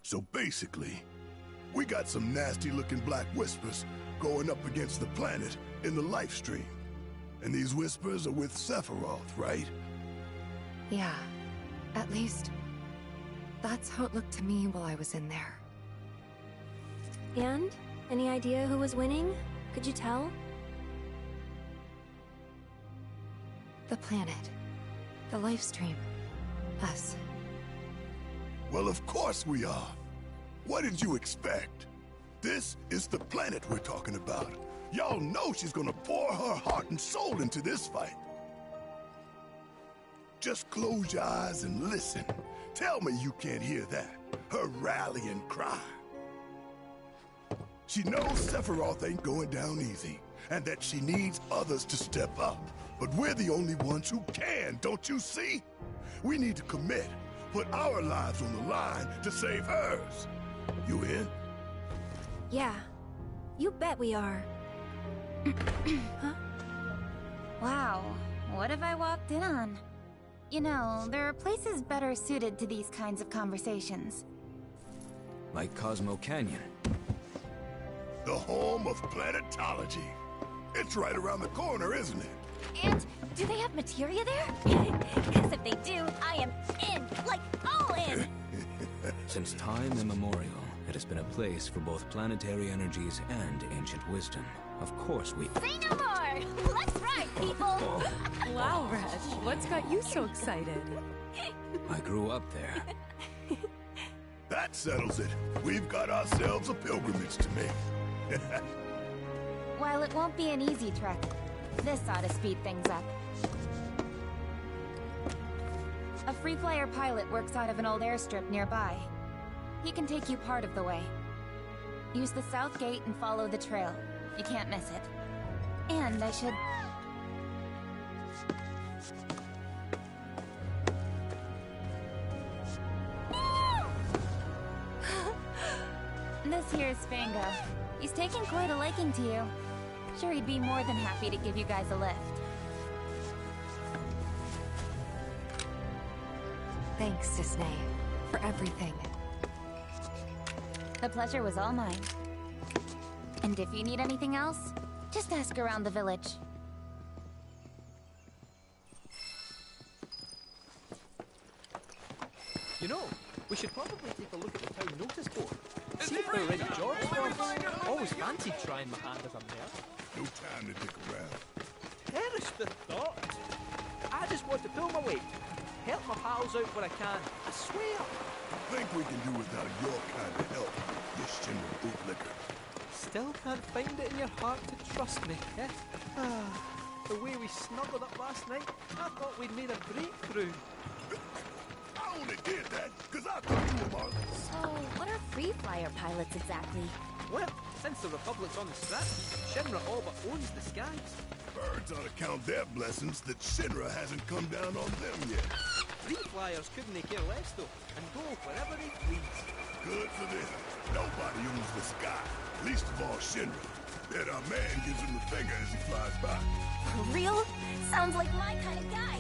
So basically, we got some nasty-looking black whispers going up against the planet in the life stream. And these whispers are with Sephiroth, right? Yeah. At least, that's how it looked to me while I was in there. And? Any idea who was winning? Could you tell? The planet. The life stream. Us. Well, of course we are. What did you expect? This is the planet we're talking about. Y'all know she's gonna pour her heart and soul into this fight. Just close your eyes and listen. Tell me you can't hear that. Her rallying cry. She knows Sephiroth ain't going down easy, and that she needs others to step up. But we're the only ones who can, don't you see? We need to commit, put our lives on the line to save hers. You in? Yeah. You bet we are. Huh? Wow, what have I walked in on? You know, there are places better suited to these kinds of conversations. Like Cosmo Canyon. The home of planetology. It's right around the corner, isn't it? And do they have materia there? Because if they do, I am in, like all in! Since time immemorial, it has been a place for both planetary energies and ancient wisdom. Of course we... Say no more! Let's ride, people! Wow, Resh, what's got you so excited? I grew up there. That settles it. We've got ourselves a pilgrimage to make. While it won't be an easy trek, this ought to speed things up. A free flyer pilot works out of an old airstrip nearby. He can take you part of the way. Use the south gate and follow the trail. You can't miss it. And I should... This here's Spango. He's taken quite a liking to you. Sure, he'd be more than happy to give you guys a lift. Thanks, Disney, for everything. The pleasure was all mine. And if you need anything else, just ask around the village. You know, we should probably take a look at the town notice board. See if there are any jobs for us. Always fancied trying my hand as a mayor. No time to dick around. Perish the thought. I just want to pull my weight. Help my pals out where I can. I swear. Think we can do without your kind of help, you Shinra bootlicker. Still can't find it in your heart to trust me, eh? The way we snuggled up last night, I thought we'd made a breakthrough. I only did that because I thought you were Marley. So, what are free flyer pilots exactly? Well, since the Republic's on the strap, Shinra all but owns the skies. Birds ought to count their blessings that Shinra hasn't come down on them yet. Free flyers couldn't they care less though, and go wherever they please. Good for them. Nobody owns the sky, least of all Shinra. Yet our man gives him the finger as he flies by. For real? Sounds like my kind of guy.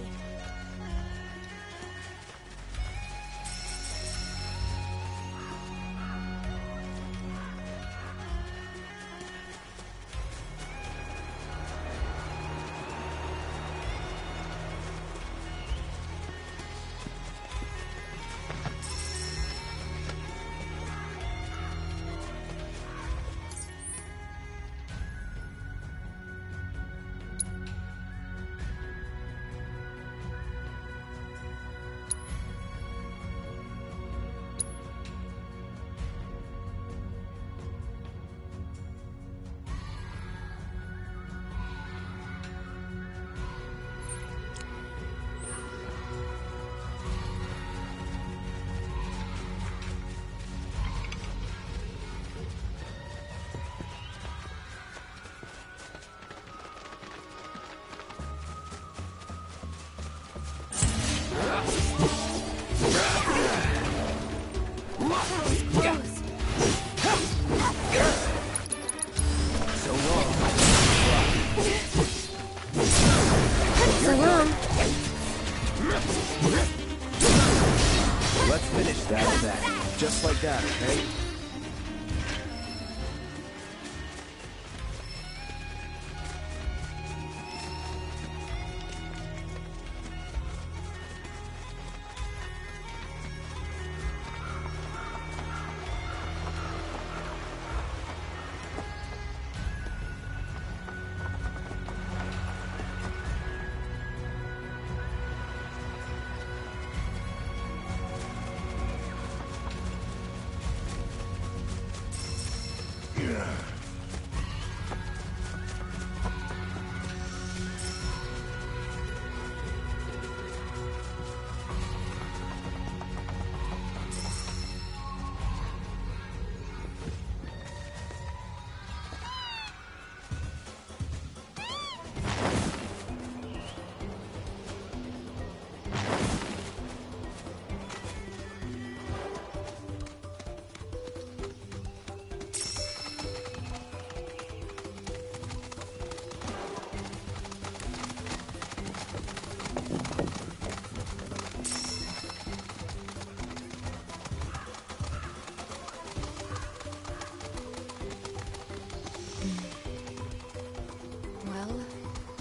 Just like that, okay?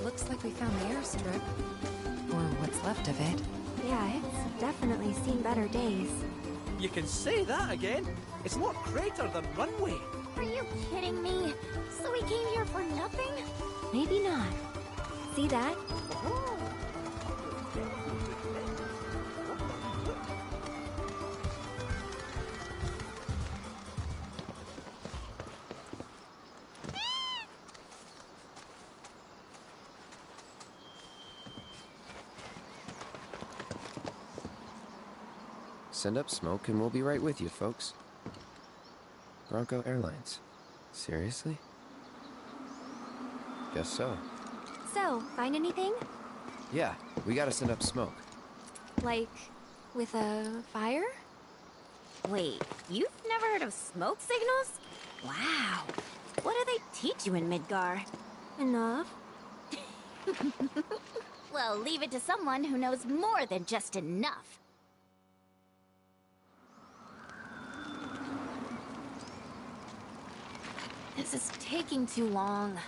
Looks like we found the airstrip. Or what's left of it. Yeah, it's definitely seen better days. You can say that again. It's more crater than runway. Are you kidding me? So we came here for nothing? Maybe not. See that? Send up smoke and we'll be right with you, folks. Bronco Airlines. Seriously? Guess so. So, find anything? Yeah, we gotta send up smoke. Like, with a fire? Wait, you've never heard of smoke signals? Wow. What do they teach you in Midgar? Enough. Well, leave it to someone who knows more than just enough. This is taking too long.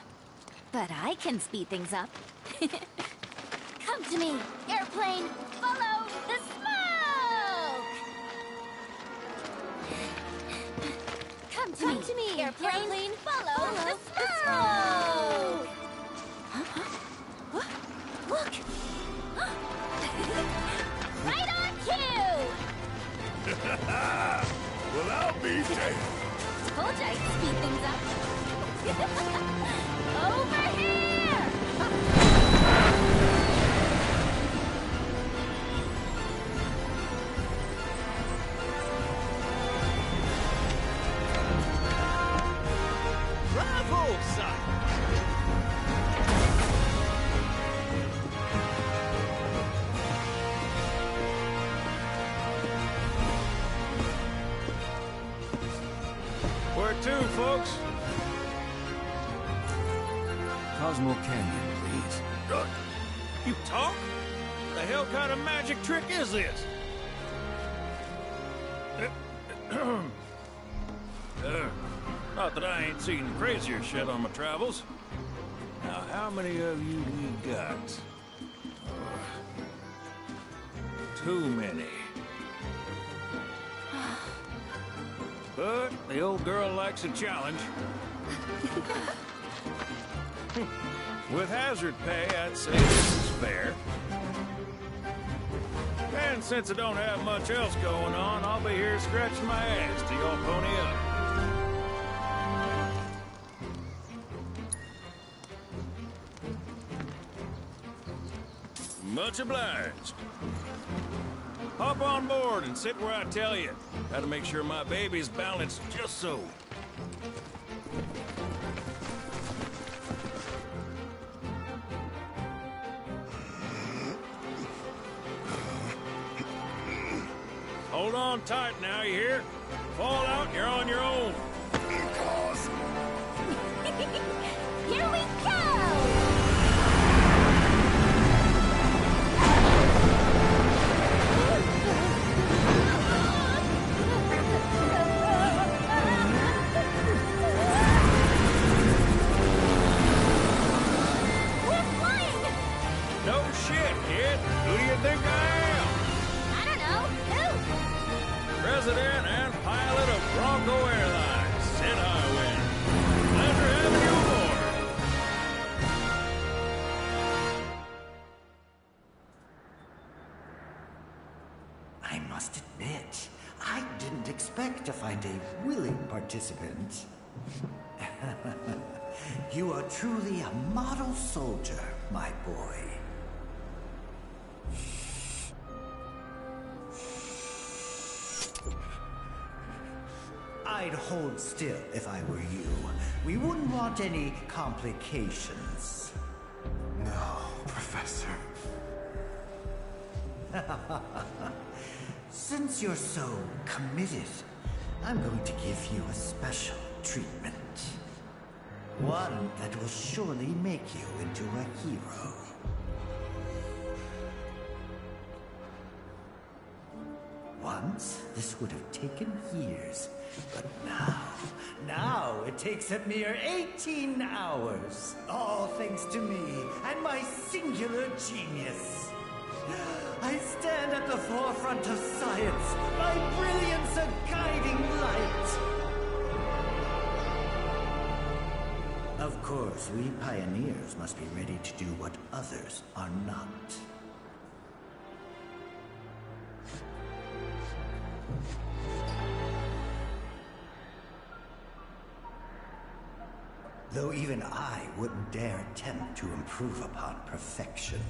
But I can speed things up. Come to me, airplane! Follow the smoke! Come to me, airplane! Follow the smoke! What? Look! Right on cue! Well, I'll be damned. Told you I'd speed things up. Over here! Bravo, son! Where to, folks? Cosmo Canyon, please. You talk? The hell kind of magic trick is this? Not that I ain't seen crazier shit on my travels. Now, how many of you we got? Too many. But the old girl likes a challenge. With hazard pay, I'd say this is fair. And since I don't have much else going on, I'll be here scratching my ass till y'all pony up. Much obliged. Hop on board and sit where I tell you. Gotta make sure my baby's balanced just so. Hold on tight now, you hear? Fall out and you're on your own. Here we go! shit, kid. Who do you think I am? I don't know. Who? President and pilot of Bronco Airlines, Sid Highwind. Pleasure having you aboard. I must admit, I didn't expect to find a willing participant. You are truly a model soldier, my boy. I'd hold still if I were you. We wouldn't want any complications. No, Professor. Since you're so committed, I'm going to give you a special treatment. One that will surely make you into a hero. Once, this would have taken years, but now it takes a mere 18 hours. All thanks to me and my singular genius. I stand at the forefront of science, my brilliance a guiding light. Of course, we pioneers must be ready to do what others are not. Though even I wouldn't dare attempt to improve upon perfection.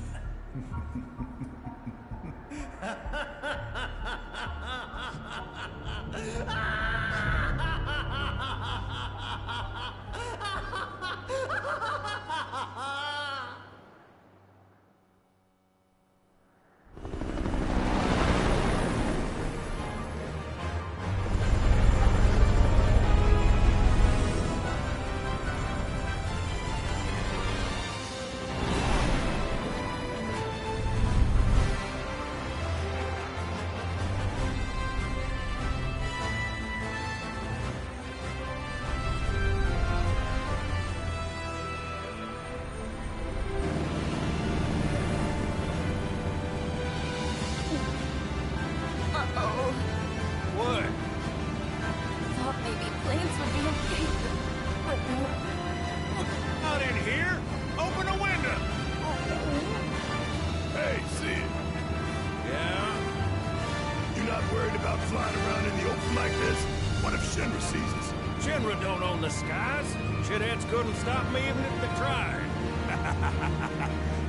Couldn't stop me even if they tried.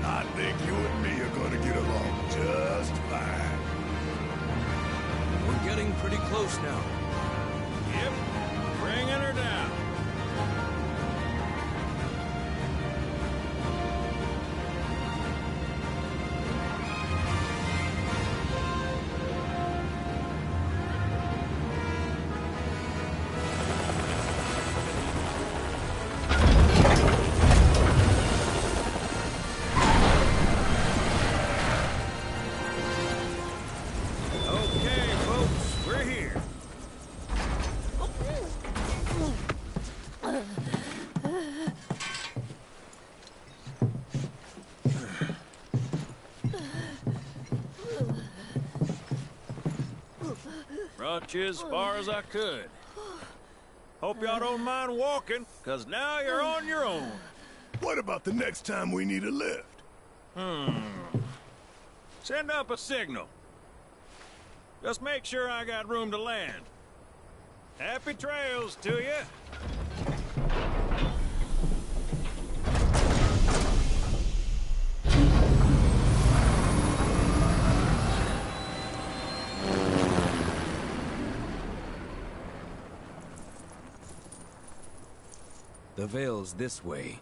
I think you and me are gonna get along just fine. We're getting pretty close now. Yep, bringing her down. Brought you as far as I could. Hope y'all don't mind walking, because now you're on your own. What about the next time we need a lift? Send up a signal. Just make sure I got room to land. Happy trails to you. The Vale's this way.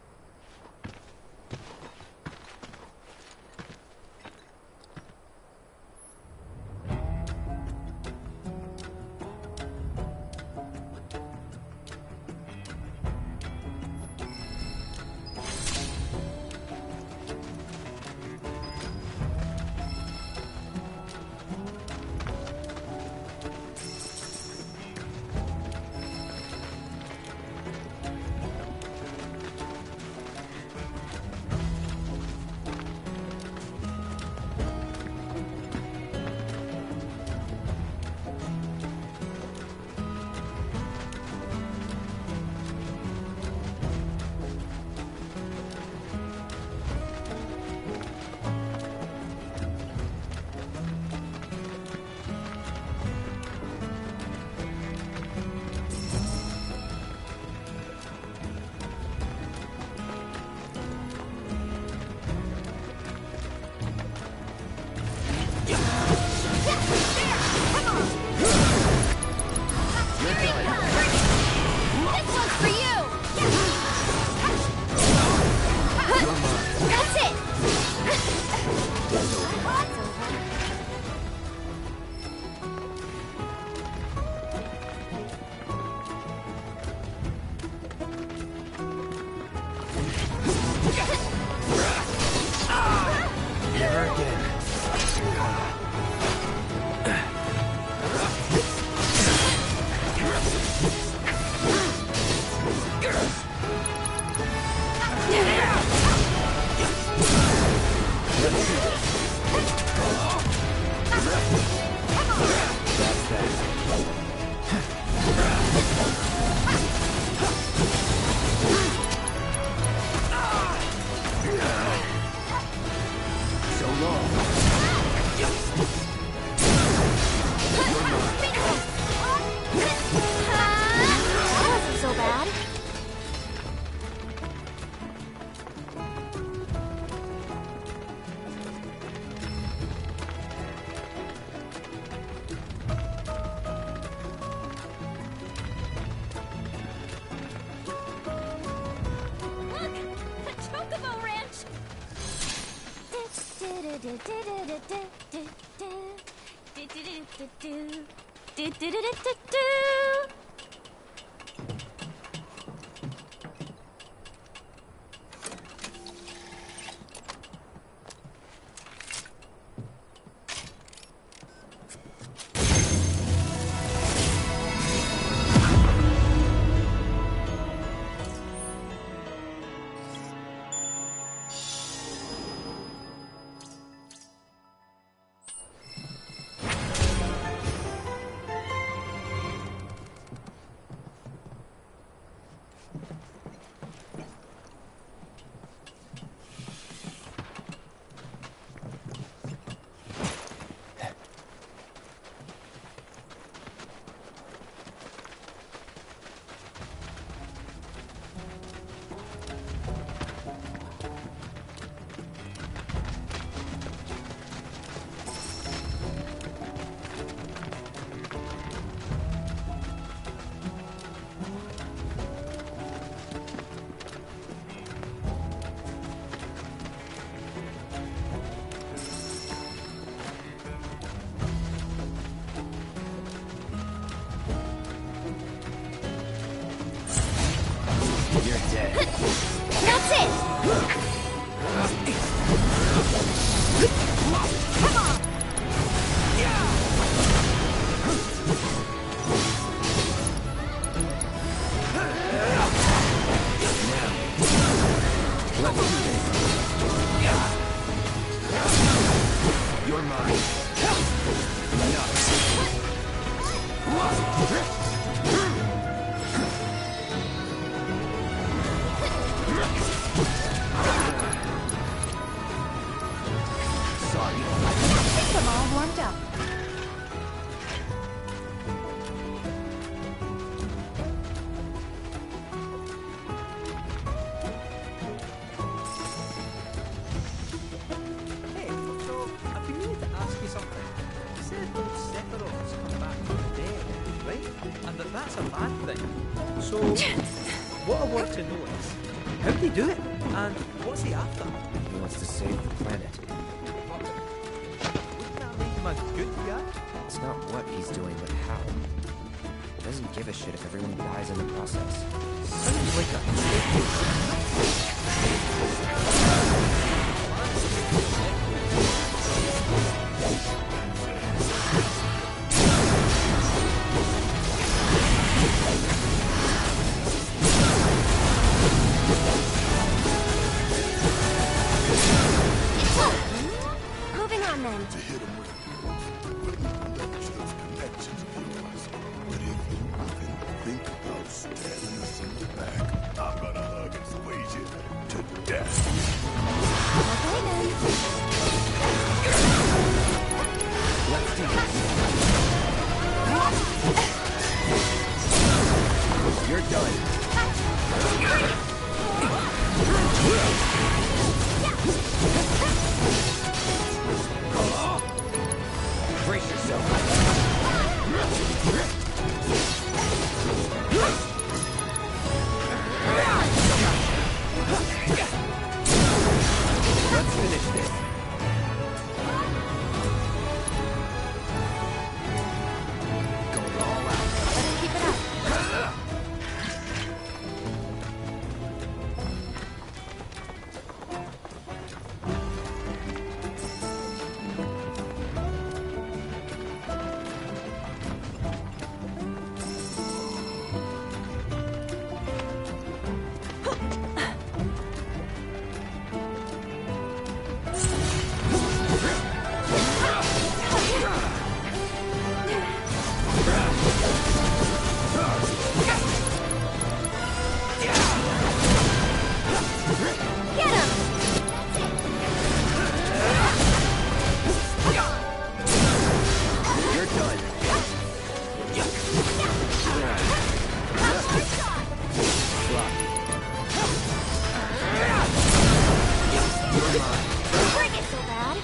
Bring it so bad.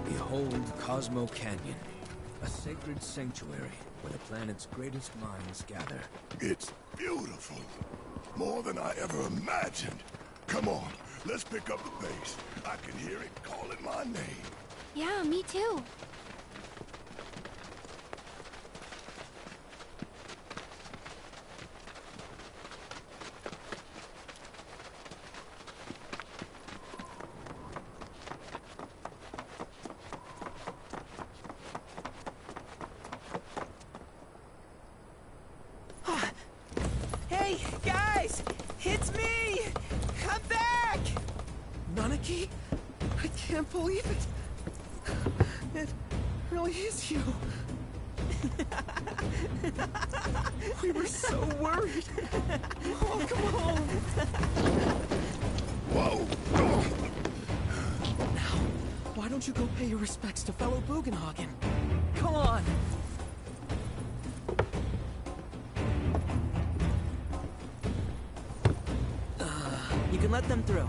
Behold Cosmo Canyon, a sacred sanctuary where the planet's greatest minds gather. It's beautiful. More than I ever imagined. Come on, let's pick up the pace. I can hear it calling my name. Yeah, me too. Hey, guys! It's me! I'm back! Nanaki? I can't believe it! It really is you! We were so worried! Welcome home! Whoa! Now, why don't you go pay your respects to fellow Bugenhagen? Come on! You can let them through.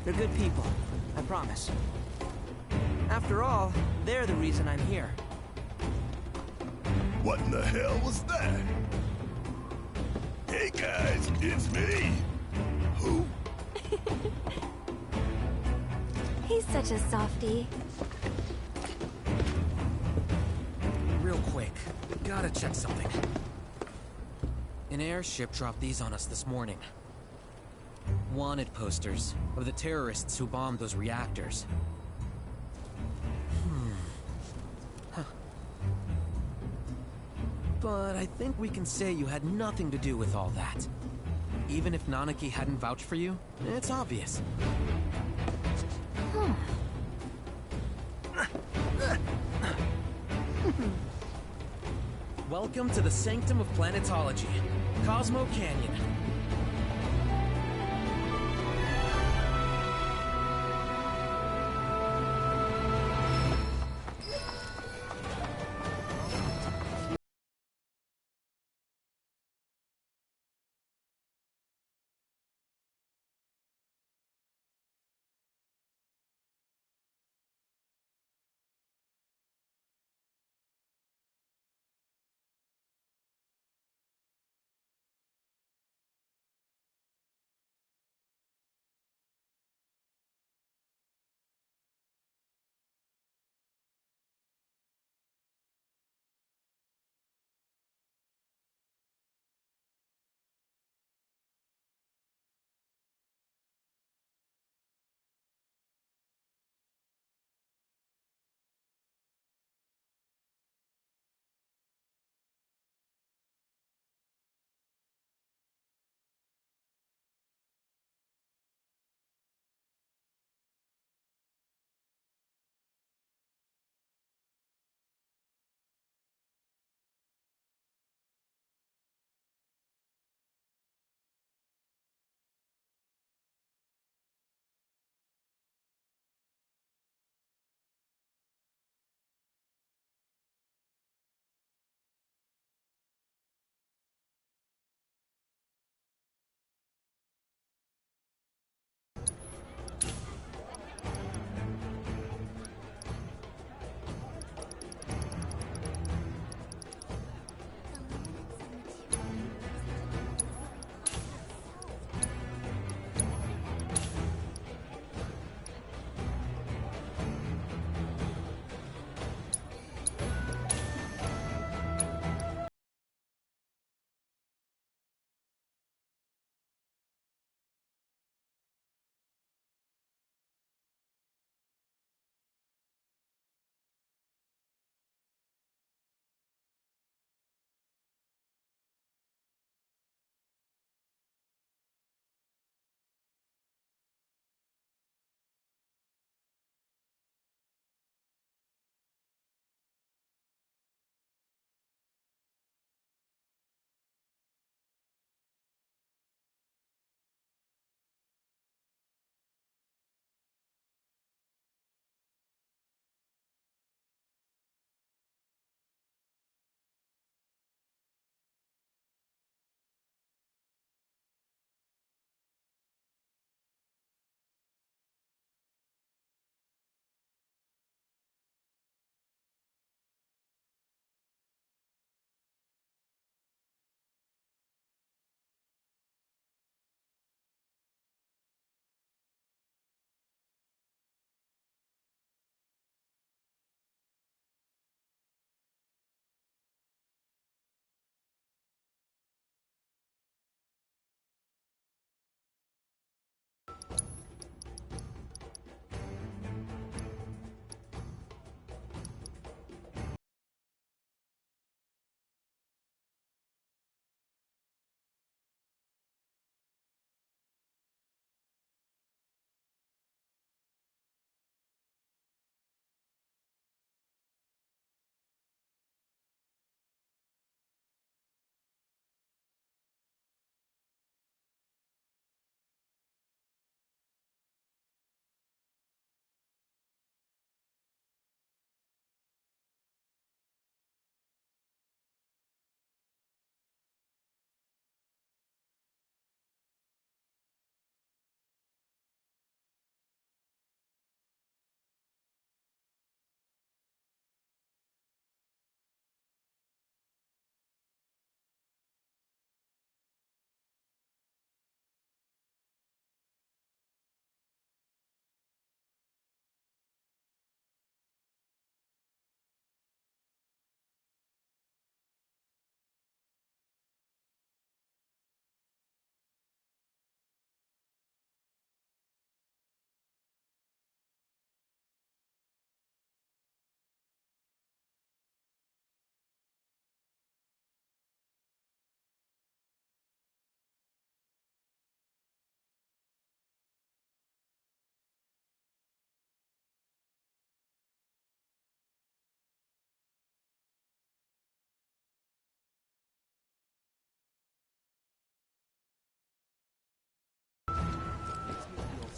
They're good people. I promise. After all, they're the reason I'm here. What in the hell was that? Hey guys, it's me. Who? He's such a softie. Real quick, gotta check something. An airship dropped these on us this morning. Wanted posters of the terrorists who bombed those reactors. Huh. But I think we can say you had nothing to do with all that. Even if Nanaki hadn't vouched for you, it's obvious. Welcome to the sanctum of planetology, Cosmo Canyon.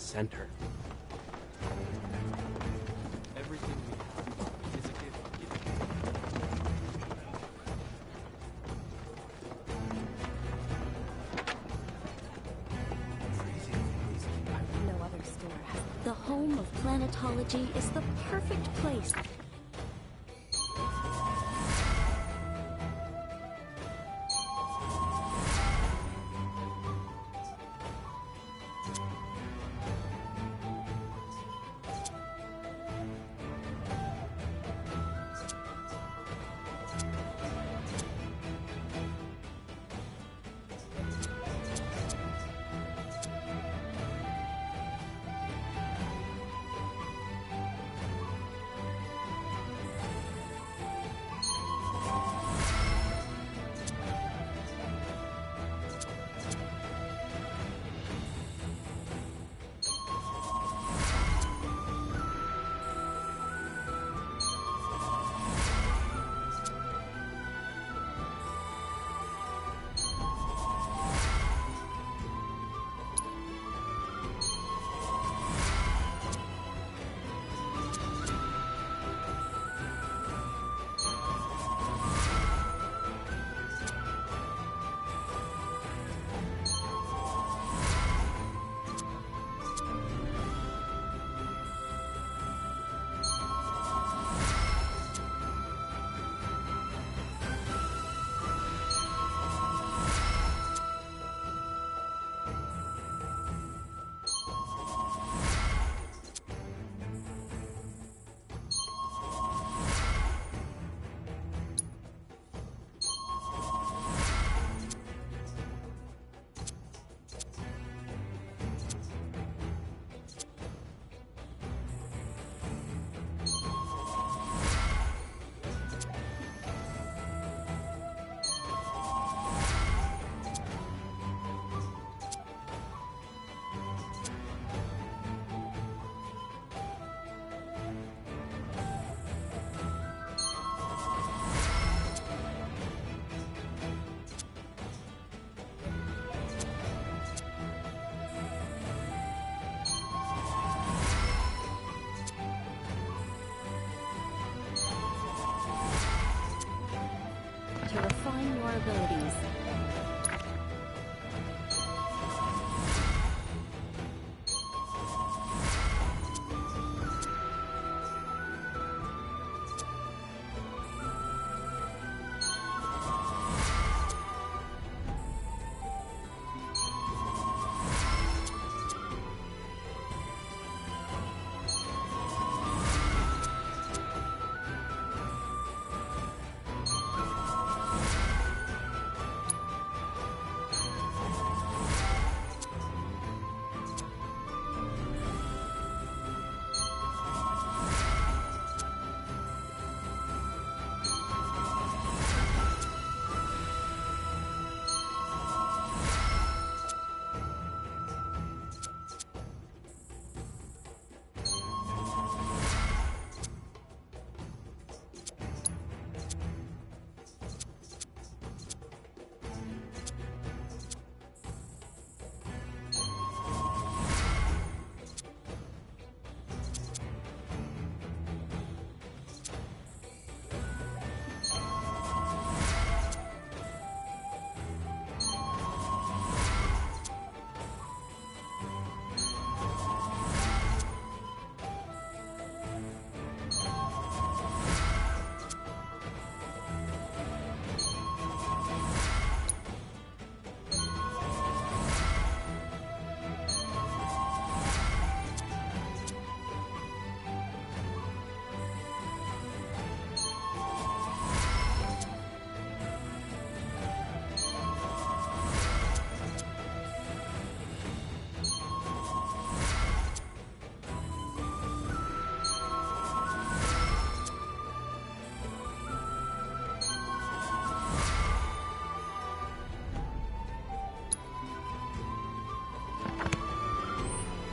center. Everything we have is a gift given. No other store has. The home of planetology is the perfect place. To refine your abilities.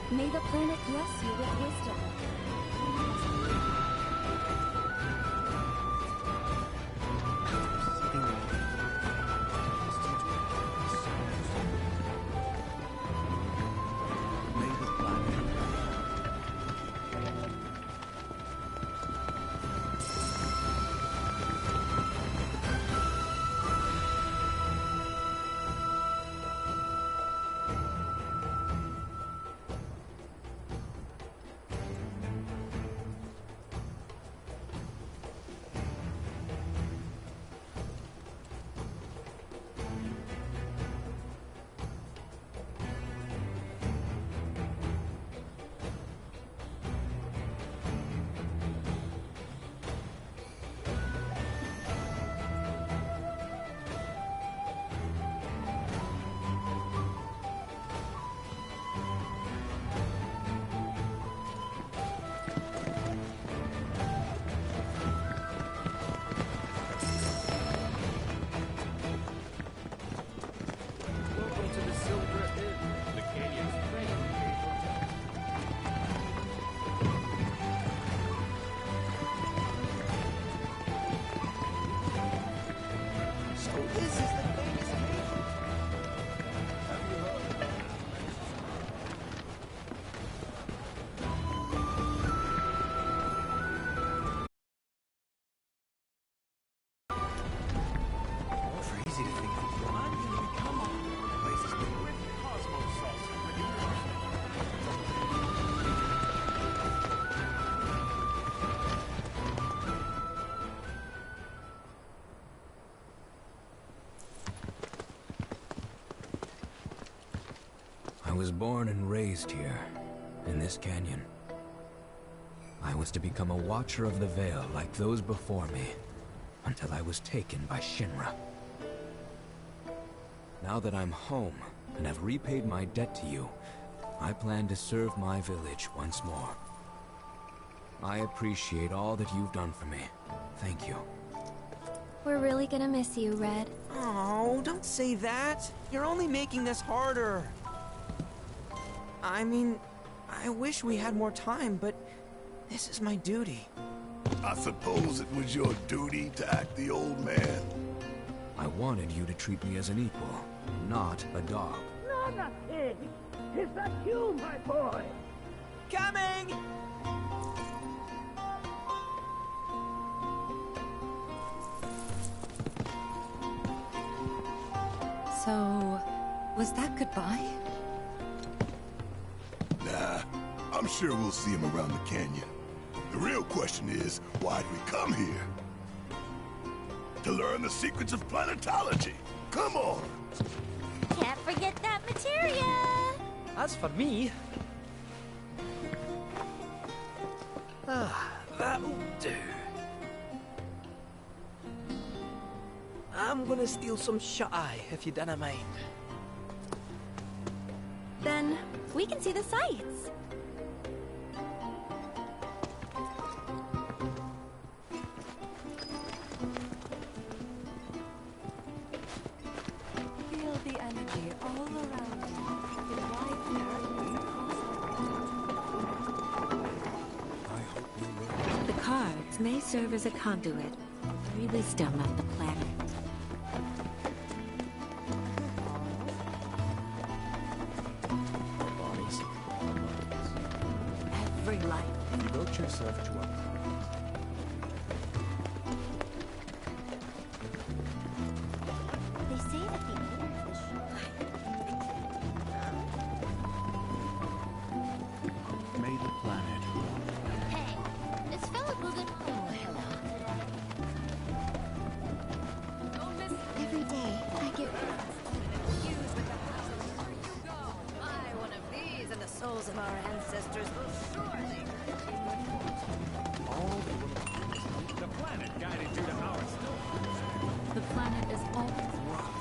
May the planet bless you with wisdom. May the planet was born and raised here, in this canyon. I was to become a watcher of the Veil like those before me, until I was taken by Shinra. Now that I'm home, and have repaid my debt to you, I plan to serve my village once more. I appreciate all that you've done for me. Thank you. We're really gonna miss you, Red. Oh, don't say that. You're only making this harder. I mean, I wish we had more time, but this is my duty. I suppose it was your duty to act the old man. I wanted you to treat me as an equal, not a dog. Not a pig! Is that you, my boy? Coming! So, was that goodbye? Nah, I'm sure we'll see him around the canyon. The real question is, why'd we come here? To learn the secrets of planetology. Come on! Can't forget that materia! As for me... that'll do. I'm gonna steal some shut-eye, if you don't mind. Then, we can see the sights. Feel the energy all around you. The cards may serve as a conduit of the wisdom of the planet. Every life. Devote yourself to a... They say that the owner is May the planet run. Hey, is Philip moving? Oh, hello. Every day, I get... One of these and the souls of our ancestors will surely... All the planet guided you to our stone. The planet is always wrong.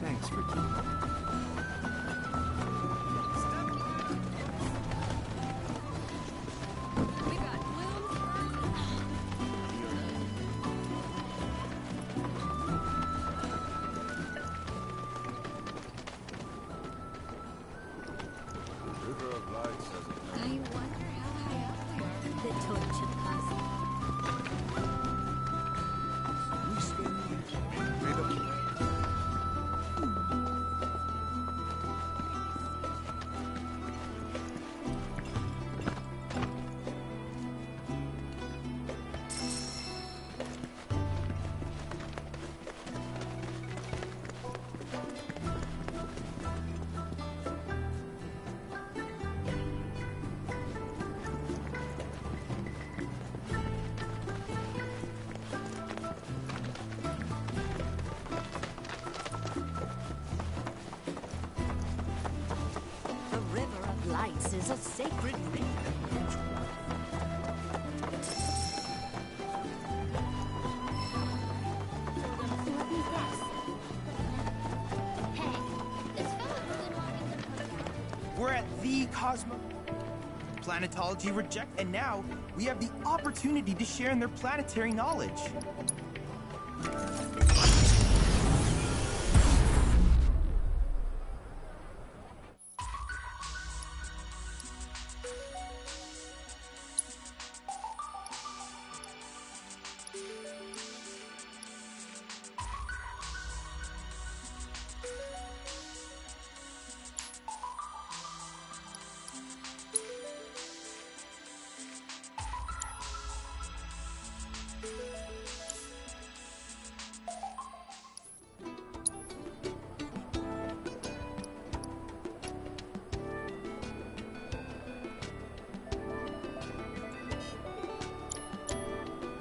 Thanks for keeping up. We got The River of Light says it. I wonder how high up we are. The torch of cosmos. We spend years made up the The River of Lights is a sacred river. Let me guess. Hey, is Philip really wanting to come down? We're at the Cosmo. Planetology reject, and now we have the opportunity to share in their planetary knowledge.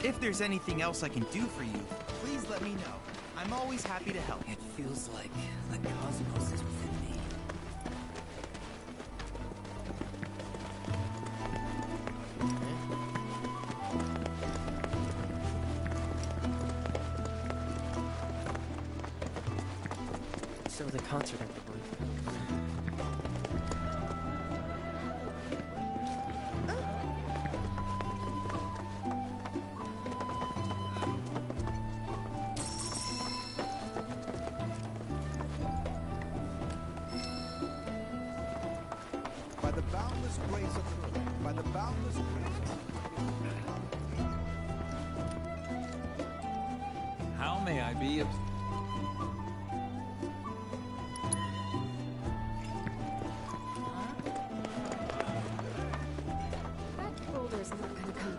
If there's anything else I can do for you, please let me know. I'm always happy to help. It feels like the cosmos is within me. So the concert everyone. By the boundless grace of the Lord, by the boundless grace of How may I be of... That boulder's not gonna come.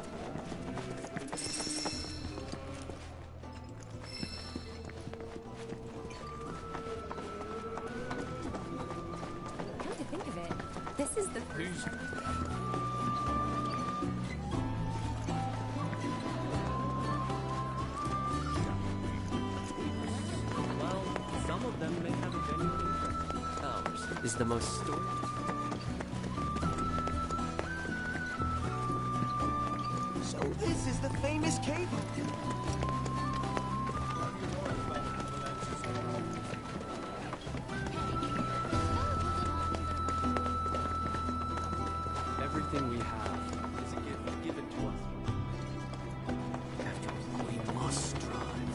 Come to think of it, this is the first. Well, some of them may have a genuine interest. Ours is the most storied. So this is the famous cave. Everything we have is a gift given to us. After all, we must strive.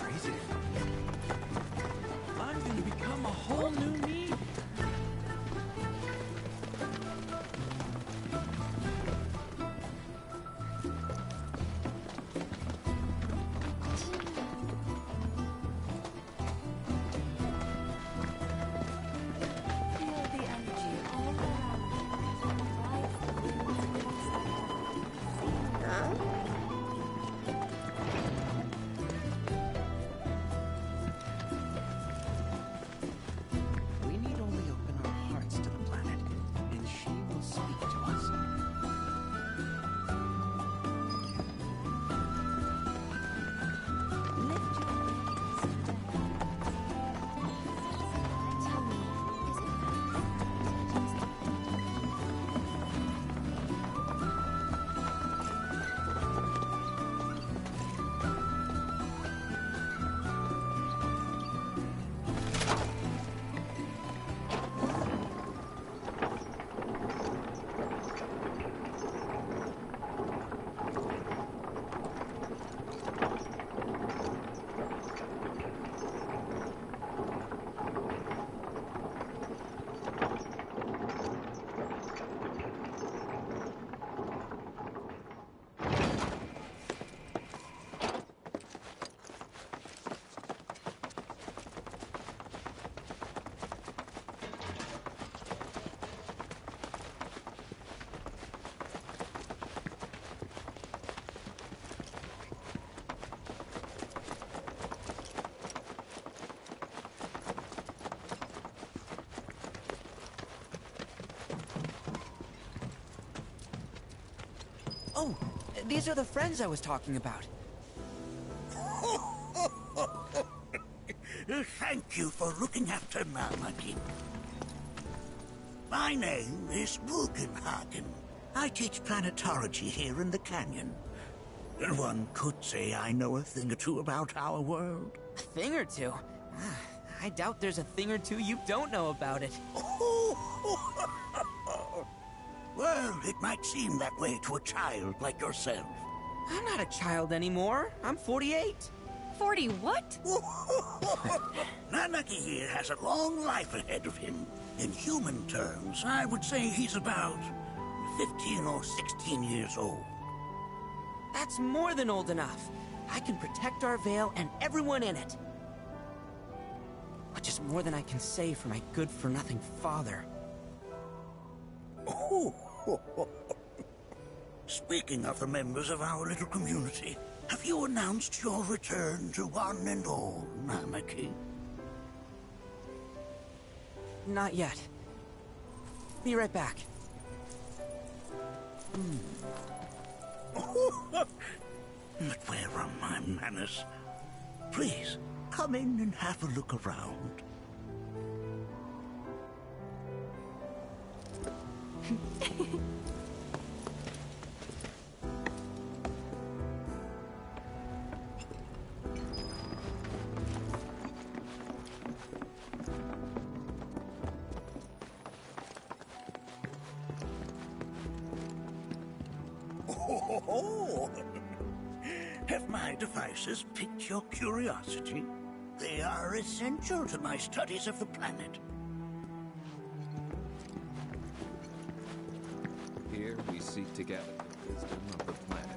Crazy. I'm gonna become a whole new me. Feel the energy all around you. Ride the winds of We need only open our hearts to the planet, and she will speak to us. Lift your gaze down. Tell me, is it Oh, these are the friends I was talking about. Thank you for looking after Malmakin. My name is Bugenhagen. I teach planetology here in the canyon. One could say I know a thing or two about our world. A thing or two? I doubt there's a thing or two you don't know about it. Well, it might seem that way to a child like yourself. I'm not a child anymore. I'm 48. 40 what? Nanaki here has a long life ahead of him. In human terms, I would say he's about 15 or 16 years old. That's more than old enough. I can protect our Vale and everyone in it. Which is more than I can say for my good-for-nothing father. Speaking of the members of our little community, have you announced your return to one and all, Namaki? Not yet. Be right back. But where are my manners? Please, come in and have a look around. Oh, have my devices piqued your curiosity? They are essential to my studies of the planet. Here we seek to gather the wisdom of the planet.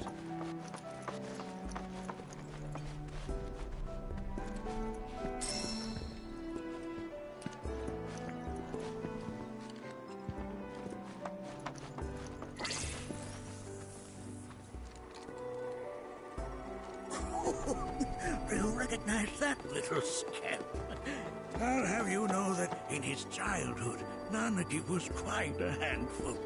Do you recognize that little scamp? I'll have you know that in his childhood, Nanaki was quite a handful.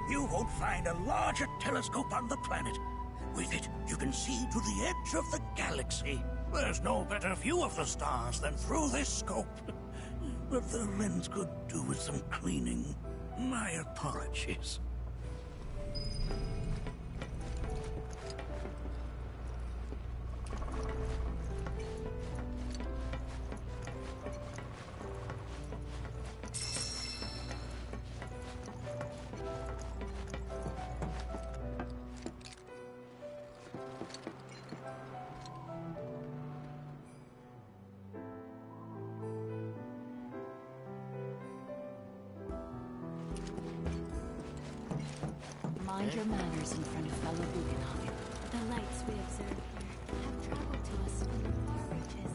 You won't find a larger telescope on the planet. With it, you can see to the edge of the galaxy. There's no better view of the stars than through this scope. But the lens could do with some cleaning. My apologies. Mind your manners in front of fellow Buchenhagen. The lights we observe here have traveled to us from the far reaches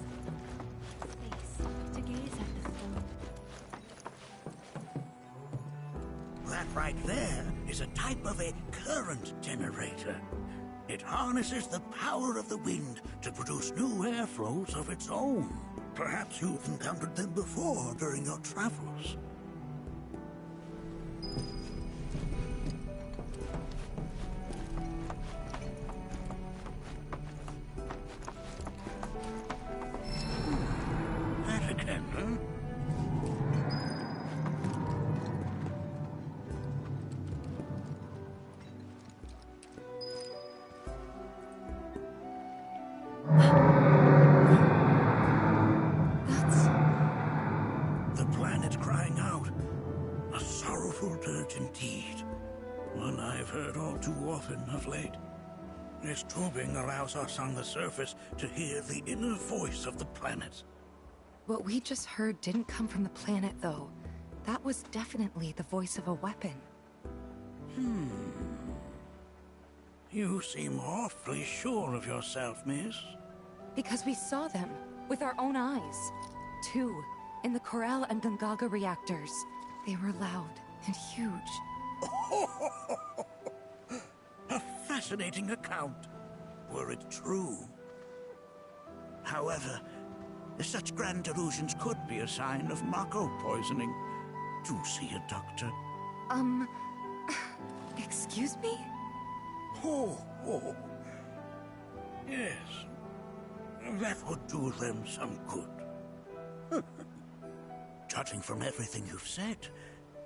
of space to gaze at the throne. That right there is a type of a current generator. It harnesses the power of the wind to produce new airflows of its own. Perhaps you've encountered them before during your travels. That again, huh? The planet crying out. A sorrowful dirge indeed. One I've heard all too often of late. This tubing allows us on the surface to hear the inner voice of the planet. What we just heard didn't come from the planet, though. That was definitely the voice of a weapon. You seem awfully sure of yourself, miss. Because we saw them with our own eyes. Two, in the Corel and Gungaga reactors. They were loud and huge. A fascinating account, were it true. However, such grand delusions could be a sign of Mako poisoning. Do see a doctor. Excuse me? Oh. Yes. That would do them some good. Judging from everything you've said,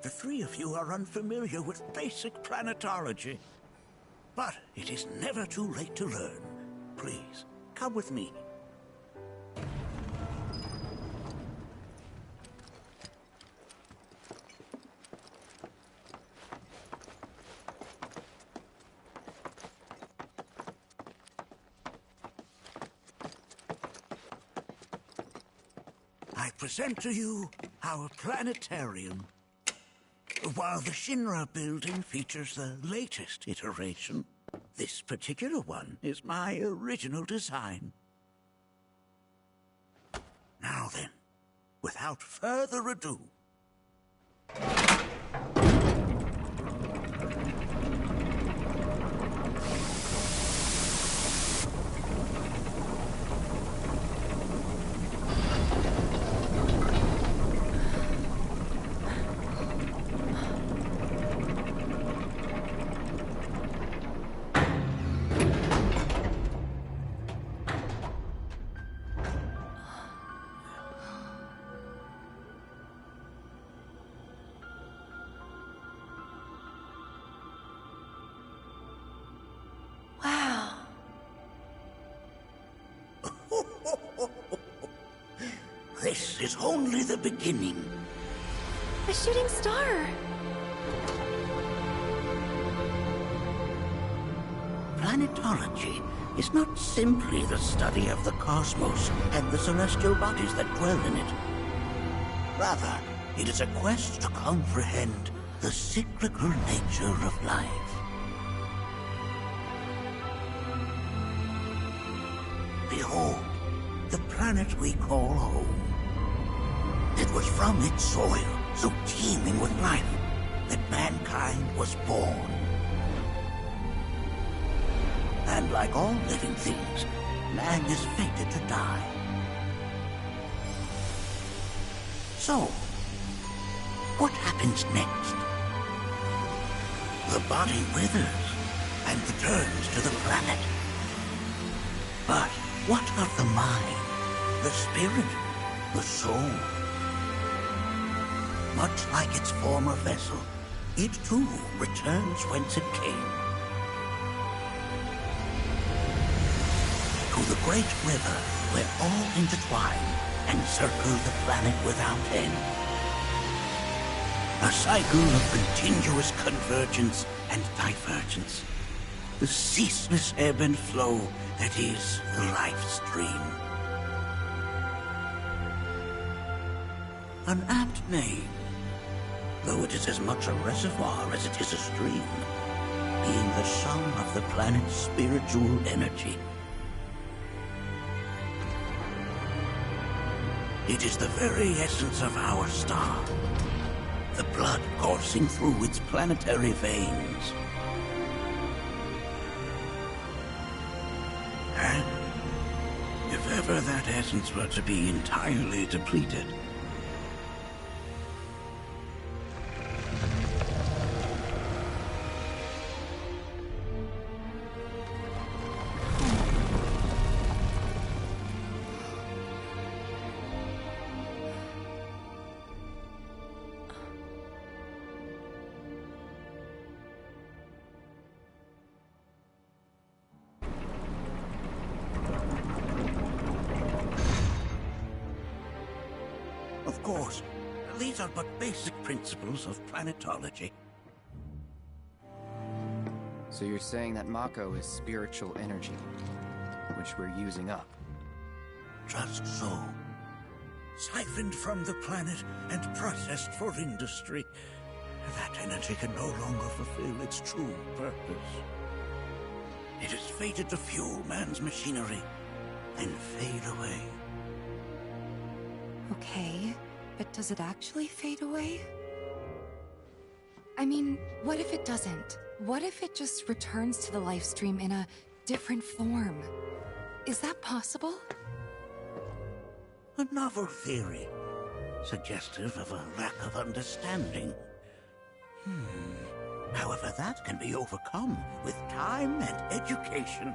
the three of you are unfamiliar with basic planetology. But it is never too late to learn. Please, come with me. I present to you our planetarium. While the Shinra building features the latest iteration, this particular one is my original design. Now then, without further ado... This is only the beginning. A shooting star! Planetology is not simply the study of the cosmos and the celestial bodies that dwell in it. Rather, it is a quest to comprehend the cyclical nature of life. Behold, the planet we call home. It was from its soil, so teeming with life, that mankind was born. And like all living things, man is fated to die. So, what happens next? The body withers and returns to the planet. But what of the mind, the spirit, the soul? Much like its former vessel, it too returns whence it came. To the great river where all intertwine and circle the planet without end. A cycle of continuous convergence and divergence. The ceaseless ebb and flow that is the life stream. An apt name, though it is as much a reservoir as it is a stream, being the sum of the planet's spiritual energy. It is the very essence of our star, the blood coursing through its planetary veins. And if ever that essence were to be entirely depleted, of course, these are but basic principles of planetology. So you're saying that Mako is spiritual energy, which we're using up? Just so. Siphoned from the planet and processed for industry, that energy can no longer fulfill its true purpose. It is fated to fuel man's machinery and fade away. Okay, but does it actually fade away? I mean, what if it doesn't? What if it just returns to the life stream in a different form? Is that possible? A novel theory, suggestive of a lack of understanding. However, that can be overcome with time and education.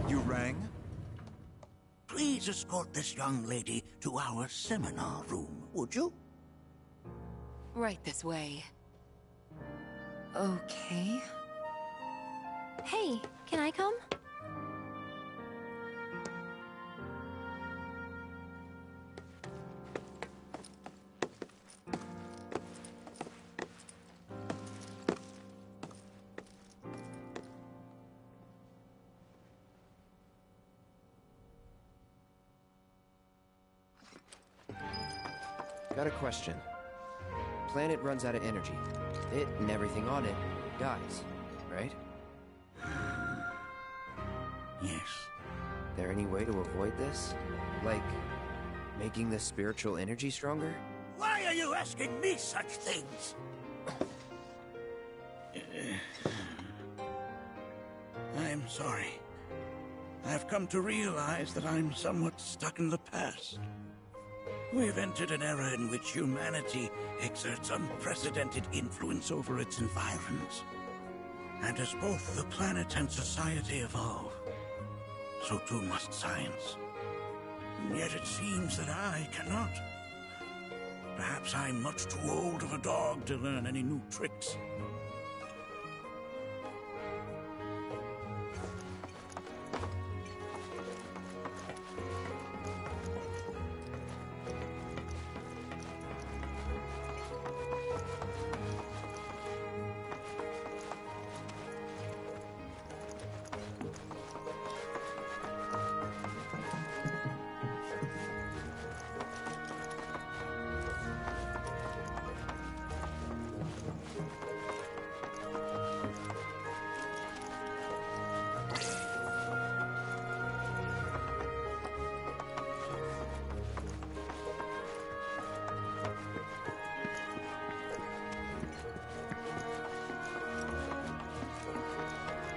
You rang? Please escort this young lady to our seminar room, would you? Right this way. Okay. Hey, can I come? Got a question. Planet runs out of energy. It and everything on it dies, right? Yes. There any way to avoid this? Like, making the spiritual energy stronger? Why are you asking me such things? I'm sorry. I've come to realize that I'm somewhat stuck in the past. We've entered an era in which humanity exerts unprecedented influence over its environs. And as both the planet and society evolve, so too must science. And yet it seems that I cannot. Perhaps I'm much too old of a dog to learn any new tricks.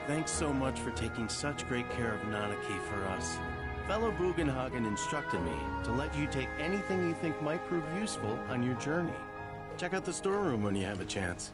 Thanks so much for taking such great care of Nanaki for us. Fellow Bugenhagen instructed me to let you take anything you think might prove useful on your journey. Check out the storeroom when you have a chance.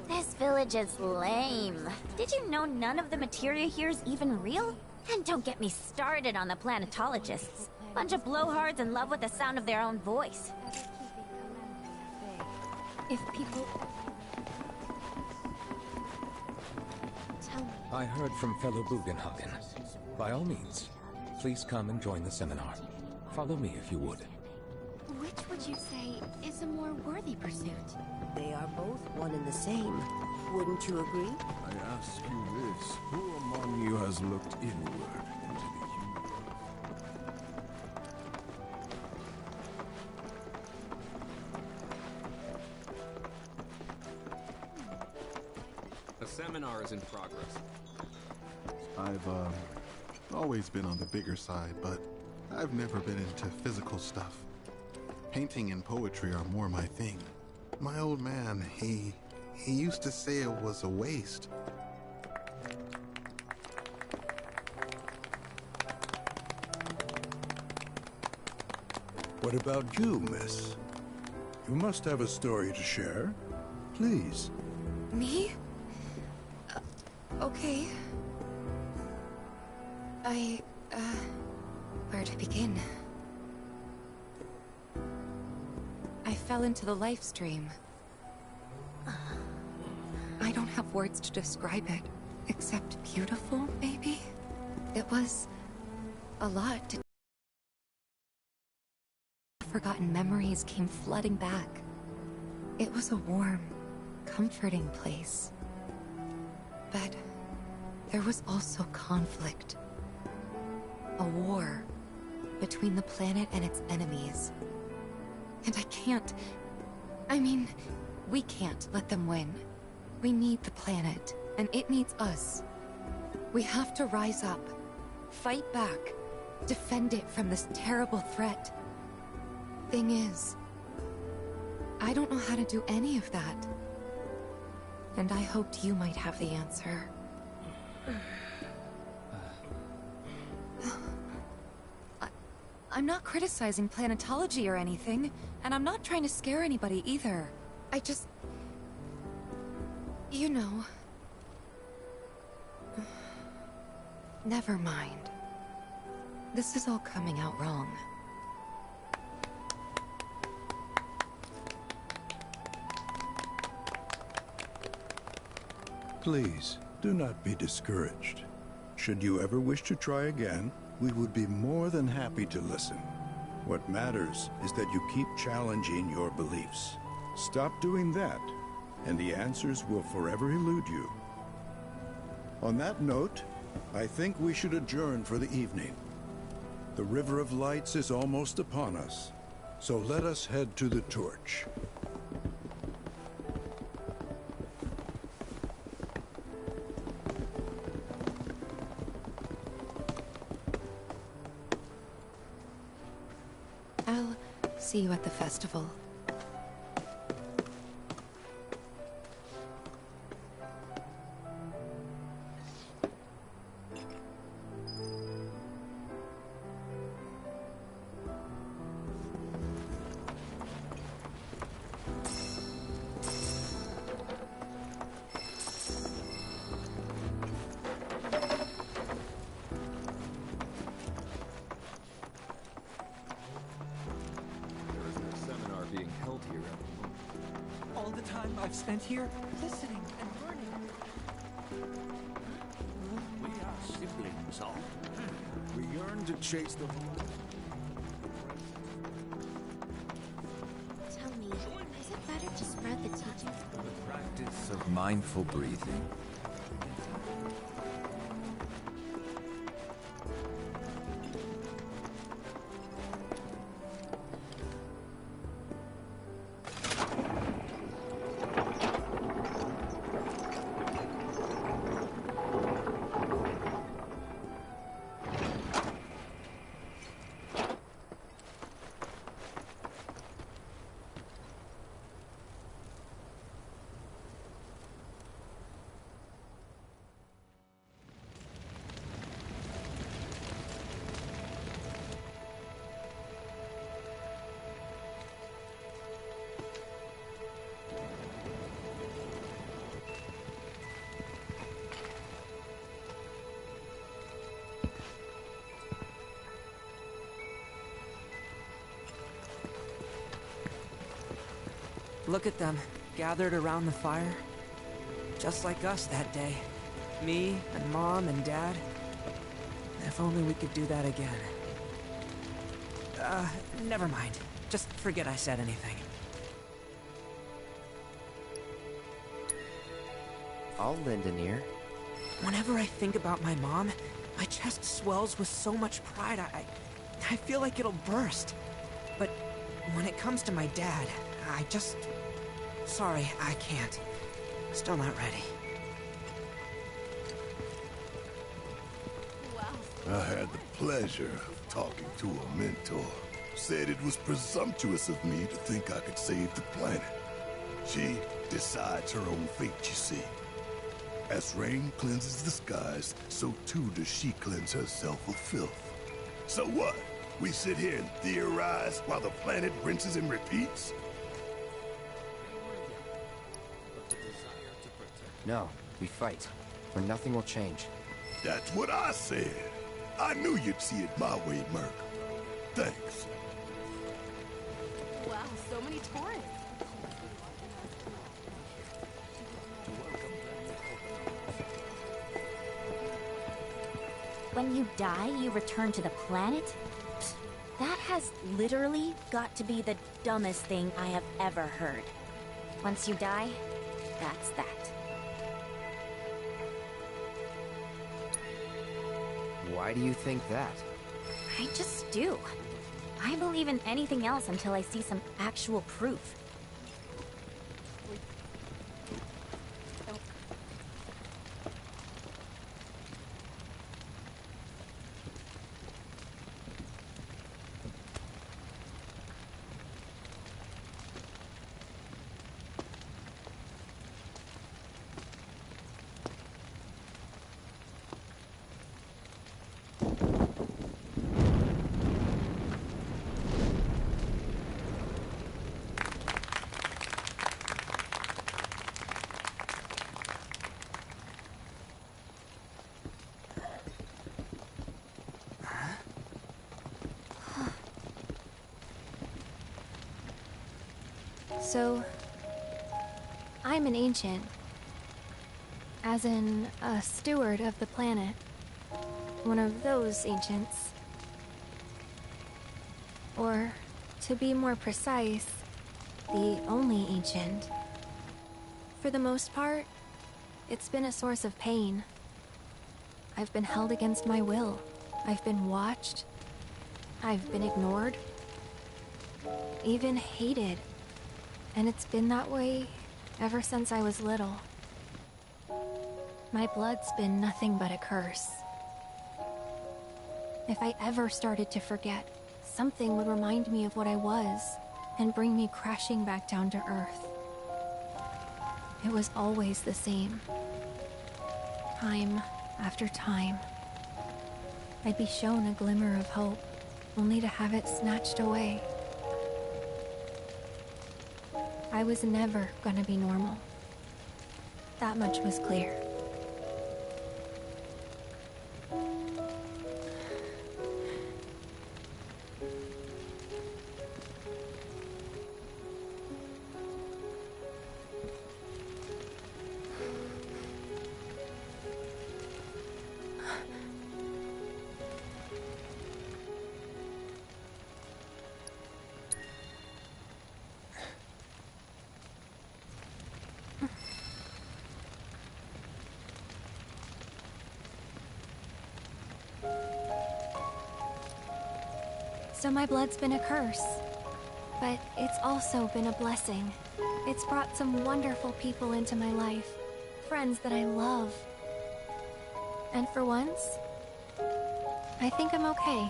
This village is lame. Did you know none of the materia here is even real? And don't get me started on the planetologists. Bunch of blowhards in love with the sound of their own voice. If people... Tell me. I heard from fellow Bugenhagen. By all means, please come and join the seminar. Follow me if you would. Which would you say is a more worthy pursuit? They are both one and the same. Wouldn't you agree? I ask you this. Who among you has looked inward into the human? A seminar is in progress. I've, always been on the bigger side, but I've never been into physical stuff. Painting and poetry are more my thing. My old man, he used to say it was a waste. What about you, miss? You must have a story to share. Please. Me? Okay. Where to begin? I fell into the life stream. I don't have words to describe it, except beautiful, maybe? It was a lot to... Forgotten memories came flooding back. It was a warm, comforting place. But there was also conflict. A war between the planet and its enemies. And we can't let them win. We need the planet, and it needs us. We have to rise up, fight back, defend it from this terrible threat. Thing is, I don't know how to do any of that. And I hoped you might have the answer. I'm not criticizing planetology or anything, and I'm not trying to scare anybody either. I just... You know... Never mind. This is all coming out wrong. Please, do not be discouraged. Should you ever wish to try again, we would be more than happy to listen. What matters is that you keep challenging your beliefs. Stop doing that, and the answers will forever elude you. On that note, I think we should adjourn for the evening. The River of Lights is almost upon us, so let us head to the torch. I'll see you at the festival. All the time I've spent here, listening and learning. We are siblings, all. We yearn to chase the... Tell me, is it better to spread the teachings? The practice of mindful breathing. Look at them, gathered around the fire. Just like us that day. Me, and Mom, and Dad. If only we could do that again. Never mind. Just forget I said anything. I'll lend an ear. Whenever I think about my mom, my chest swells with so much pride, I feel like it'll burst. But when it comes to my dad, I just... Sorry, I can't. Still not ready. I had the pleasure of talking to a mentor. said it was presumptuous of me to think I could save the planet. She decides her own fate, you see. As rain cleanses the skies, so too does she cleanse herself of filth. So what? We sit here and theorize while the planet rinses and repeats? No, we fight, or nothing will change. That's what I said. I knew you'd see it my way, Merc. Thanks. Wow, so many tourists. When you die, you return to the planet? Psst, that has literally got to be the dumbest thing I have ever heard. Once you die, that's that. Why do you think that? I just do. I believe in anything else until I see some actual proof. So, I'm an ancient. As in, a steward of the planet. One of those ancients. Or, to be more precise, the only ancient. For the most part, it's been a source of pain. I've been held against my will. I've been watched. I've been ignored. Even hated. And it's been that way ever since I was little. My blood's been nothing but a curse. If I ever started to forget, something would remind me of what I was and bring me crashing back down to Earth. It was always the same. Time after time. I'd be shown a glimmer of hope, only to have it snatched away. I was never gonna be normal. That much was clear. So my blood's been a curse, but it's also been a blessing. It's brought some wonderful people into my life, friends that I love. And for once, I think I'm okay.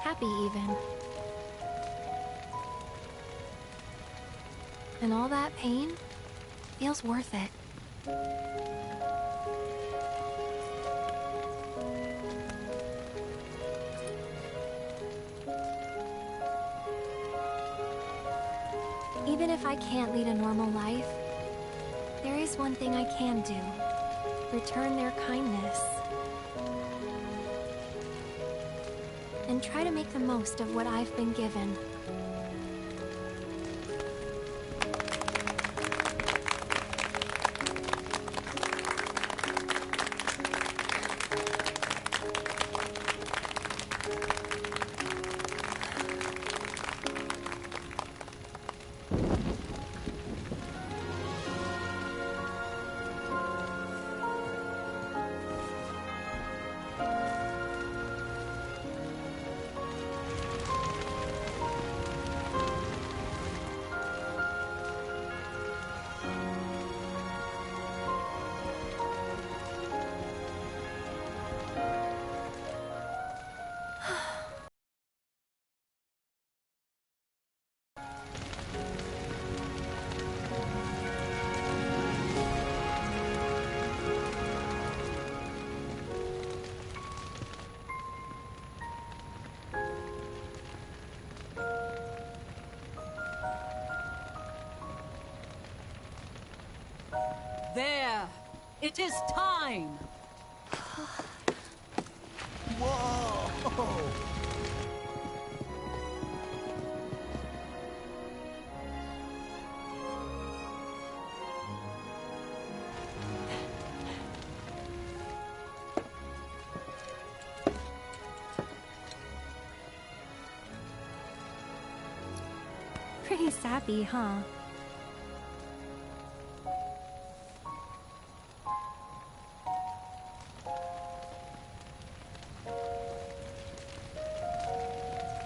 Happy even. And all that pain feels worth it. Even if I can't lead a normal life, there is one thing I can do. Return their kindness. And try to make the most of what I've been given. There! It is time! Whoa! Pretty sappy, huh?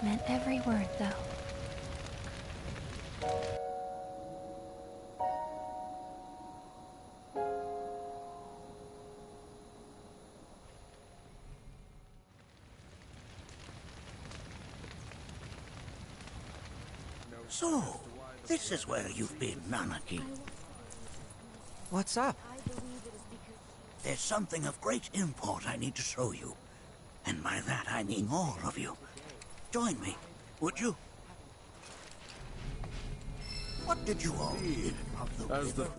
Meant every word, though. So, this is where you've been, Nanaki. What's up? There's something of great import I need to show you. And by that I mean all of you. Join me, would you? What did you all think of the river?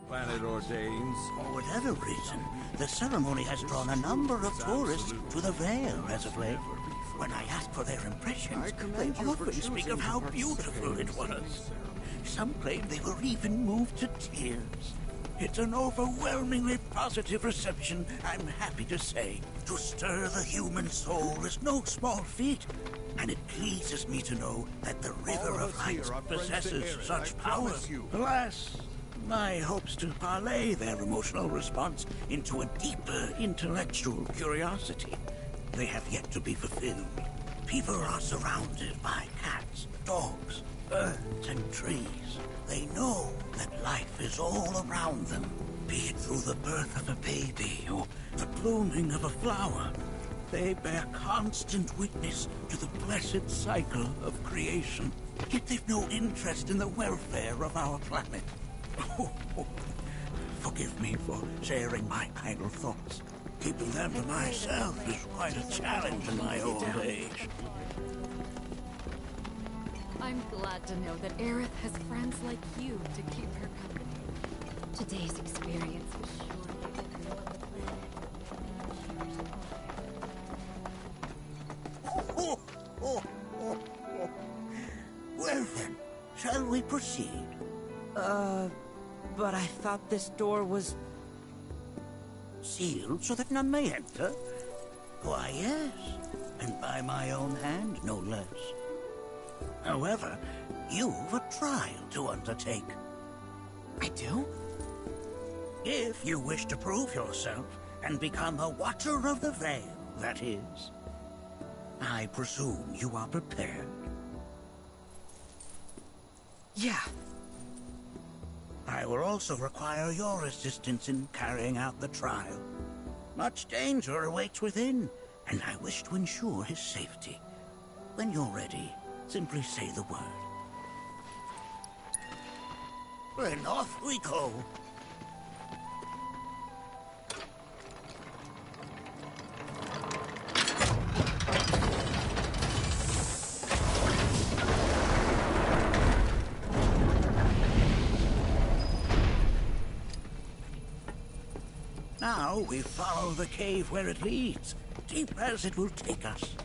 Planet ordains. For whatever reason, the ceremony has drawn a number of tourists to the Vale as of late. When I ask for their impressions, they often speak of how beautiful it was. Some claim they were even moved to tears. It's an overwhelmingly positive reception, I'm happy to say. To stir the human soul is no small feat, and it pleases me to know that the River of Light possesses such power. Alas, my hopes to parlay their emotional response into a deeper intellectual curiosity. They have yet to be fulfilled. People are surrounded by cats, dogs, birds, and trees. They know that life is all around them, be it through the birth of a baby or the blooming of a flower. They bear constant witness to the blessed cycle of creation. Yet they've no interest in the welfare of our planet. Forgive me for sharing my idle thoughts. Keeping them to myself is quite a challenge in my old age. I'm glad to know that Aerith has friends like you to keep her company. Today's experience was Well then, shall we proceed? But I thought this door was... Sealed so that none may enter? Why, yes. And by my own hand, no less. However, you've a trial to undertake. I do? If you wish to prove yourself and become a Watcher of the Veil, that is. I presume you are prepared. Yeah. I will also require your assistance in carrying out the trial. Much danger awaits within, and I wish to ensure his safety. When you're ready, simply say the word. Then off we go. Now we follow the cave where it leads, deep as it will take us.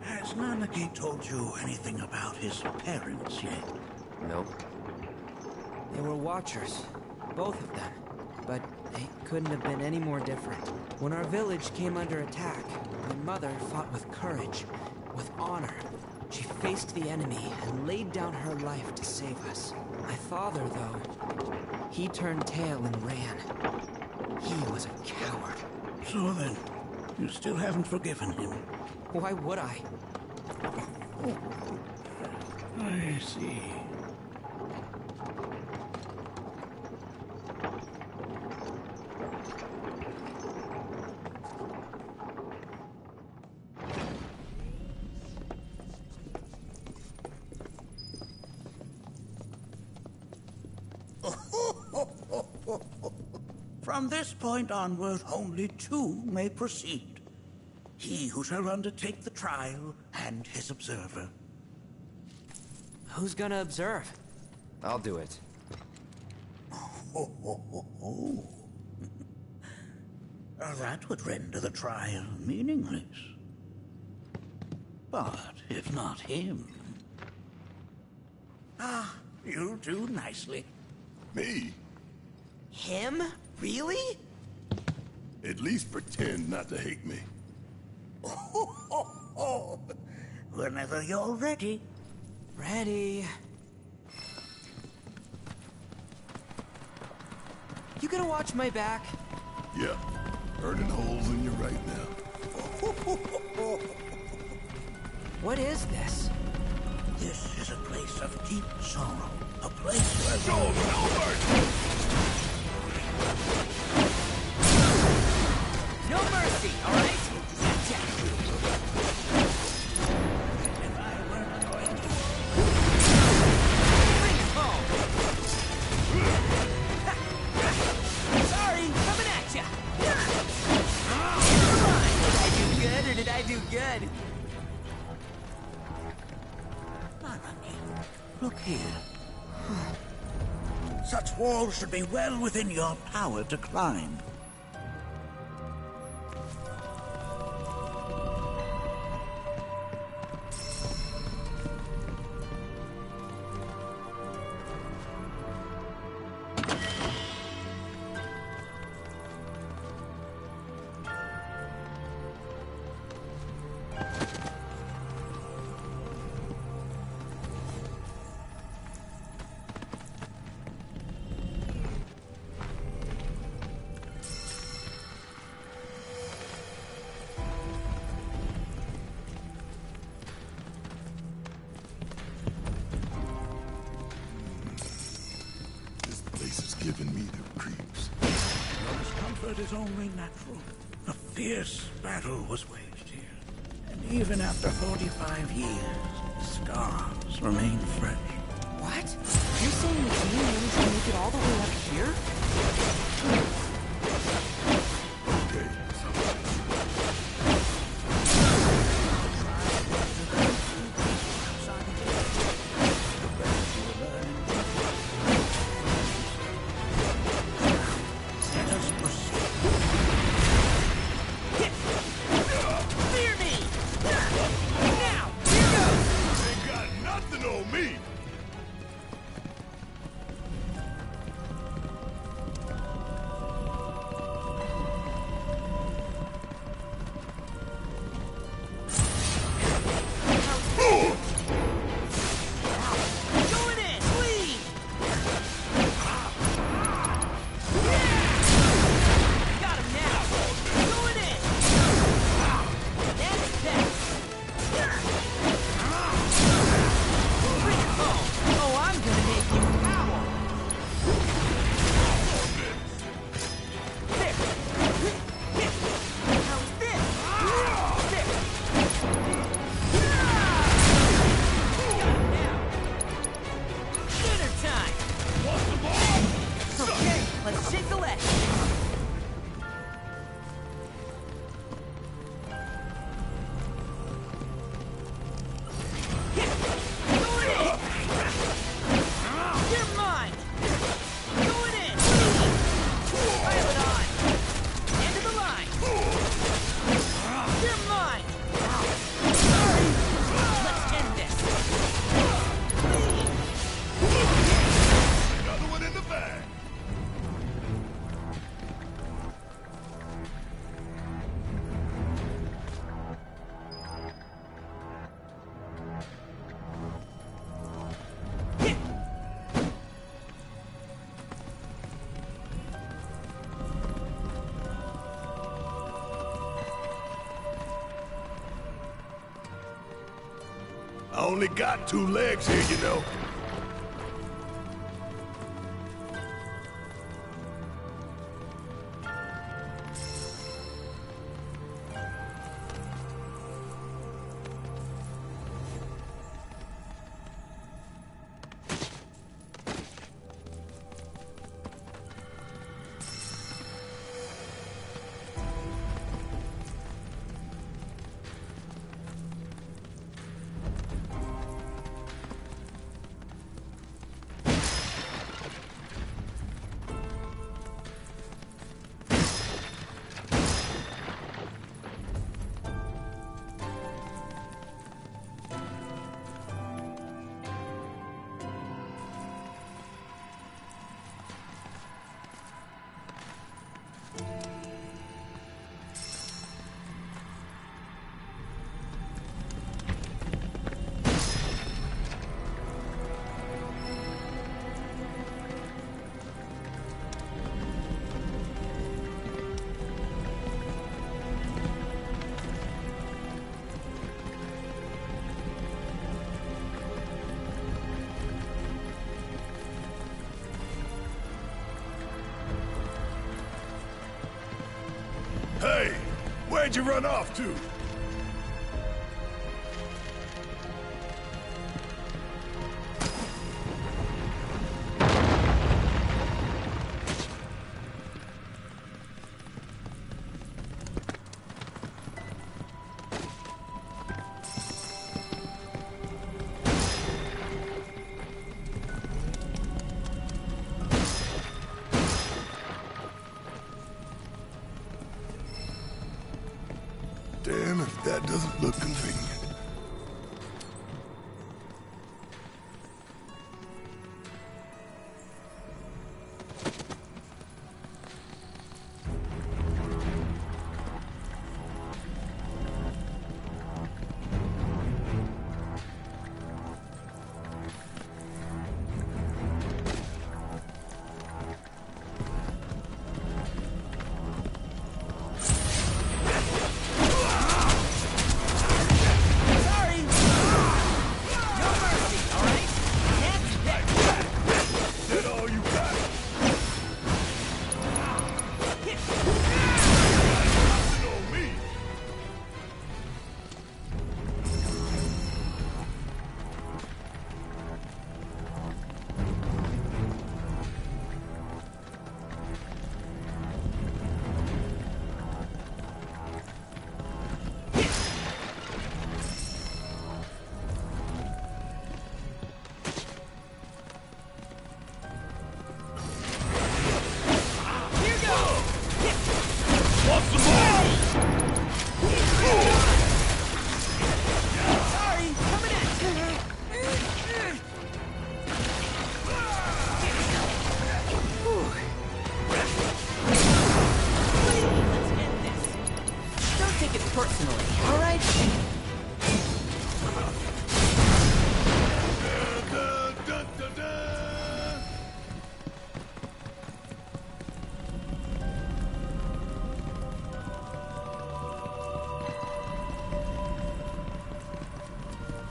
As none Nanaki told you anything about his parents yet? Nope. They were watchers, both of them. But they couldn't have been any more different. When our village came under attack, my mother fought with courage, with honor. She faced the enemy and laid down her life to save us. My father, though, he turned tail and ran. He was a coward. So then, you still haven't forgiven him? Why would I? I see. From this point onward, only two may proceed. He who shall undertake the trial, and his observer. Who's gonna observe? I'll do it. That would render the trial meaningless. But if not him... you'll do nicely. Me? Him? Really? At least pretend not to hate me. Whenever you're ready. Ready. You gonna watch my back? Yeah. Burning holes in you right now. What is this? This is a place of deep sorrow. A place where... Show no mercy! No mercy, all right? If I weren't going to... Bring it home! Sorry, coming at ya! Come on! Did I do good, or did I do good? Look here. Such walls should be well within your power to climb. Giving me the creeps. Your discomfort is only natural. A fierce battle was waged here. And even after 45 years, scars remain fresh. What? You're saying the team managed to make it all the way up here? Okay. only got 2 legs here, you know. Hey, where'd you run off to? Damn if that doesn't look convenient.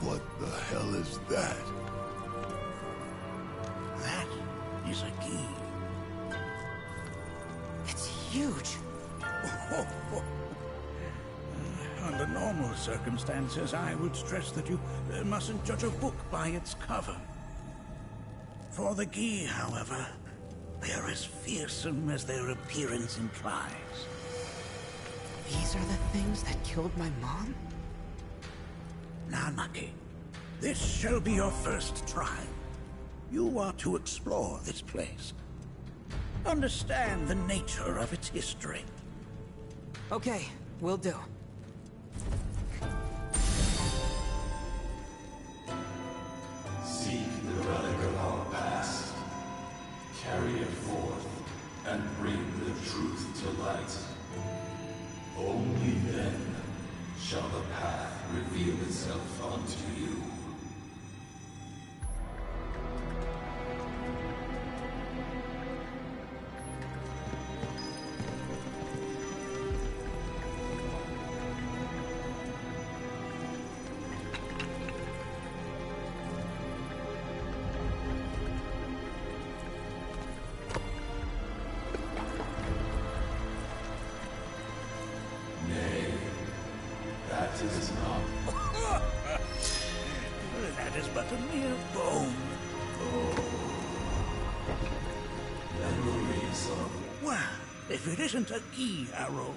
What the hell is that? That is a key. It's huge. Under normal circumstances, I would stress that you mustn't judge a book by its cover. For the Gi, however, they are as fearsome as their appearance implies. These are the things that killed my mom? Now, Nucky, this shall be your first trial. You are to explore this place. Understand the nature of its history. Okay, will do. Seek the relic of our past. Carry it forth and bring the truth to light. Only then shall the path reveal itself unto you. if it isn't a Gi arrow.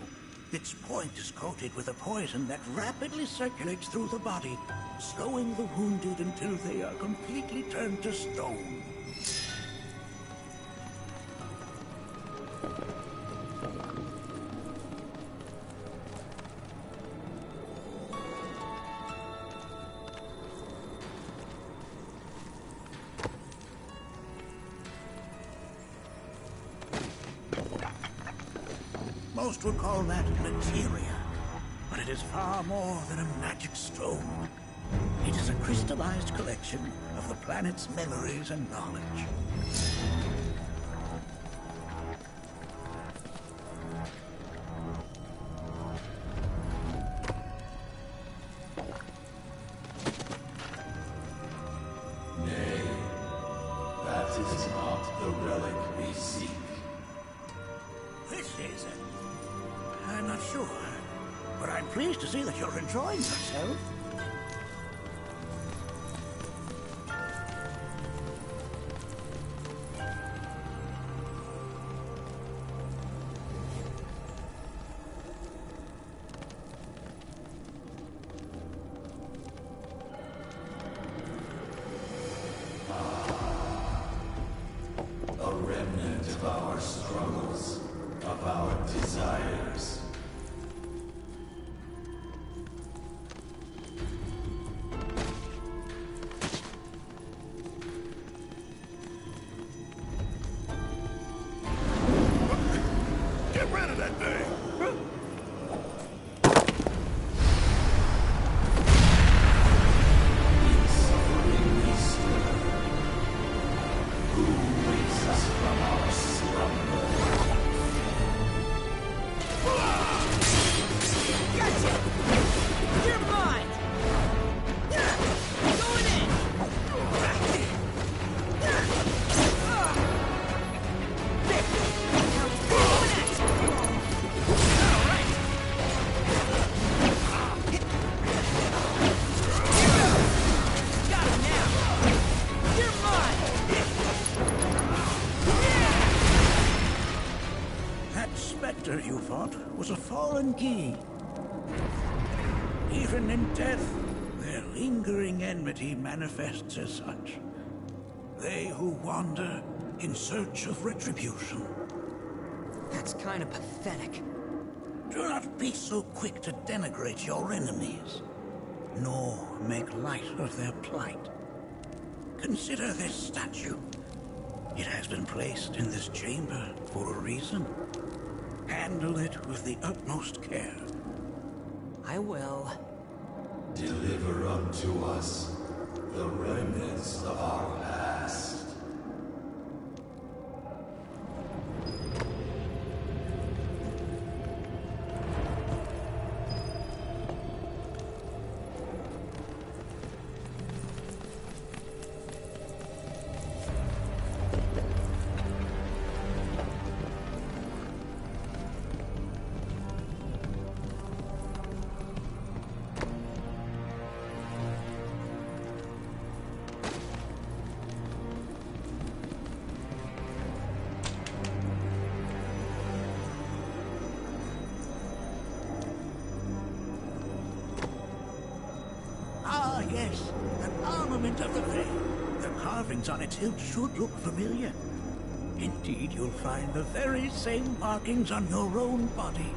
Its point is coated with a poison that rapidly circulates through the body, slowing the wounded until they are completely turned to stone. Most would call that materia, but it is far more than a magic stone. It is a crystallized collection of the planet's memories and knowledge. Nay, that is not the relic we seek. This is it. I'm not sure, but I'm pleased to see that you're enjoying yourself. A remnant of our struggles, of our desires. Get rid of that thing! You fought was a fallen Gi. Even in death, their lingering enmity manifests as such. They who wander in search of retribution. That's kind of pathetic. Do not be so quick to denigrate your enemies, nor make light of their plight. Consider this statue. It has been placed in this chamber for a reason. Handle it with the utmost care. I will. Deliver unto us the remnants of our past. Yes, an armament of the Fae. The carvings on its hilt should look familiar. Indeed, you'll find the very same markings on your own body.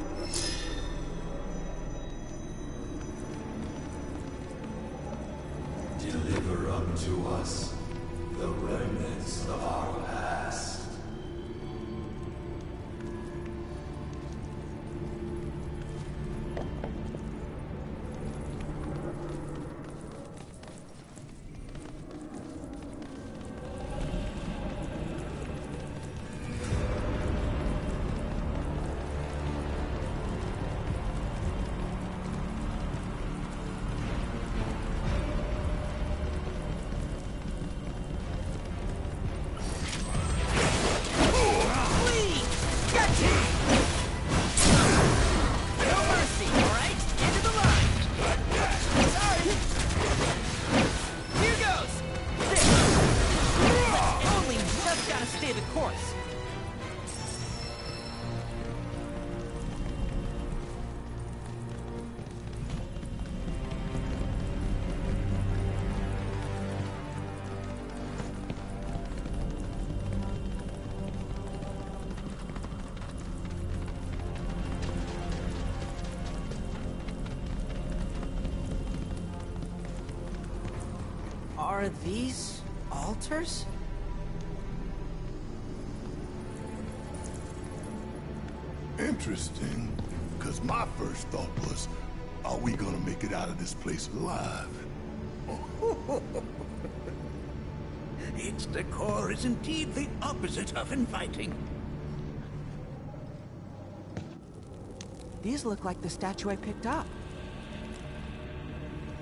Deliver unto us the remnants of our past. Are these altars? Interesting. Because my first thought was, are we gonna make it out of this place alive? Its decor is indeed the opposite of inviting. These look like the statue I picked up.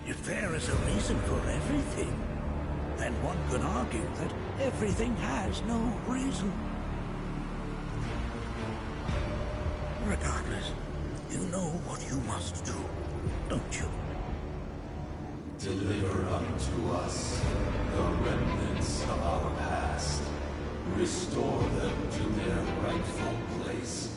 If there is a reason for everything, then one could argue that everything has no reason. Regardless, you know what you must do, don't you? Deliver unto us the remnants of our past. Restore them to their rightful place.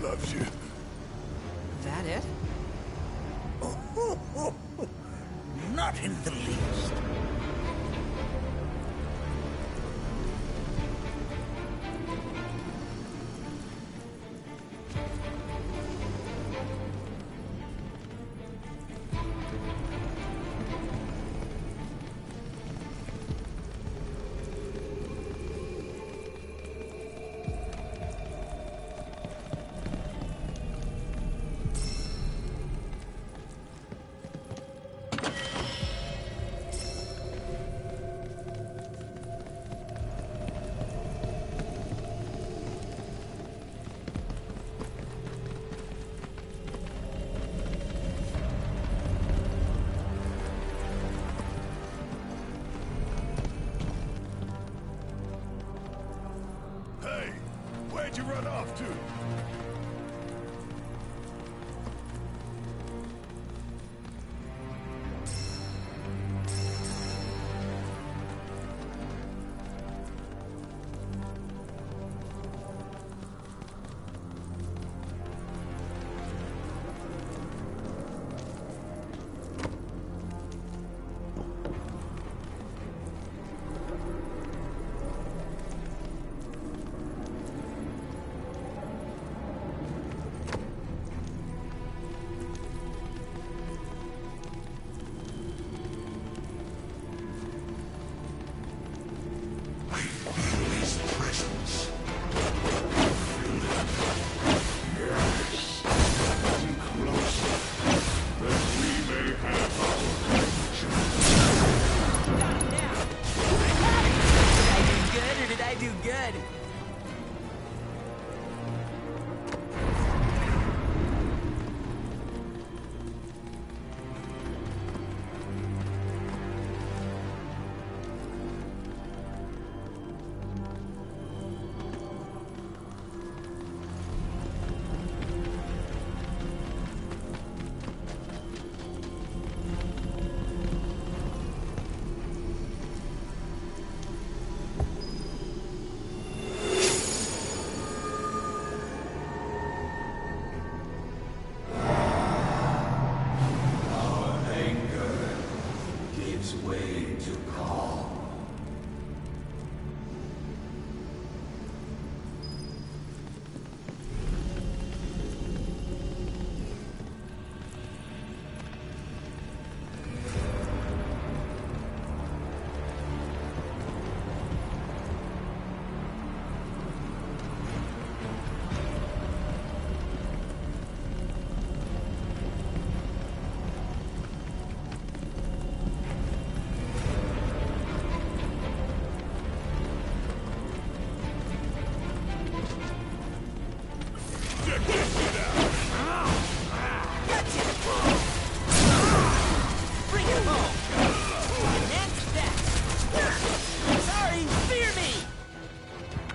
loves you. That it? Not in the least. Where'd you run off to?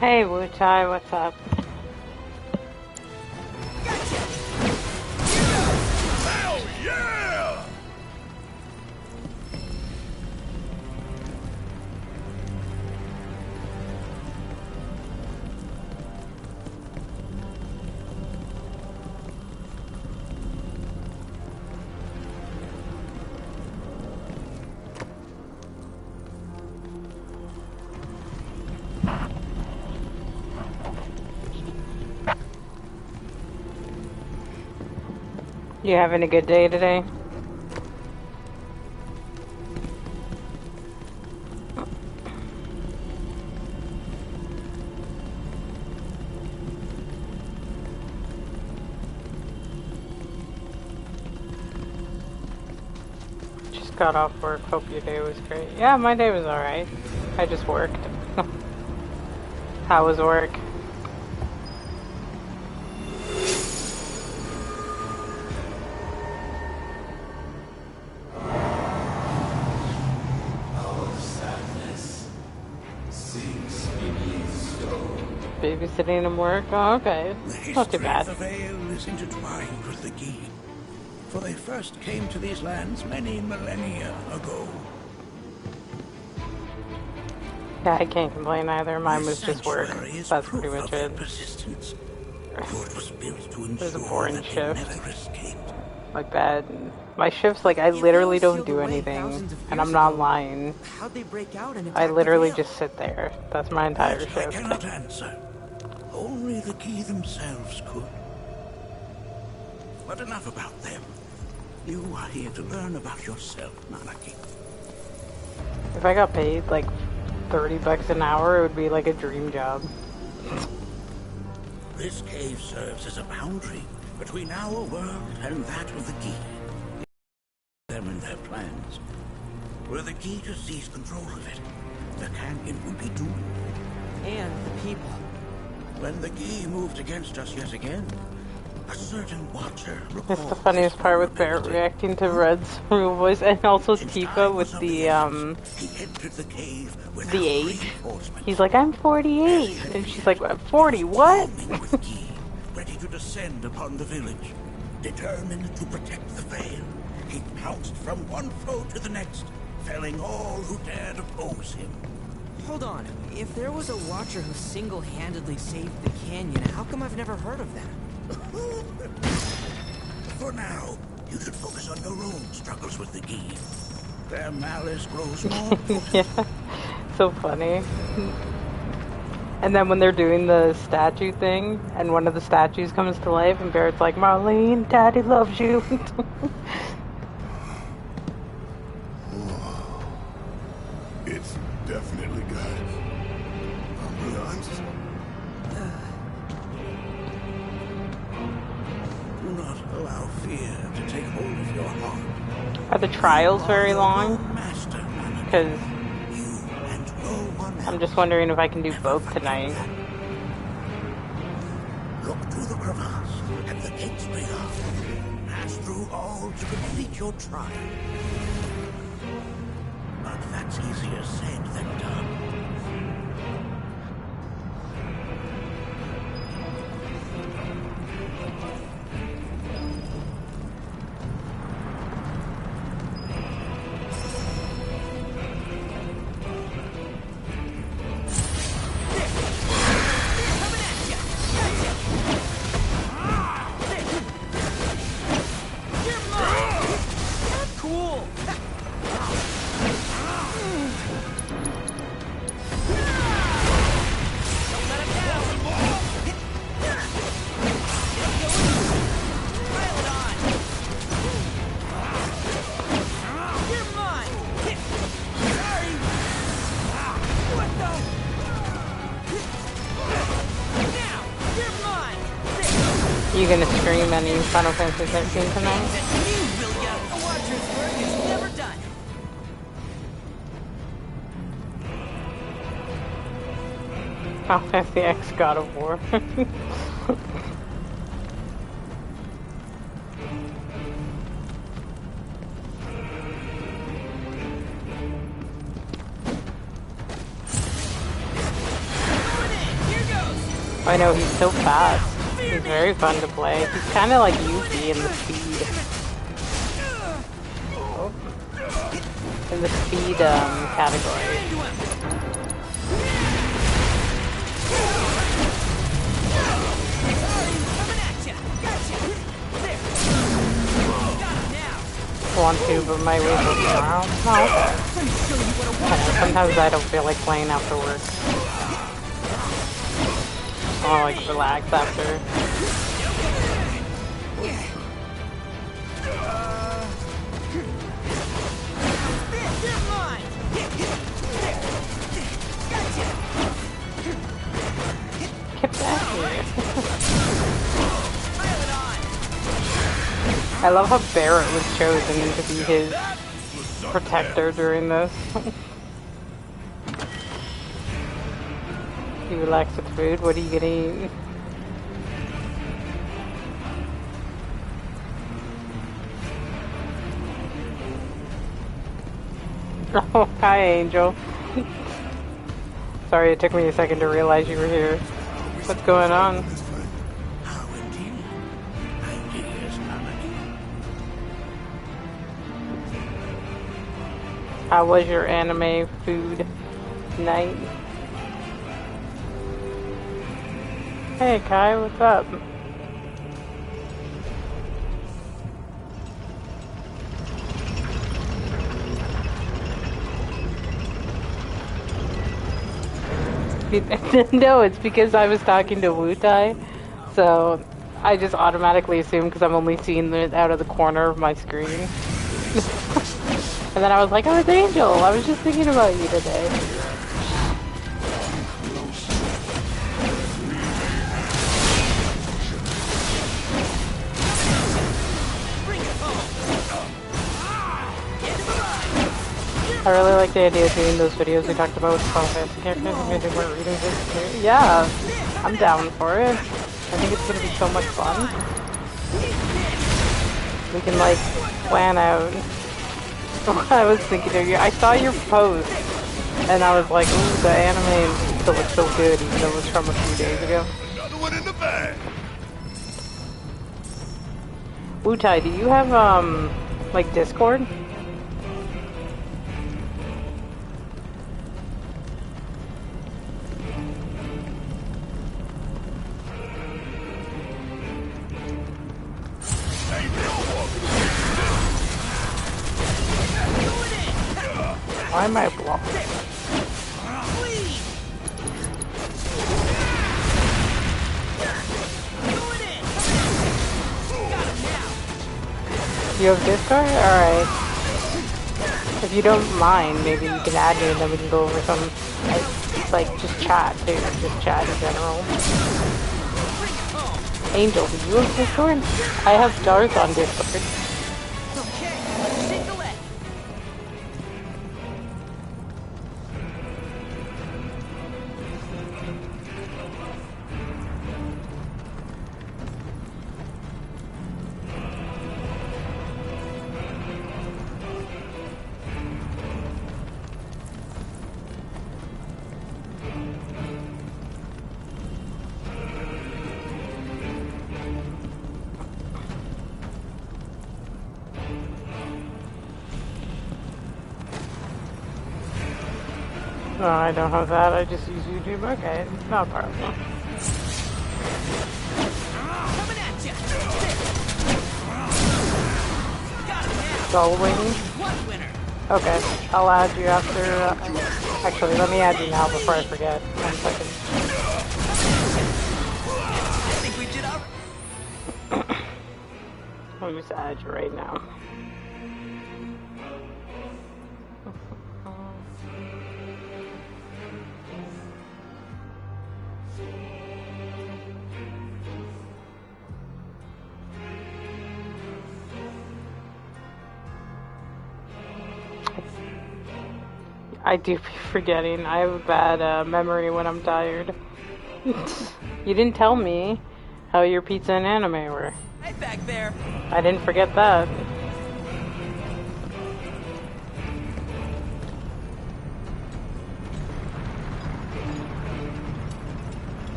Hey, Wu-Tai, what's up? Hell yeah! You having a good day today? Just got off work. Hope your day was great. Yeah, my day was alright. I just worked. How was work? Babysitting and work? Oh, okay. Not too bad. The Vale is intertwined with the Gi, for they first came to these lands many millennia ago. Yeah, I can't complain either. Mine was just work. That's pretty much it. Persistence. For it was built to It was a ensure boring that they shift. never escaped. Like that. My shifts, like, I literally don't do anything. And I'm not lying. How'd they break out and I attack literally the Vale? just sit there. That's my entire That I shift. cannot answer. Only the Gi themselves could. But enough about them. You are here to learn about yourself, Nanaki. If I got paid, like, $30 an hour, it would be like a dream job. This cave serves as a boundary between our world and that of the Gi. Them and their plans. Were the Gi to seize control of it, the canyon would be doomed. And the people. When the Gi moved against us yet again, A certain watcher It's the funniest part with Barrett reacting to Red's real voice, and also Tifa with the age. He's like, I'm 48, and she's like, 40, what? ready to descend upon the village. Determined to protect the Vale, he pounced from one foe to the next, felling all who dared oppose him. Hold on. If there was a Watcher who single-handedly saved the canyon, how come I've never heard of them? For now, you should focus on your own struggles with the Gi. Their malice grows more. Yeah, so funny. And then when they're doing the statue thing, and one of the statues comes to life, and Barrett's like, Marlene, Daddy loves you. It's definitely good. Do not allow fear to take hold of your heart. Are the trials very long? Because I'm just wondering if I can do both tonight. Look through the crevasse, and the gates beyond. Pass through all to complete your trial. But that's easier said than done. Cool! You gonna stream any Final Fantasy VII tonight? Final Fantasy X God of War. I know, he's so fast. He's very fun to play. He's kind of like Yuffie in the speed. Oh. In the speed category. Want to, but my week will be tomorrow. Oh, okay. Sometimes I don't feel like playing after work. I'll like relax after. Get back here. I love how Barrett was chosen to be his protector during this. You relax with food, what are you gonna eat? Oh, hi Angel. Sorry, it took me a second to realize you were here. What's going on? How was your anime food night? Hey Kai, what's up? No, it's because I was talking to Wutai, so I just automatically assumed because I'm only seeing it out of the corner of my screen. And then I was like, oh, it's Angel, I was just thinking about you today. I really like the idea of doing those videos we talked about with Final Fantasy characters and maybe we're reading this. Yeah, I'm down for it. I think it's going to be so much fun. We can like plan out. I was thinking of you. I saw your post, and I was like, ooh, the anime still looks so good, even though it was from a few days ago. Another one in the bag. Wutai, do you have like Discord? Why am I blocked? You have Discord? Alright. If you don't mind, maybe you can add me and then we can go over some, like just chat, dude. Just chat in general. Angel, do you have Discord? I have Darth on Discord. No, I don't have that. I just use YouTube. Okay, it's not a problem. Gullwing? Okay, I'll add you after. Actually, let me add you now before I forget. 1 second. Let me just add you right now. I do be forgetting. I have a bad memory when I'm tired. You didn't tell me how your pizza and anime were. Right back there. I didn't forget that.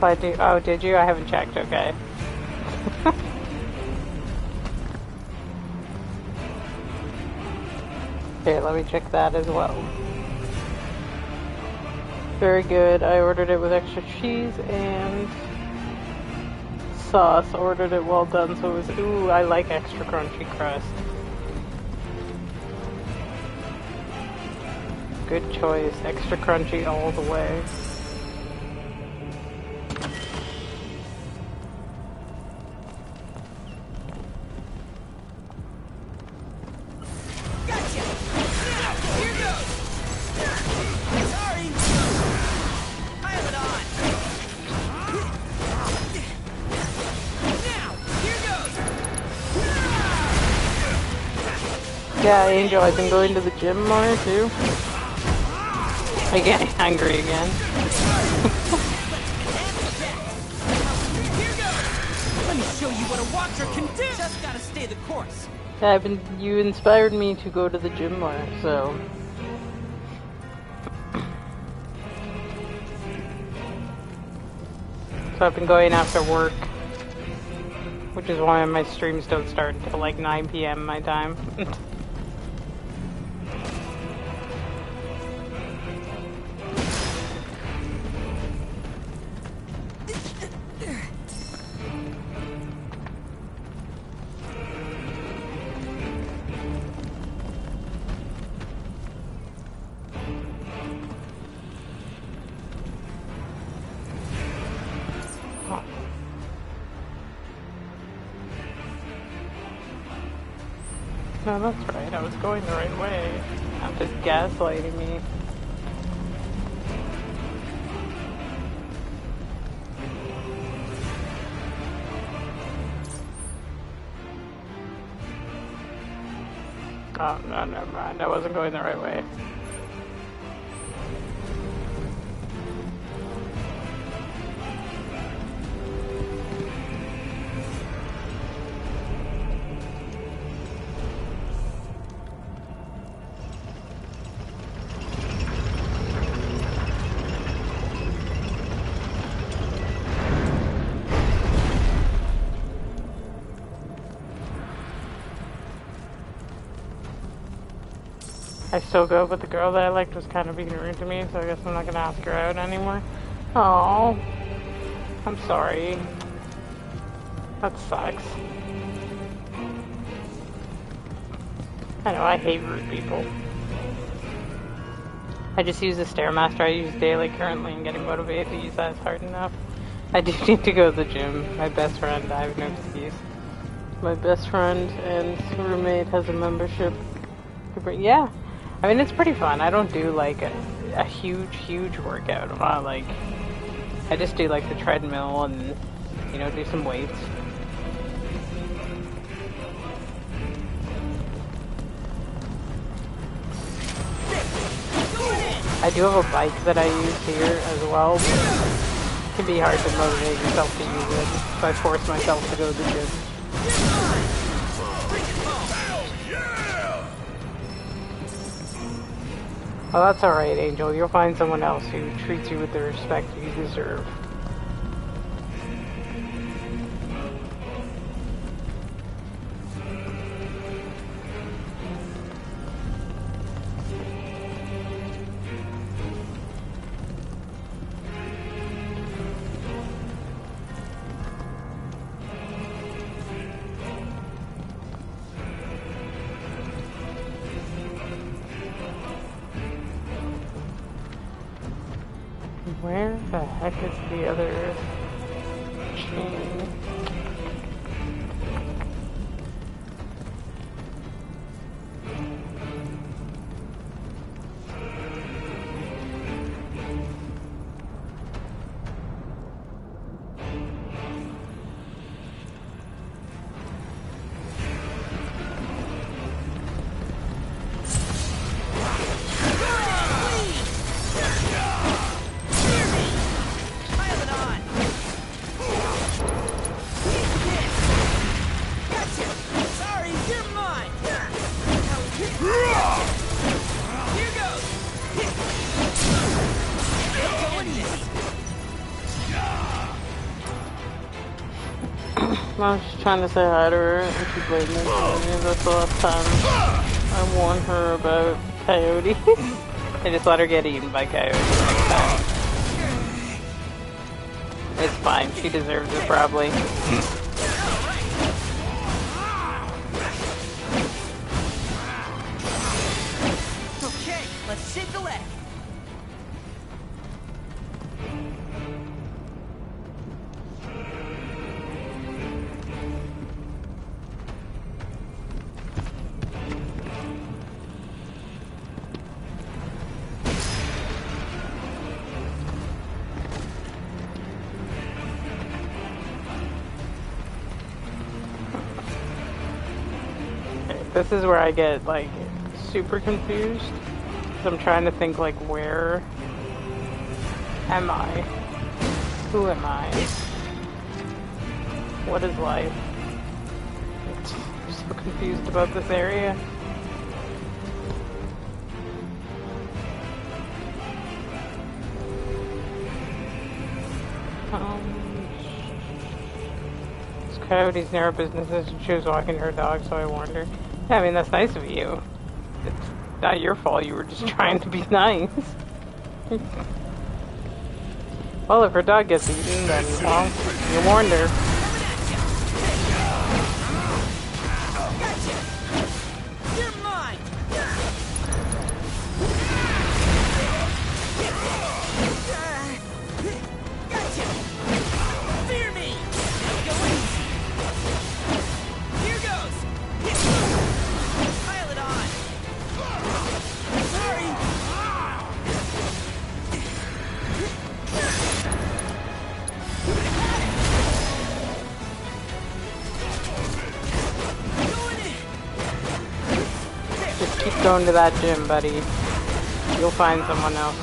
I do. Oh, did you? I haven't checked. Okay. Here, let me check that as well. Very good. I ordered it with extra cheese and sauce. Ordered it well done, so it was. Ooh, I like extra crunchy crust. Good choice. Extra crunchy all the way. Yeah, Angel, I've been going to the gym more too. I'm getting hungry again. Let me show you what a watcher can do. Just gotta stay the course. Yeah, you inspired me to go to the gym more, so. So I've been going after work. Which is why my streams don't start until like 9 PM my time. No, that's right. I was going the right way. I'm just gaslighting me. Oh, no, never mind. I wasn't going the right way. I still go, but the girl that I liked was kind of being rude to me, so I guess I'm not gonna ask her out anymore. Oh, I'm sorry. That sucks. I know, I hate rude people. I just use the Stairmaster I use daily currently and getting motivated to use that is hard enough. I do need to go to the gym. My best friend, I have no excuse. My best friend and roommate has a membership. Yeah. I mean, it's pretty fun. I don't do, like, a huge workout. I'm not, like... I just do, like, the treadmill and, you know, do some weights. I do have a bike that I use here as well, but it can be hard to motivate yourself to use it, so I force myself to go to the gym. Well, that's alright, Angel. You'll find someone else who treats you with the respect you deserve. Where the heck is the other chain? I was just trying to say hi to her and she blamed me. That's the last time I warned her about coyotes. I just let her get eaten by coyotes next time. It's fine, she deserves it probably. Okay, let's shake the leg. This is where I get, like, super confused. 'Cause I'm trying to think, like, where am I? Who am I? What is life? I'm so confused about this area. This coyote's near our businesses and she was walking her dog, so I warned her. Yeah, I mean, that's nice of you. It's not your fault, you were just trying to be nice. Well, if her dog gets eaten, then, well, you warned her. going to that gym, buddy. You'll find someone else.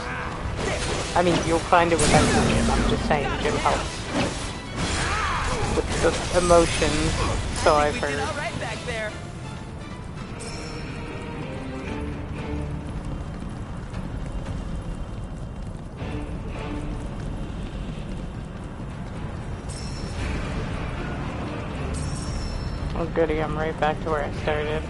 I mean, you'll find it without the gym. I'm just saying, gym helps. With the emotions, so I've heard. Right back there. Oh goody, I'm right back to where I started.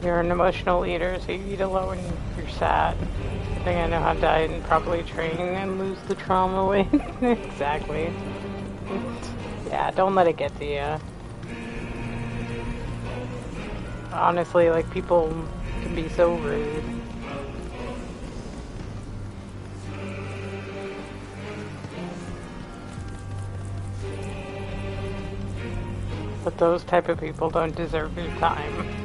You're an emotional eater, so you eat a lot when you're sad. I think I know how to diet and properly train and lose the trauma weight. Exactly. Yeah, don't let it get to you. Honestly, like, people can be so rude. But those type of people don't deserve your time.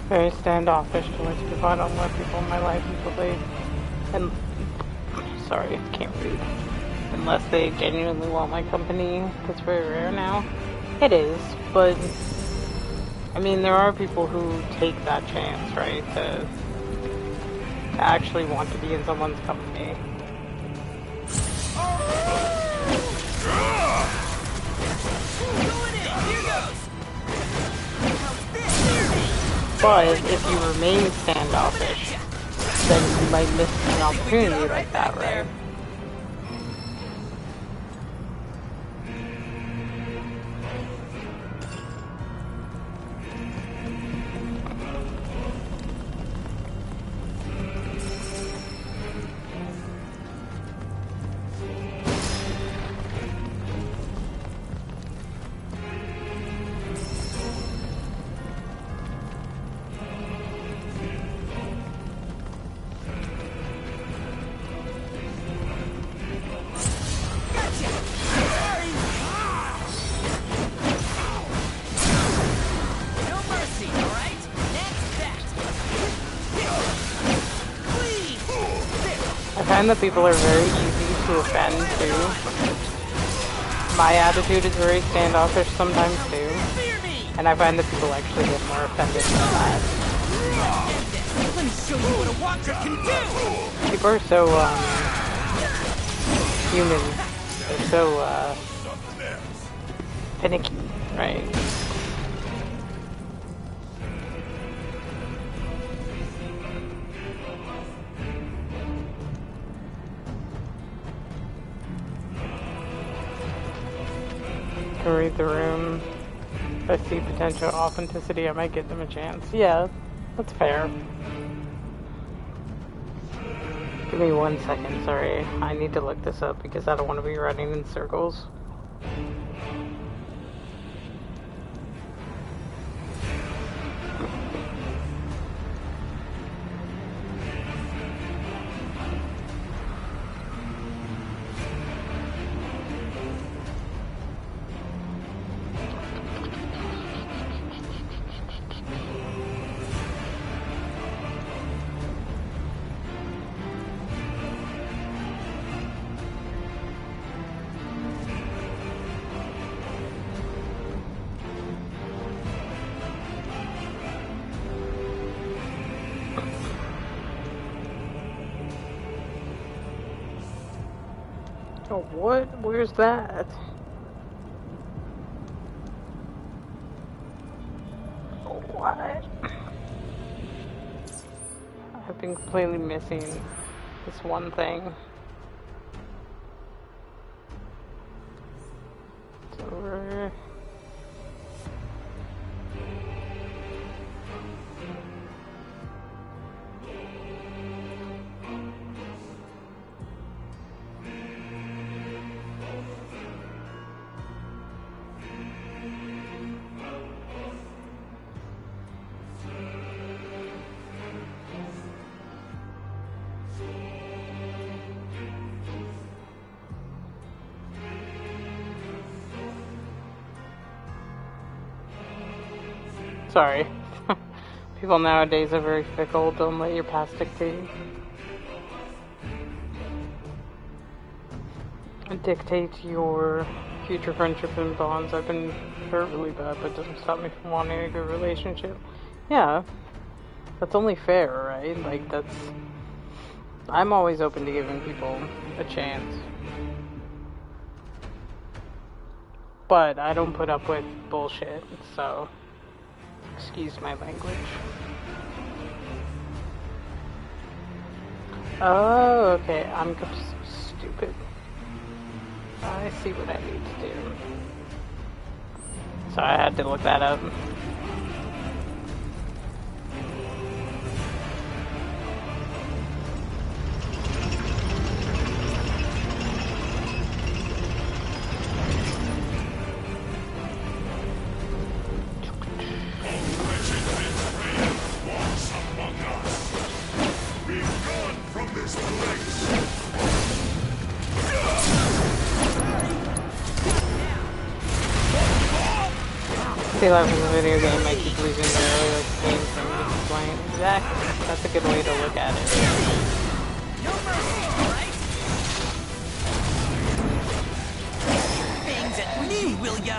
Very standoffish towards people. I don't let people in my life until they, and sorry, I can't read. Unless they genuinely want my company. That's very rare now. It is, but I mean, there are people who take that chance, right? To actually want to be in someone's company. But if you remain standoffish, then you might miss an opportunity like that, right? find that people are very easy to offend too. My attitude is very standoffish sometimes too. And I find that people actually get more offended than that. Let me show you what a watcher can do! People are so, human. They're so, finicky, right? Can read the room. If I see potential authenticity, I might give them a chance. Yeah, that's fair. Give me 1 second, sorry. I need to look this up because I don't want to be running in circles. Oh, what? Where's that? What? I've been completely missing this one thing. It's over. Sorry. People nowadays are very fickle. Don't let your past dictate your future friendship and bonds. I've been hurt really bad, but it doesn't stop me from wanting a good relationship. Yeah, that's only fair, right? Like, that's... I'm always open to giving people a chance. But I don't put up with bullshit, so... Excuse my language. Oh, okay. I'm so stupid. I see what I need to do. So I had to look that up. See, life is a video game, I keep losing the really like games from playing. Exactly. That's a good way to look at it. No mercy, alright? Bangs at me, will ya?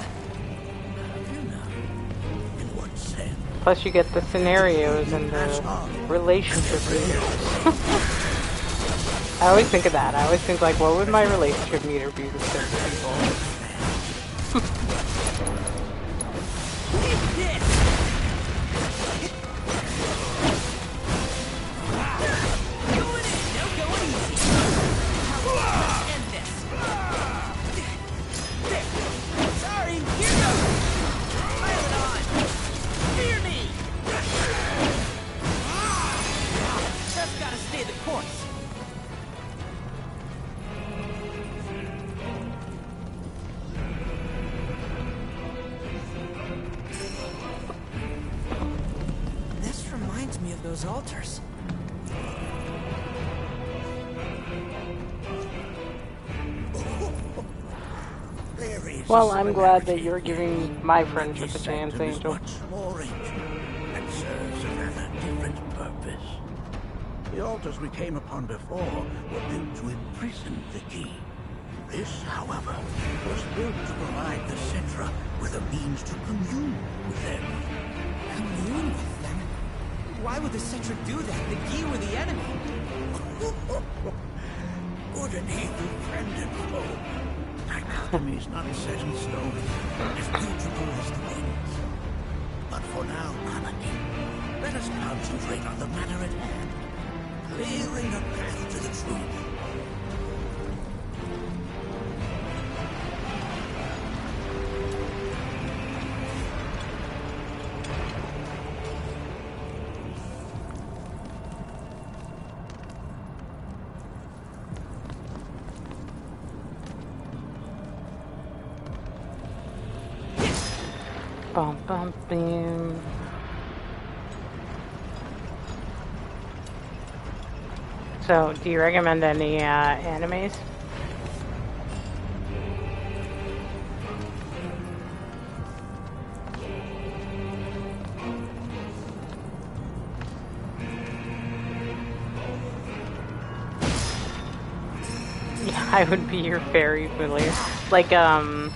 Plus you get the scenarios and the relationship meters. I always think of that. I always think like, what would my relationship meter be with certain people? Those altars. Well, I'm glad that you're giving my friendship a chance, Angel. More ancient and serves another different purpose. The altars we came upon before were built to imprison the key. This, however, was built to provide the Cetra with a means to commune with them. Commune with them? Why would the Cetra do that? The Gi were the enemy. Good and evil, friend and foe. Dichotomy's not set in stone, as beautiful as the winds. But for now, Anarchy, let us concentrate on the matter at hand, clearing a path to the truth. Bum bum bum. So, do you recommend any animes? Yeah, I would be your fairy familiar. Like, oh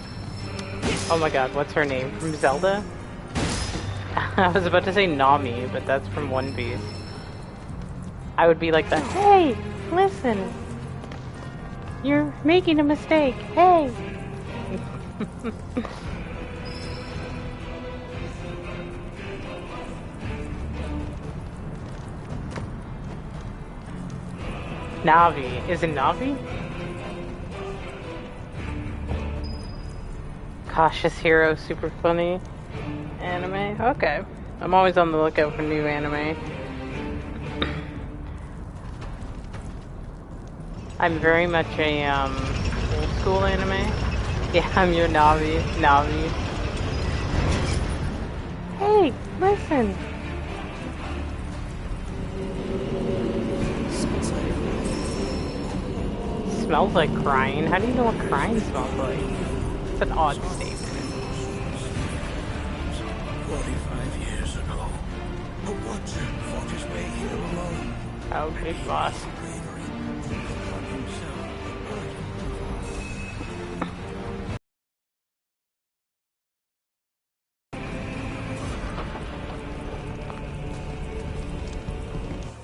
my god, what's her name? From Zelda? I was about to say Nami, but that's from One Piece. I would be like that. Hey, listen! You're making a mistake. Hey! Navi. Is it Navi? Cautious Hero, super funny anime. Okay. I'm always on the lookout for new anime. I'm very much a old school anime. Yeah, I'm your Navi. Navi. Hey, listen. Smells like crying. How do you know what crying smells like? It's an odd statement. 45 years ago, a watcher fought his way here alone. Oh, big boss.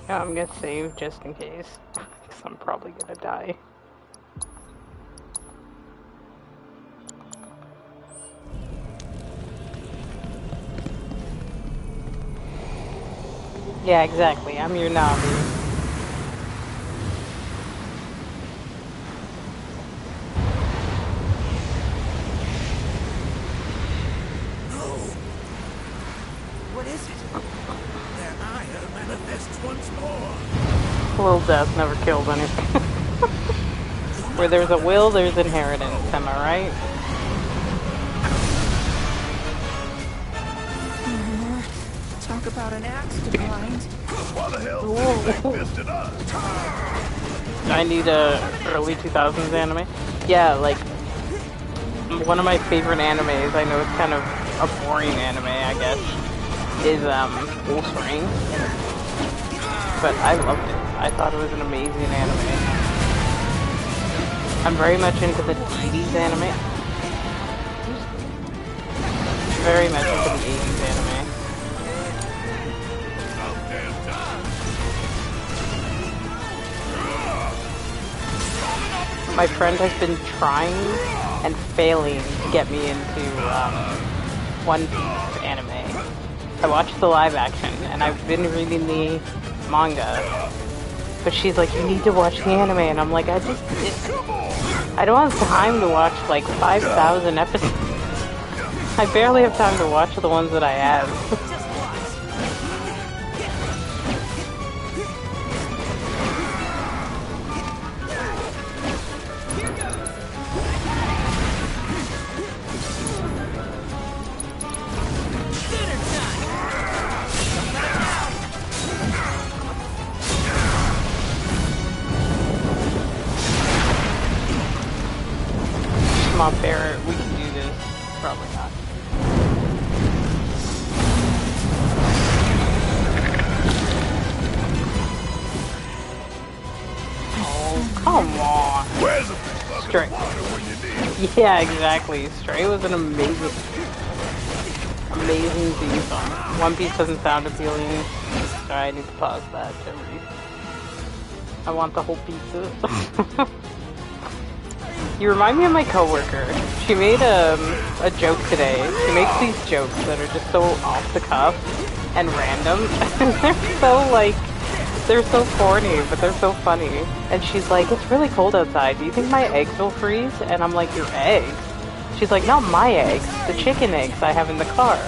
Yeah, I'm gonna save just in case, because I'm probably gonna die. Yeah, exactly. I'm your Navi. What is it? Their ire manifests once more. Will death never killed anything. Where there's a will, there's inheritance. Am I right? Talk about an axe to grind. What the hell? I need a early 2000s anime. Yeah, like one of my favorite animes. I know it's kind of a boring anime, I guess. Is Wolfsbane. But I loved it. I thought it was an amazing anime. I'm very much into the 80s anime. Very much into the 80s anime. My friend has been trying and failing to get me into One Piece anime. I watched the live action and I've been reading the manga, but she's like, you need to watch the anime, and I'm like, I don't have time to watch like 5,000 episodes. I barely have time to watch the ones that I have. Come on, Barrett, we can do this. Probably not. Come on. Where's a big bucket Stray. of water when you need it? Yeah, exactly. Stray was an amazing theme song. One Piece doesn't sound appealing. Sorry, I need to pause that to read. I want the whole pizza. You remind me of my coworker. She made a joke today. She makes these jokes that are just so off the cuff and random. They're so corny, but they're so funny. And she's like, it's really cold outside. Do you think my eggs will freeze? And I'm like, your eggs? She's like, not my eggs. The chicken eggs I have in the car.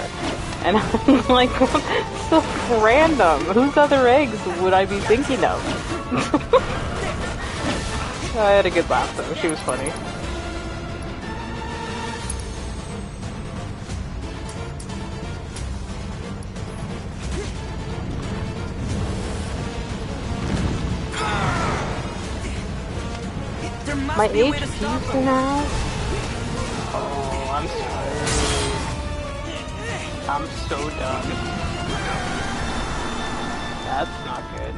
And I'm like, so random. Whose other eggs would I be thinking of? I had a good laugh though. She was funny. My HP's now? Oh, I'm sorry. I'm so done. That's not good.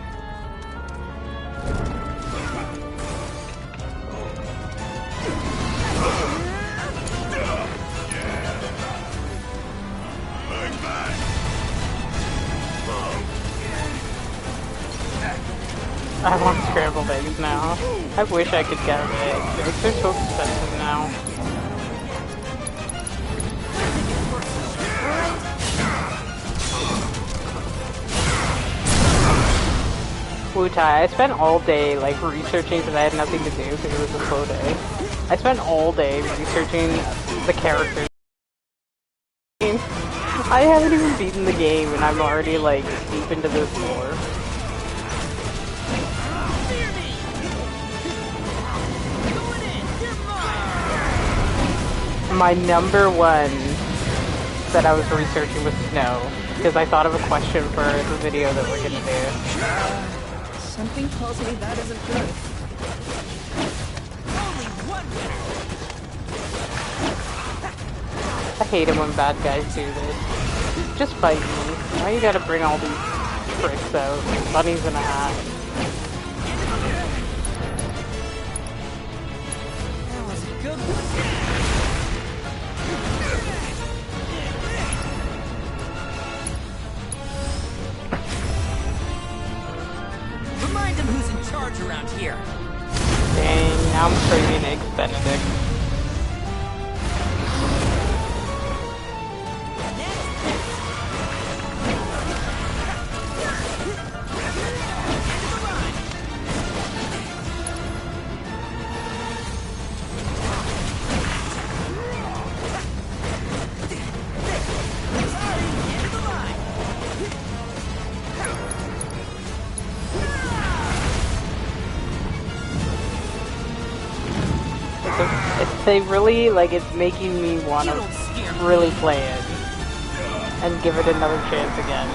I want scrambled eggs now. I wish I could get eggs. Eggs are so expensive now. Wu-Tai, I spent all day like researching because I had nothing to do because it was a slow day. I spent all day researching the characters. I haven't even beaten the game and I'm already like deep into this lore. My number one that I was researching was snow, because I thought of a question for the video that we're gonna do. Something tells me that isn't good. Only one I hate it when bad guys do this. Just fight me. Why you gotta bring all these tricks out? Bunnies in a hat. That was a good one. Remind him who's in charge around here. Dang, now I'm craving Eggs Benedict. They really, like, it's making me want to really play it and give it another chance again.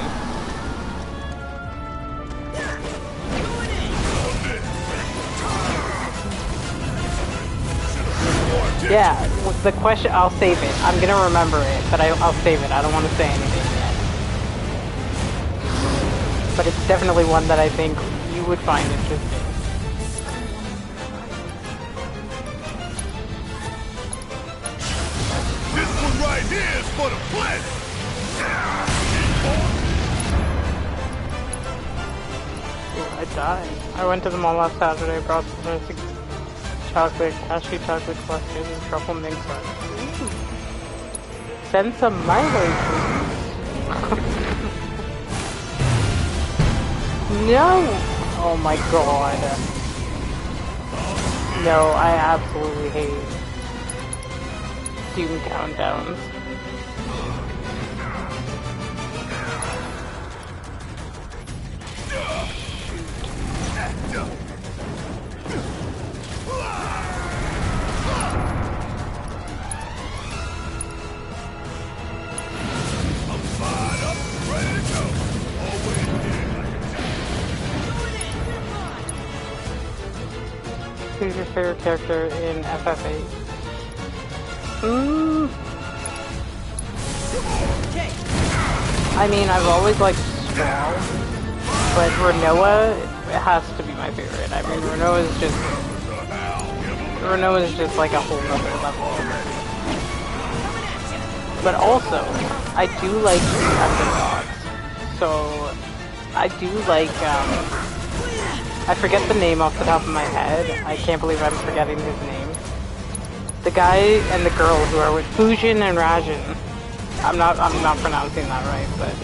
Yeah, the question, I'll save it. I'm gonna remember it, but I'll save it. I don't want to say anything yet. But it's definitely one that I think you would find interesting. Right here is for the planet. I died. I went to the mall last Saturday, brought some chocolate, cashew chocolate collection, and truffle mix. Send some my way, please. No! Oh my god. No, I absolutely hate Doom countdowns. Who's your favorite character in FF8? I mean, I've always liked Squall, but Renoa has to be my favorite. I mean, Renoa is just Renoa is just like a whole nother level. But also, I do like underdogs. So, I do like, I forget the name off the top of my head. I can't believe I'm forgetting his name. The guy and the girl who are with Fujin and Rajin. I'm not pronouncing that right, but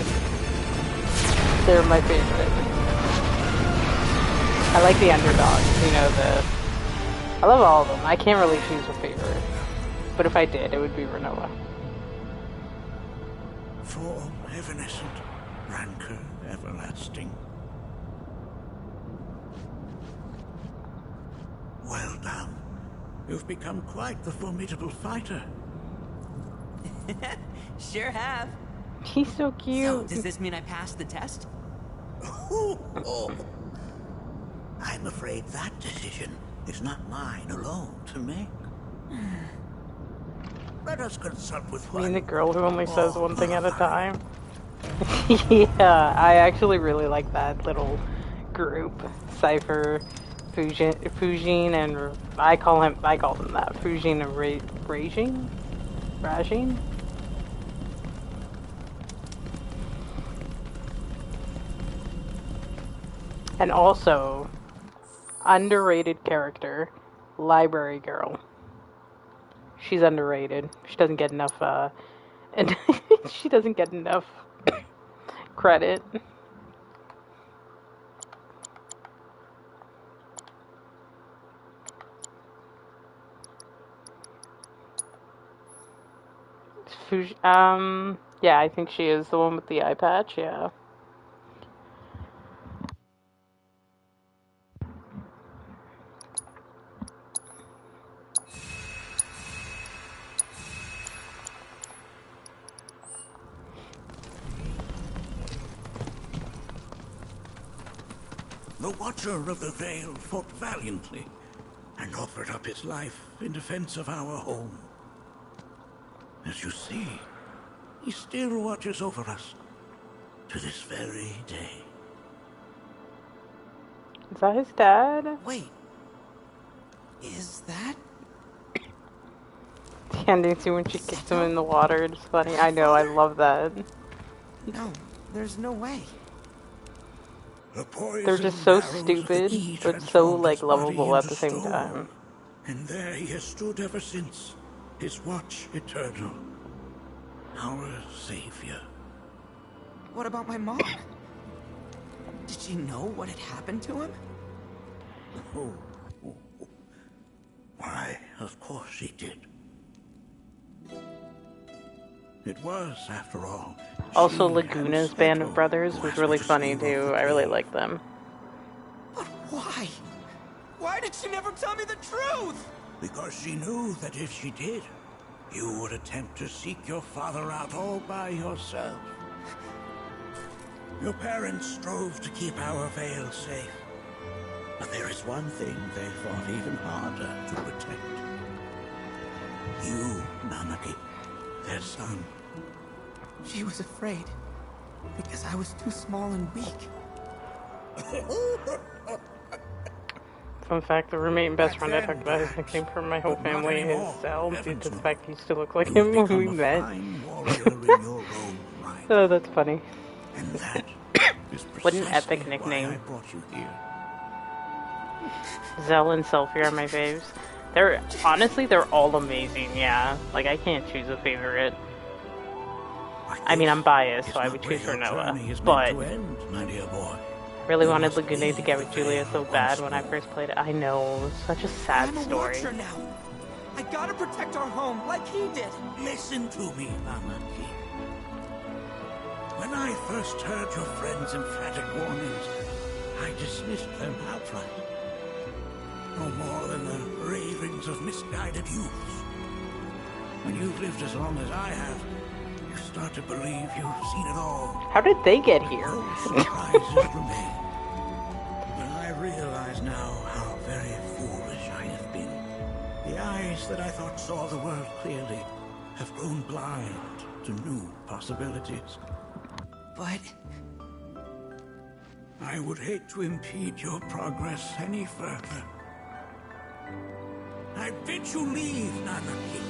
they're my favorite. I like the underdogs, you know, I love all of them. I can't really choose a favorite. But if I did, it would be Renoa. Form evanescent, rancor everlasting. Well done. You've become quite the formidable fighter. Sure have. He's so cute. So, does this mean I passed the test? I'm afraid that decision is not mine alone to make. Let us consult with I mean, the girl who only says one thing at a time. Yeah, I actually really like that little group. Cypher, Fujin, and I call them that. Fujin and Rajin? And also, underrated character, Library Girl. She's underrated. She doesn't get enough, and she doesn't get enough credit. Yeah, I think she is the one with the eye patch, yeah. The Watcher of the Veil fought valiantly and offered up his life in defense of our home. As you see, he still watches over us to this very day. Is that his dad? Wait. Is that? The ending scene when she kicks him in the water, it's funny. I know, I love that. No, there's no way. They're just so stupid, but so, like, lovable at the same time. And there he has stood ever since, his watch eternal. Our savior. What about my mom? Did she know what had happened to him? Why, of course she did. It was, after all. Also, Laguna's band of brothers was really funny too. I really like them. But why? Why did she never tell me the truth? Because she knew that if she did, you would attempt to seek your father out all by yourself. Your parents strove to keep our veil safe. But there is one thing they fought even harder to protect. You, Nanaki, their son. She was afraid because I was too small and weak. Fun fact, the roommate and best friend I talked about his nickname for my whole family is Zell, due to the fact he used to look like him when we met. Oh, that's funny. What an epic nickname. Zell and Selfie are my faves. They're all amazing, yeah. Like, I can't choose a favorite. I mean, I'm biased, so I would choose Renoa, but I really wanted Laguna to get with Julia so bad when I first played it. I know, it was such a sad story. I'm a Watcher now. I gotta protect our home, like he did. Listen to me, Nanaki. When I first heard your friends' emphatic warnings, I dismissed them outright. No more than the ravings of misguided youths. When you've lived as long as I have, you start to believe you've seen it all. How did they get here? No surprises remain. But I realize now how very foolish I have been. The eyes that I thought saw the world clearly have grown blind to new possibilities. But I would hate to impede your progress any further. I bid you leave, Nanaki.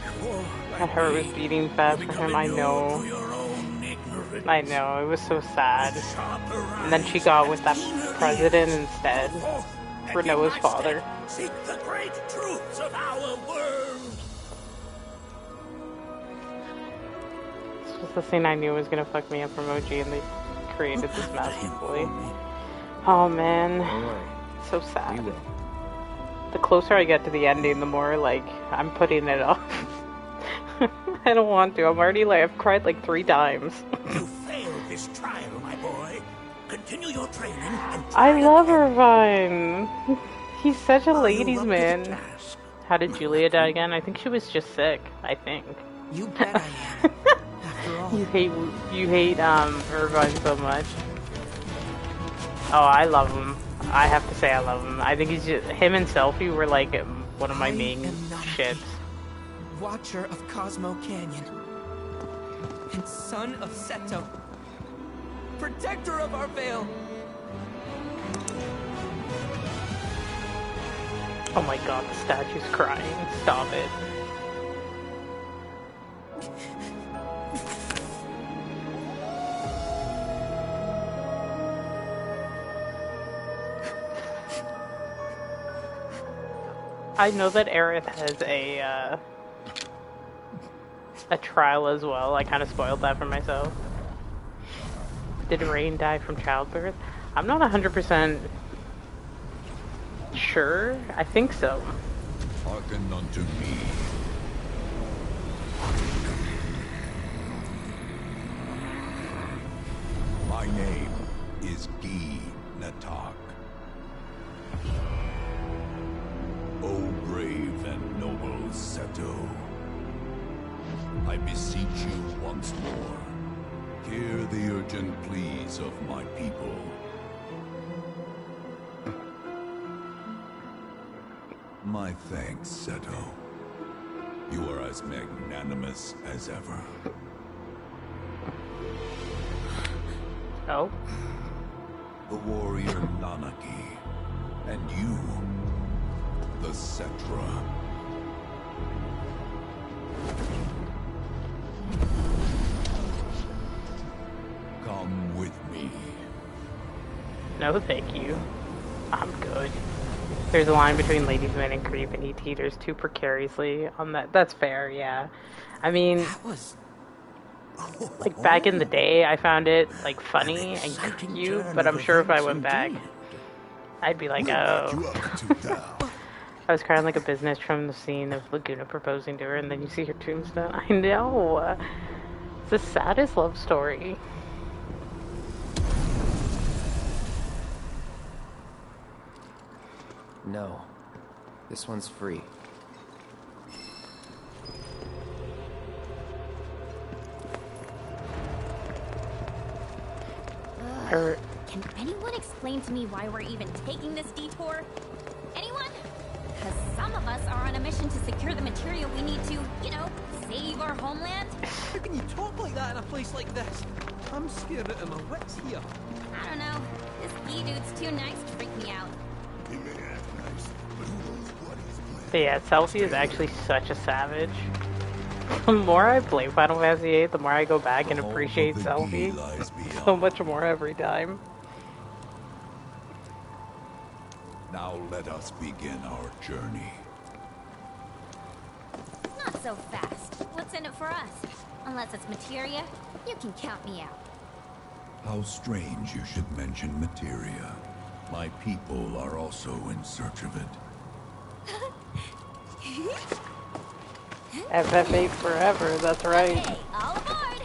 Before My heart was beating fast for him, I know. I know, it was so sad. And then she got with that president instead. For Noah's father. Seek the great truths of our world. This was the scene I knew was gonna fuck me up from OG, and they created this masterfully. Oh man, so sad. The closer I get to the ending, the more like I'm putting it off. I don't want to. I'm already like I've cried like 3 times. You failed this trial, my boy. Continue your training and I love Irvine. He's such a ladies' man. How did Julia die again? I think she was just sick. I think. You bet I am. After all. You hate Irvine so much. Oh, I love him. I have to say I love him. I think he's just him and Selfie were like one of my main ships. Watcher of Cosmo Canyon and son of Seto, protector of our veil. Oh my god, the statue's crying. Stop it. I know that Aerith has a trial as well. I kind of spoiled that for myself. Did Rain die from childbirth? I'm not 100% sure. I think so. Hearken unto me. My name is Gi Natak. O brave and noble Seto, I beseech you once more, hear the urgent pleas of my people. My thanks, Seto. You are as magnanimous as ever. Oh? The warrior Nanaki, and you, the Cetra. Come with me. No, thank you. I'm good. There's a line between ladies' men and creep, and he teeters too precariously on that. That's fair, yeah. I mean, like back in the day, I found it like funny and cute, but I'm sure if I went back, I'd be like, oh. I was crying like a business from the scene of Laguna proposing to her, and then you see her tombstone. I know. It's the saddest love story. No. This one's free. Can anyone explain to me why we're even taking this detour? Anyone? Because some of us are on a mission to secure the material we need to, you know, save our homeland. How can you talk like that in a place like this? I'm scared out of my wits here. I don't know. This E-dude's too nice to freak me out. But yeah, Selfie is actually such a savage. The more I play Final Fantasy VIII, the more I go back and appreciate Selfie so much more every time. Now let us begin our journey. Not so fast. What's in it for us? Unless it's materia, you can count me out. How strange you should mention materia. My people are also in search of it. FF8 forever, that's right. Okay, all aboard!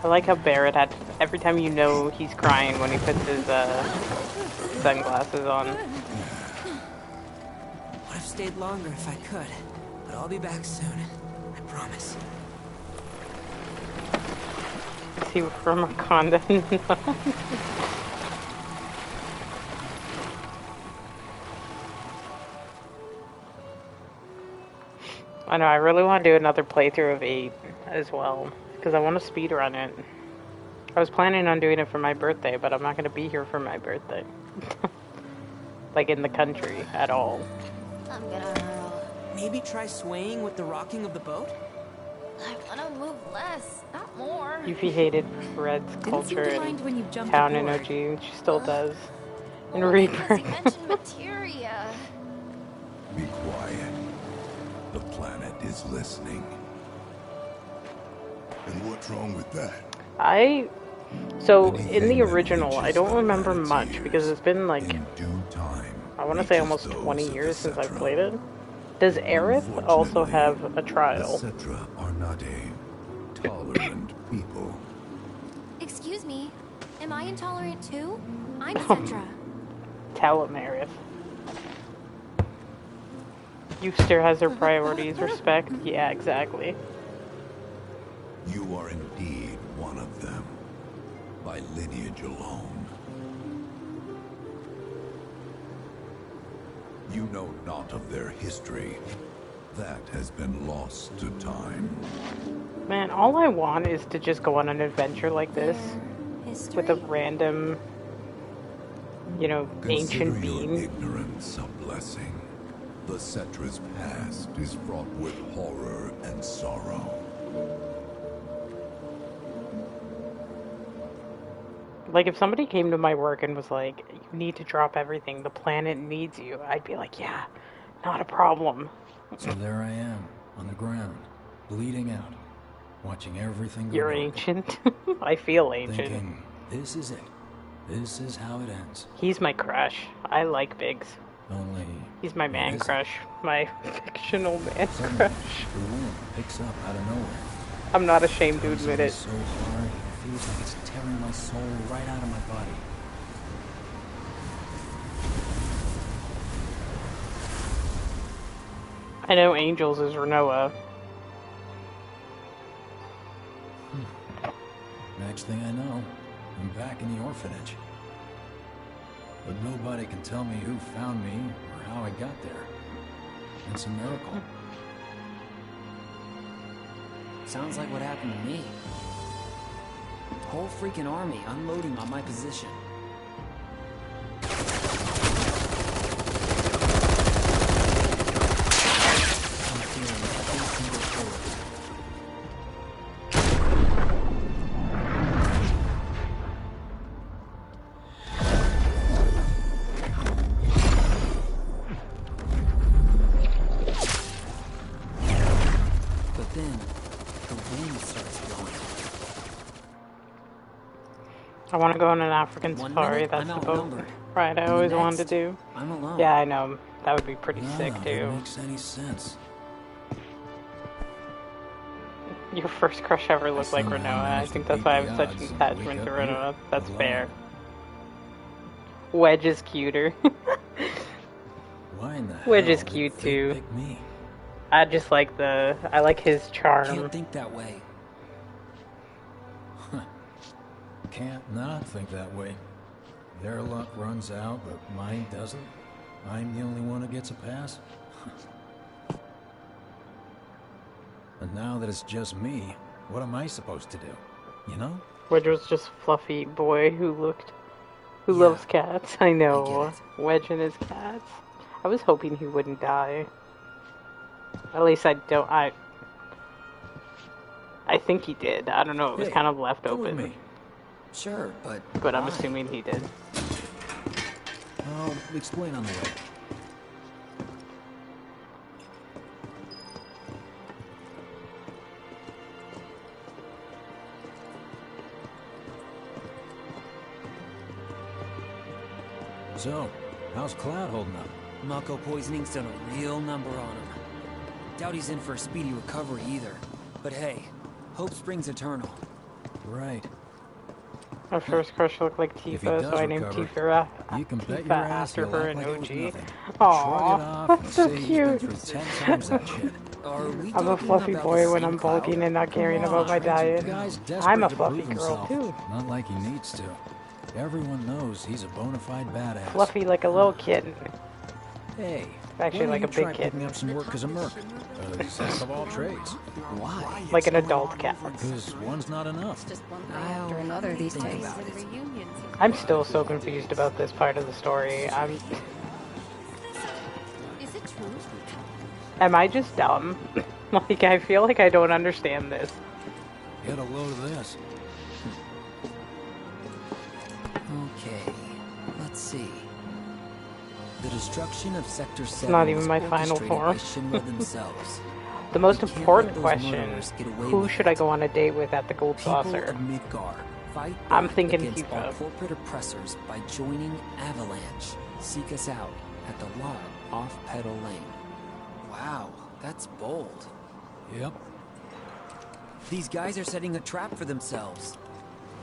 I like how Barrett had, every time you know he's crying when he puts his sunglasses on. Would have stayed longer if I could, but I'll be back soon. I promise. Is he from Wakanda? I know, I really want to do another playthrough of 8 as well, because I want to speedrun it. I was planning on doing it for my birthday, but I'm not gonna be here for my birthday. Like in the country at all. I'm gonna hurl. Maybe try swaying with the rocking of the boat? I wanna move less, not more. Yuffie hated Red's culture mind when you and jumped town in aboard. OG, and she still does. In Only 'cause Rebirth. he mentioned materia. Be quiet. The planet is listening. And what's wrong with that? So in the original, I don't remember much because it's been like, I want to say almost 20 years since I've played it. Does Aerith also have a trial? The Cetra are not a tolerant people. Excuse me, am I intolerant too? I'm Cetra. Tell him, Aerith. Euster has her priorities, respect. Yeah, exactly. You are indeed one of them, by lineage alone. You know not of their history. That has been lost to time. Man, all I want is to just go on an adventure like this with a random, you know, ancient Consider your being. ignorance a blessing. The Cetra's past is fraught with horror and sorrow. Like, if somebody came to my work and was like, you need to drop everything, the planet needs you, I'd be like, yeah, not a problem. So there I am, on the ground, bleeding out, watching everything go You're dark, ancient. I feel ancient. thinking, this is it. This is how it ends. He's my crush. I like Biggs. Only... He's my man is it? crush. My fictional man Suddenly, crush. the wind picks up out of nowhere. I'm not ashamed to Comes admit in it. so hard, it feels like it's tearing my soul right out of my body. I know Angels is Renoa. Next thing I know, I'm back in the orphanage. But nobody can tell me who found me or how I got there. It's a miracle. Sounds like what happened to me. Whole freaking army unloading on my position. I'm feeling every single bullet. But then, the wind starts blowing. I want to go on an African One safari. minute, That's I'm the boat outnumbered. ride I And the always wanted to next, do. I'm alone. Yeah, I know. That would be pretty None sick of too. it makes any sense. Your first crush ever looked like somehow Renoa. I managed think to that's why I beat have the such an odds and attachment to wake up here, Renoa. That's alone. fair. Wedge is cuter. Why in the Wedge hell is did cute fate too. pick me? I just like I like his charm. Can't think that way. Can't not think that way. Their luck runs out, but mine doesn't. I'm the only one who gets a pass. And now that it's just me, what am I supposed to do? You know? Wedge was just fluffy boy who Yeah, loves cats. I I know. get Wedge and his cats. I was hoping he wouldn't die. At least I think he did. I don't know. It was Hey, kind of left come with open. me. Sure, But I'm why? assuming he did. I'll explain on the way. So, how's Cloud holding up? Mako poisoning's done a real number on him. Doubt he's in for a speedy recovery either. But hey, hope springs eternal. Right. My first crush looked like If he Tifa, does so I named recover, Tifa, you can bet Tifa your ass after he'll her act in like it was OG. nothing. Aww, Shrug it off and that's so say he's been cute. through 10 times that shit. Are we I'm a talking fluffy about boy the when same I'm Cloud? bulking and not caring Come about my on, diet. the guy's I'm desperate a to fluffy prove girl himself. too. Not like he needs to. Everyone knows he's a bona fide badass. Fluffy like a little kitten. Hey, Actually, like a big try kid. picking up some work as a merc? Jack of all trades. Why? Like an adult cat. Because one's not enough. Just one thing after another these days. I'm still so confused about this part of the story. Is it true? Am I just dumb? Like, I feel like I don't understand this. Get a load of this. Okay, let's see. The destruction of Sector 7 not even was my final orchestrated form. by Shinra themselves. The most We can't important let those question, murderers get away who with should it. I go on a date with at the Gold People Saucer? of Midgar, fight I'm back thinking against all Tifa. corporate oppressors by joining Avalanche. Seek us out at the lot off Petal Lane. Wow, that's bold. Yep. These guys are setting a trap for themselves.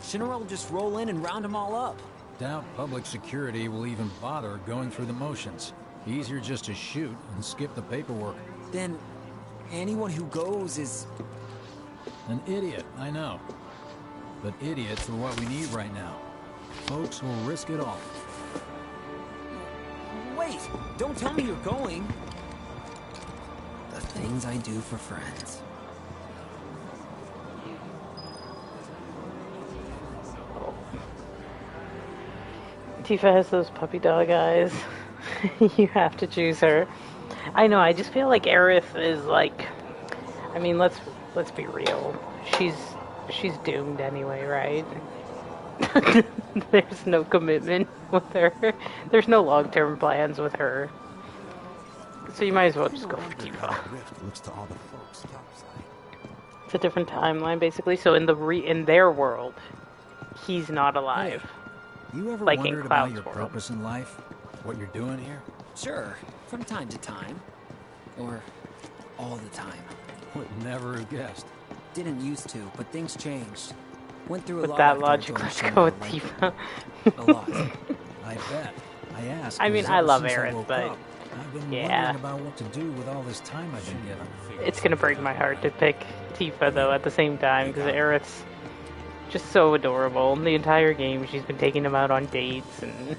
Shinra will just roll in and round them all up. Doubt public security will even bother going through the motions. Easier just to shoot and skip the paperwork. Then, anyone who goes is... An idiot, I know. But idiots are what we need right now. Folks who will risk it all. Wait! Don't tell me you're going! The things I do for friends. Tifa has those puppy dog eyes. You have to choose her. I know, I just feel like Aerith is like... I mean, let's be real. She's doomed anyway, right? There's no commitment with her. There's no long-term plans with her. So you might as well just go for Tifa. It's a different timeline, basically. So in their world, he's not alive. Hey, you ever like wondered in about Cloud's your world. purpose in life? What you're doing here? Sure, from time to time. Or all the time. Would never have guessed. Didn't used to, but things changed. Went through a With lot that after logic, I let's joined go with Shinra, Tifa. A lot. I bet. I asked. I mean, 'cause I ever love since I Aerith, woke but up, I've been yeah. wondering about what to do with all this time I've been given. It's gonna break my heart to pick Tifa, though, at the same time, because Aerith's just so adorable. The entire game, she's been taking him out on dates, and...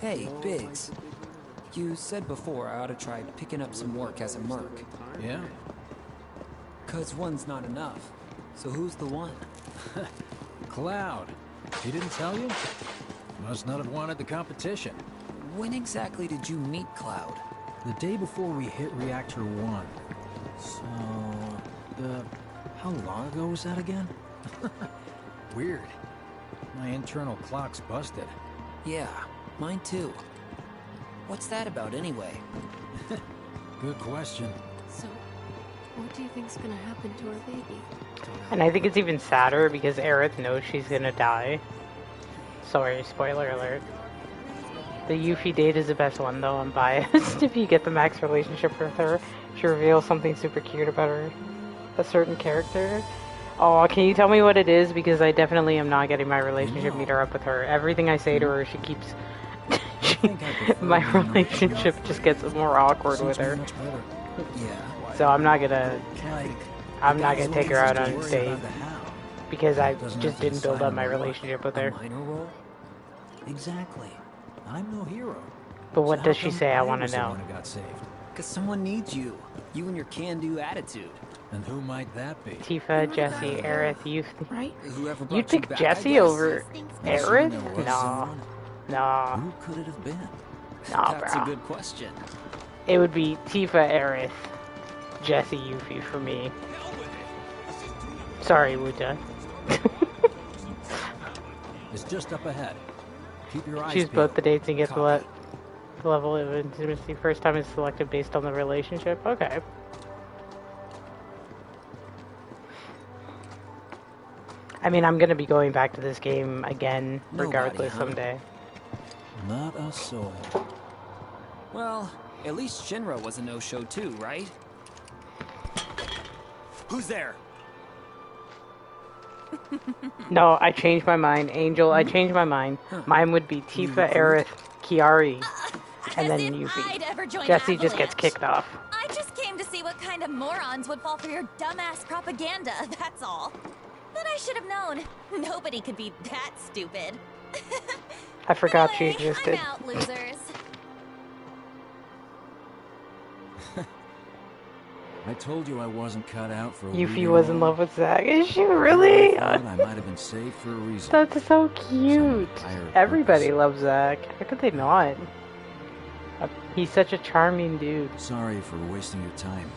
Hey, Biggs. You said before I ought to try picking up some work as a merc. Yeah? 'Cause one's not enough. So who's the one? Cloud. He didn't tell you? Must not have wanted the competition. When exactly did you meet Cloud? The day before we hit Reactor 1. So... how long ago was that again? Weird. My internal clock's busted. Yeah, mine too. What's that about anyway? Good question. So, what do you think's gonna happen to our baby? And I think it's even sadder because Aerith knows she's gonna die. Sorry, spoiler alert. The Yuffie date is the best one, though. I'm biased. If you get the Max relationship with her, she reveals something super cute about her, a certain character. Oh, can you tell me what it is? Because I definitely am not getting my relationship meter up with her. Everything I say to her, she keeps... my relationship just gets more awkward with her. Yeah. So I'm not gonna take her out on a date because I just didn't build up my relationship with her. Minor role? Exactly. I'm no hero. But what So does how she come say? I want was to the know. one who got saved? Because someone needs you. You and your can-do attitude. And who might that be? Tifa, Jessie, Aerith, you Whoever you'd brought you pick back, I Jessie guess. over Aerith? There was Nah, someone. nah, Who could it have been? nah, That's bro. a good question. It would be Tifa, Aerith, Jessie, Yuffie for me. Sorry, Wuta. It's just up ahead. Keep your eyes Choose peeled. both the dates and get the Copy. level of intimacy. First time is selected based on the relationship. Okay. I mean, I'm gonna be going back to this game again, regardless, huh? someday. Not a soul. Well, at least Shinra was a no-show too, right? Who's there? No, I changed my mind. Angel, I changed my mind. Mine would be Tifa, Aerith, Kiari, and then Yuffie. Jessie just gets kicked off. I just came to see what kind of morons would fall for your dumbass propaganda, that's all. But I should have known. Nobody could be that stupid. I forgot she Anyway, existed. I'm out, losers. I told you I wasn't cut out for a Yuffie was in love with Zack. Is she really? I thought I might have been saved for a reason. That's so cute. Everybody loves Zack. How could they not? He's such a charming dude. Sorry for wasting your time.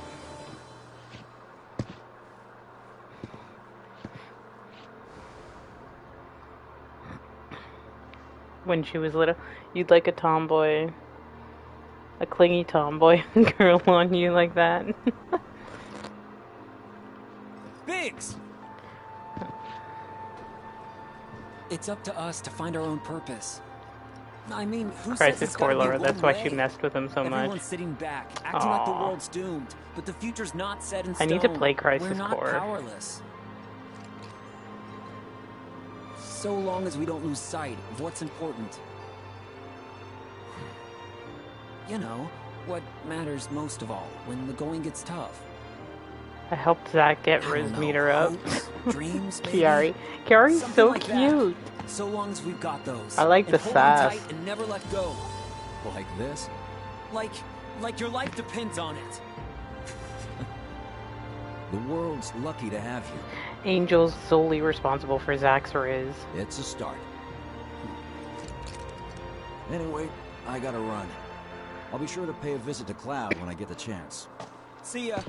When she was little, you'd like a tomboy, a clingy tomboy girl on you like that. Biggs! It's up to us to find our own purpose. I mean, who says Crisis it's Core gotta be Laura, one that's why way? she messed with him so Everyone's much. sitting back, acting like the Aw. world's doomed, but the future's not set in I stone. need to play Crisis We're not Core. powerless. So long as we don't lose sight of what's important. You know, what matters most of all when the going gets tough. I helped Zack get I Riz don't know, meter up. hopes, dreams, maybe? Kiari. Kiari's Something so like that. cute. So long as we've got those. I like and the hold on sass. tight and never let go. Like this? Like your life depends on it. The world's lucky to have you. Angel's solely responsible for Zack's Riz. It's a start. Anyway, I gotta run. I'll be sure to pay a visit to Cloud when I get the chance. See ya.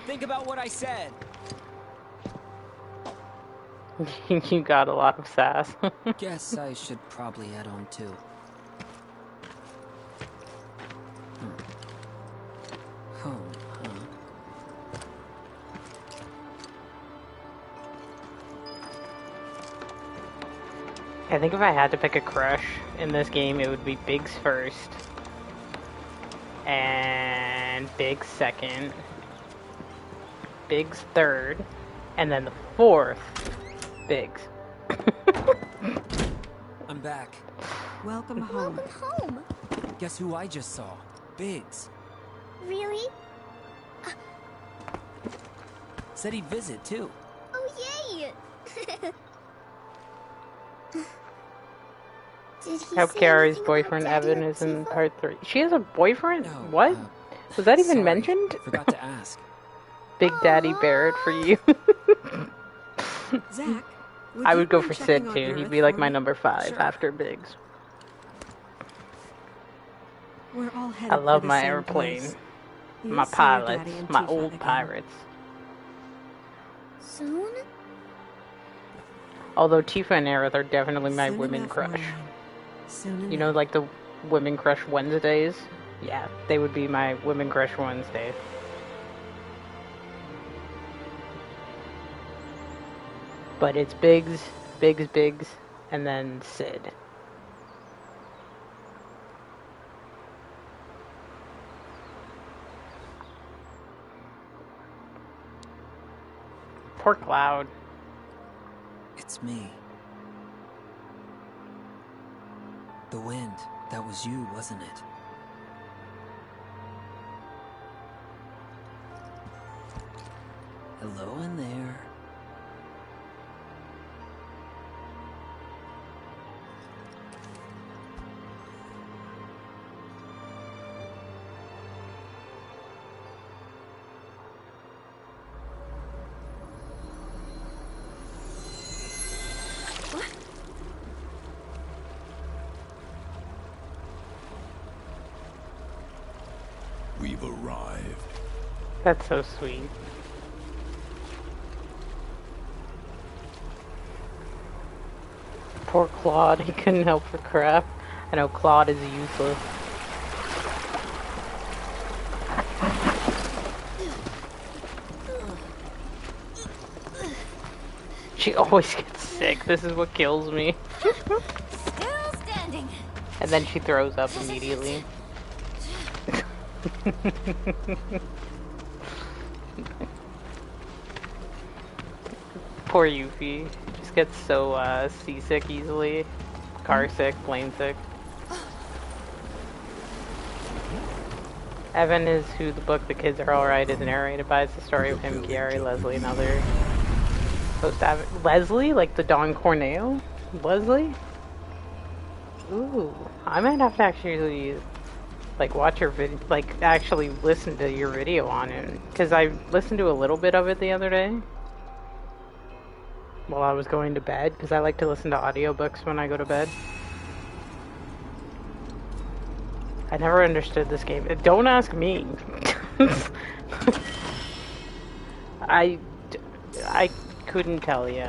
Think about what I said. You got a lot of sass. Guess I should probably head on too. Home, huh? I think if I had to pick a crush in this game, it would be Biggs first. And Biggs second. Biggs third. And then the fourth, Biggs. I'm back. Welcome home. Welcome home. Guess who I just saw? Biggs. Really? Said he'd visit too. Oh, yay! Did he Hope say Kiari's anything boyfriend about Evan Daddy or is in Tifa? part 3. She has a boyfriend? No, What? Was that even sorry, mentioned? Forgot to ask. Big Daddy Barrett for you. Zach, I you would go mind for checking Sid on too. Aerith He'd be like for my me? number 5 Sure. after Biggs. We're all headed I love for the my same airplane. place. My You'll see your pilots. daddy and My Tifa old again. pirates. Soon? Although Tifa and Aerith are definitely my Soon women enough, crush. Orion. Soon You know, like the Women Crush Wednesdays? Yeah, they would be my Women Crush Wednesdays. But it's Biggs, and then Sid. Poor Cloud. It's me. The wind. That was you, wasn't it? Hello in there. We've arrived. That's so sweet. Poor Claude, he couldn't help for crap. I know Claude is useless. She always gets sick, this is what kills me. Still standing. And then she throws up immediately. Poor Yuffie. Just gets so seasick easily. Car sick, plane sick. Evan is who the book The Kids Are Alright is narrated by. It's the story of him, Kiari, Leslie, and others. Supposed to have it. Leslie? Like the Don Corneo? Leslie? Ooh. I might have to actually like watch your video, like actually listen to your video on it, because I listened to a little bit of it the other day while I was going to bed, because I like to listen to audiobooks when I go to bed. I never understood this game. Don't ask me. I couldn't tell you.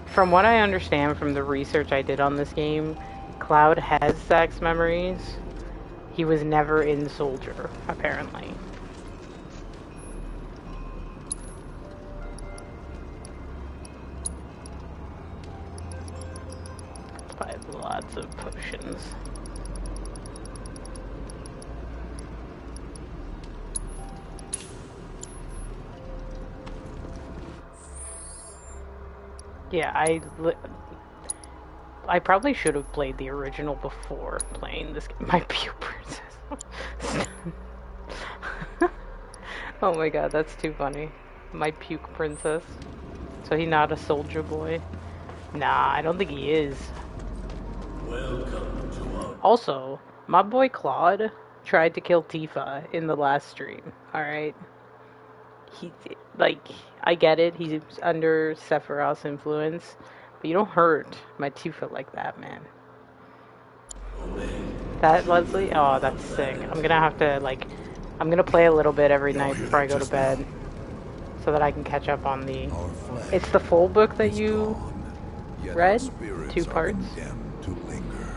From what I understand from the research I did on this game, Cloud has Zack's memories. He was never in Soldier, apparently. I have lots of potions. Yeah, I probably should have played the original before playing this game. My Pew Princess. Oh my god, that's too funny. My Puke Princess. So he not a soldier boy? Nah, I don't think he is. Welcome to our... Also, my boy Claude tried to kill Tifa in the last stream, alright? He, like, I get it, he's under Sephiroth's influence, but you don't hurt my Tifa like that, man. That, Leslie? Oh, that's sick. I'm gonna have to, like, I'm gonna play a little bit every night before I go to bed, so that I can catch up on the... It's the full book that you read? 2 parts? To linger.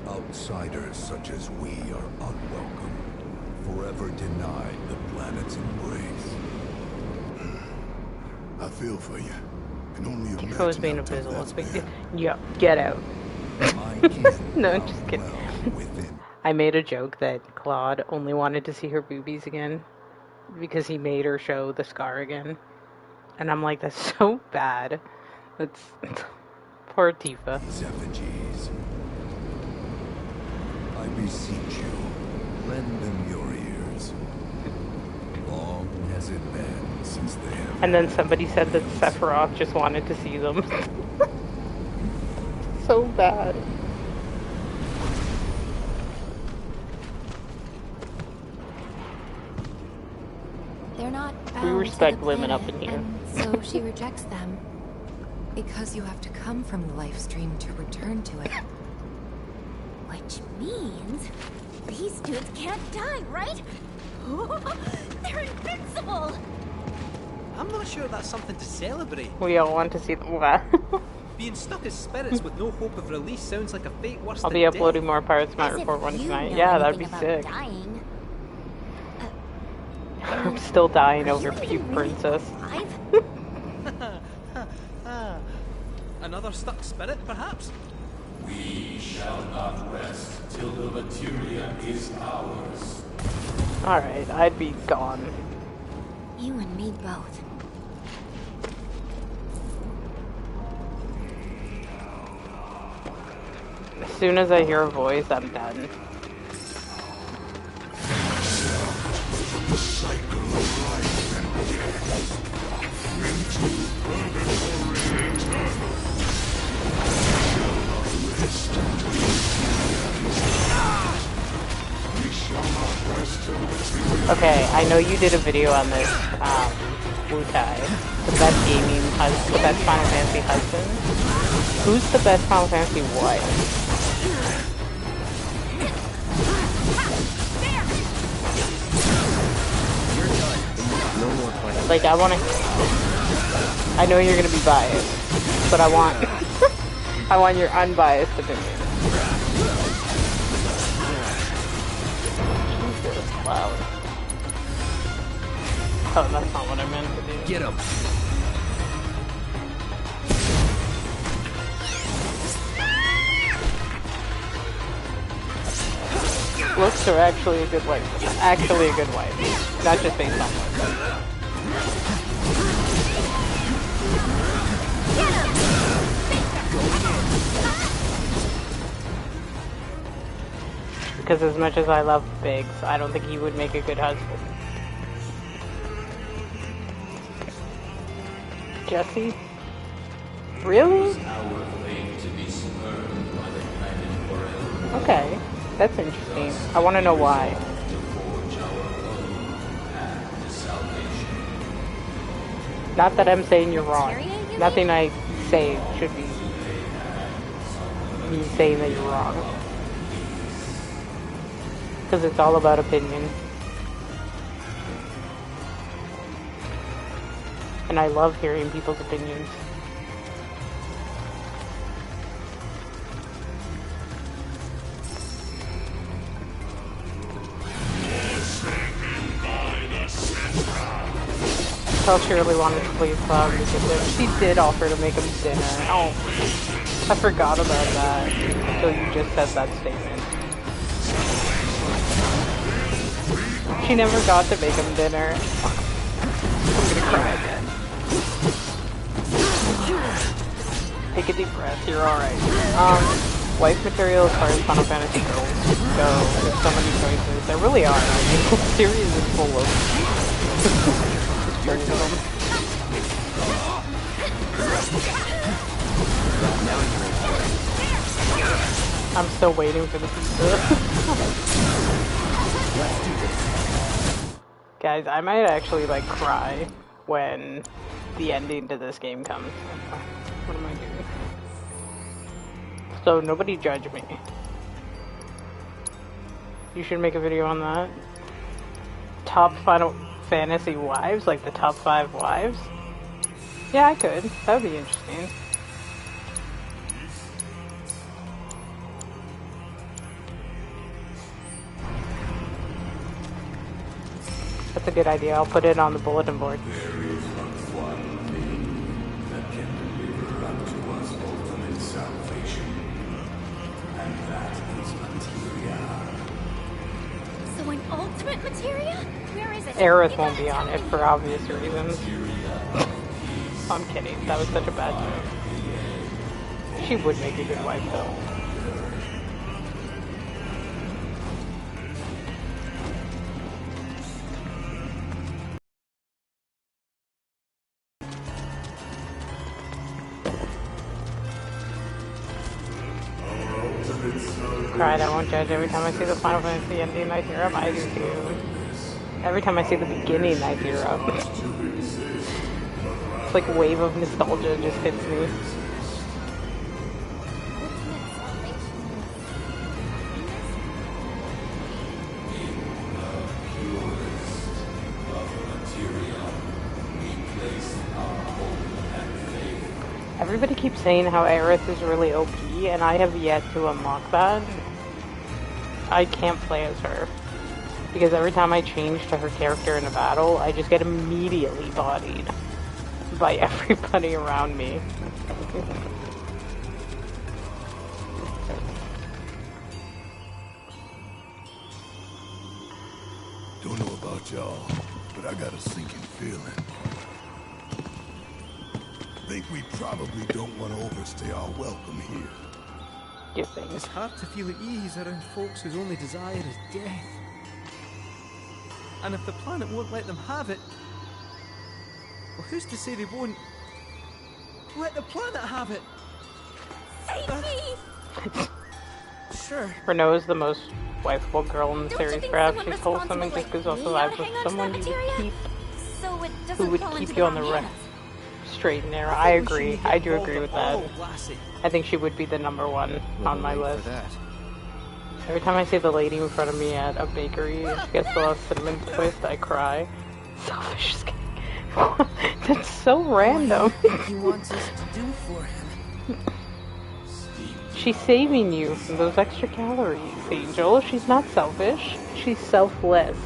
Outsiders such as we are unwelcome, forever denied the planet's embrace. I feel for you. Can only imagine. Tifa was being invisible. Yeah, get out. No, I'm just kidding. I made a joke that Claude only wanted to see her boobies again because he made her show the scar again. And I'm like, that's so bad. That's... Poor Tifa. Effigies. I beseech you, lend them your ears. Long has it been since they have... And then somebody said that Sephiroth just wanted to see them. So bad. They're not bound We to respect the women planet, up in here. and so she rejects them. Because you have to come from the life stream to return to it. Which means these dudes can't die, right? They're invincible! I'm not sure that's something to celebrate. We all want to see them. Being stuck as spirits with no hope of release sounds like a fate worse I'll than be uploading death. more Pirates Might Report one tonight. Yeah, that'd be sick. Dying. I'm still dying over Puke Princess. Another stuck spirit, perhaps? We shall not rest till the materia is ours. Alright, I'd be gone. You and me both. As soon as I hear a voice, I'm done. The cycle of life and death into purgatory eternal. We shall not rest till the Okay, I know you did a video on this, Wu-Tai. The best gaming husband, the best Final Fantasy husband. Who's the best Final Fantasy wife? Like, I wanna... I know you're gonna be biased, but I want... I want your unbiased opinion. Jesus, loud. Oh, that's not what I meant to do. Get him! Looks are actually a good wife. Actually a good wife. Not just based on looks. Because as much as I love Biggs, I don't think he would make a good husband. Jesse? Really? Our fate to be spurned by the planet forever. Okay, that's interesting. I want to know why. Not that I'm saying you're wrong. Nothing I say should be me saying that you're wrong. Because it's all about opinion. And I love hearing people's opinions. Tell she really wanted to please Cloud because she did offer to make him dinner. Oh, I forgot about that until you just said that statement. She never got to make him dinner. I'm gonna cry again. Take a deep breath, you're alright. Wife material as far as Final Fantasy goes. So, there's so many choices. There really are. I mean, the series is full of I'm still waiting for the pizza. Guys, I might actually like cry when the ending to this game comes. What am I doing? So nobody judge me. You should make a video on that. Top Final Fantasy wives, like the top 5 wives? Yeah, I could. That would be interesting. That's a good idea. I'll put it on the bulletin board. There is but one thing that can deliver unto us ultimate salvation, and that is materia. So an ultimate materia? Where is it? Aerith won't be on it for obvious reasons. I'm kidding. That was such a bad joke. She would make a good wife, though. Cried, I won't judge. Every time I see the Final Fantasy ending, I tear up. I do too. Every time I see the beginning, I tear up. It's like a wave of nostalgia just hits me. Everybody keeps saying how Aerith is really OP, and I have yet to unlock that. I can't play as her. Because every time I change to her character in a battle, I just get immediately bodied by everybody around me. Don't know about y'all, but I got a sinking feeling. Think we probably don't want to overstay our welcome here. It's hard to feel at ease around folks whose only desire is death. And if the planet won't let them have it, well, who's to say they won't let the planet have it? Save me! Sure. Renault is the most wifeable girl in the series. Perhaps she's wholesome and just gives off the vibes of someone you would keep, who would keep you on the straight and narrow. I agree. I do agree with that. I think she would be the #1 on my list. Every time I see the lady in front of me at a bakery, she gets the cinnamon twist, I cry. Selfish skin. That's so random. He wants us to do for him. She's saving you from those extra calories, Angel. She's not selfish. She's selfless.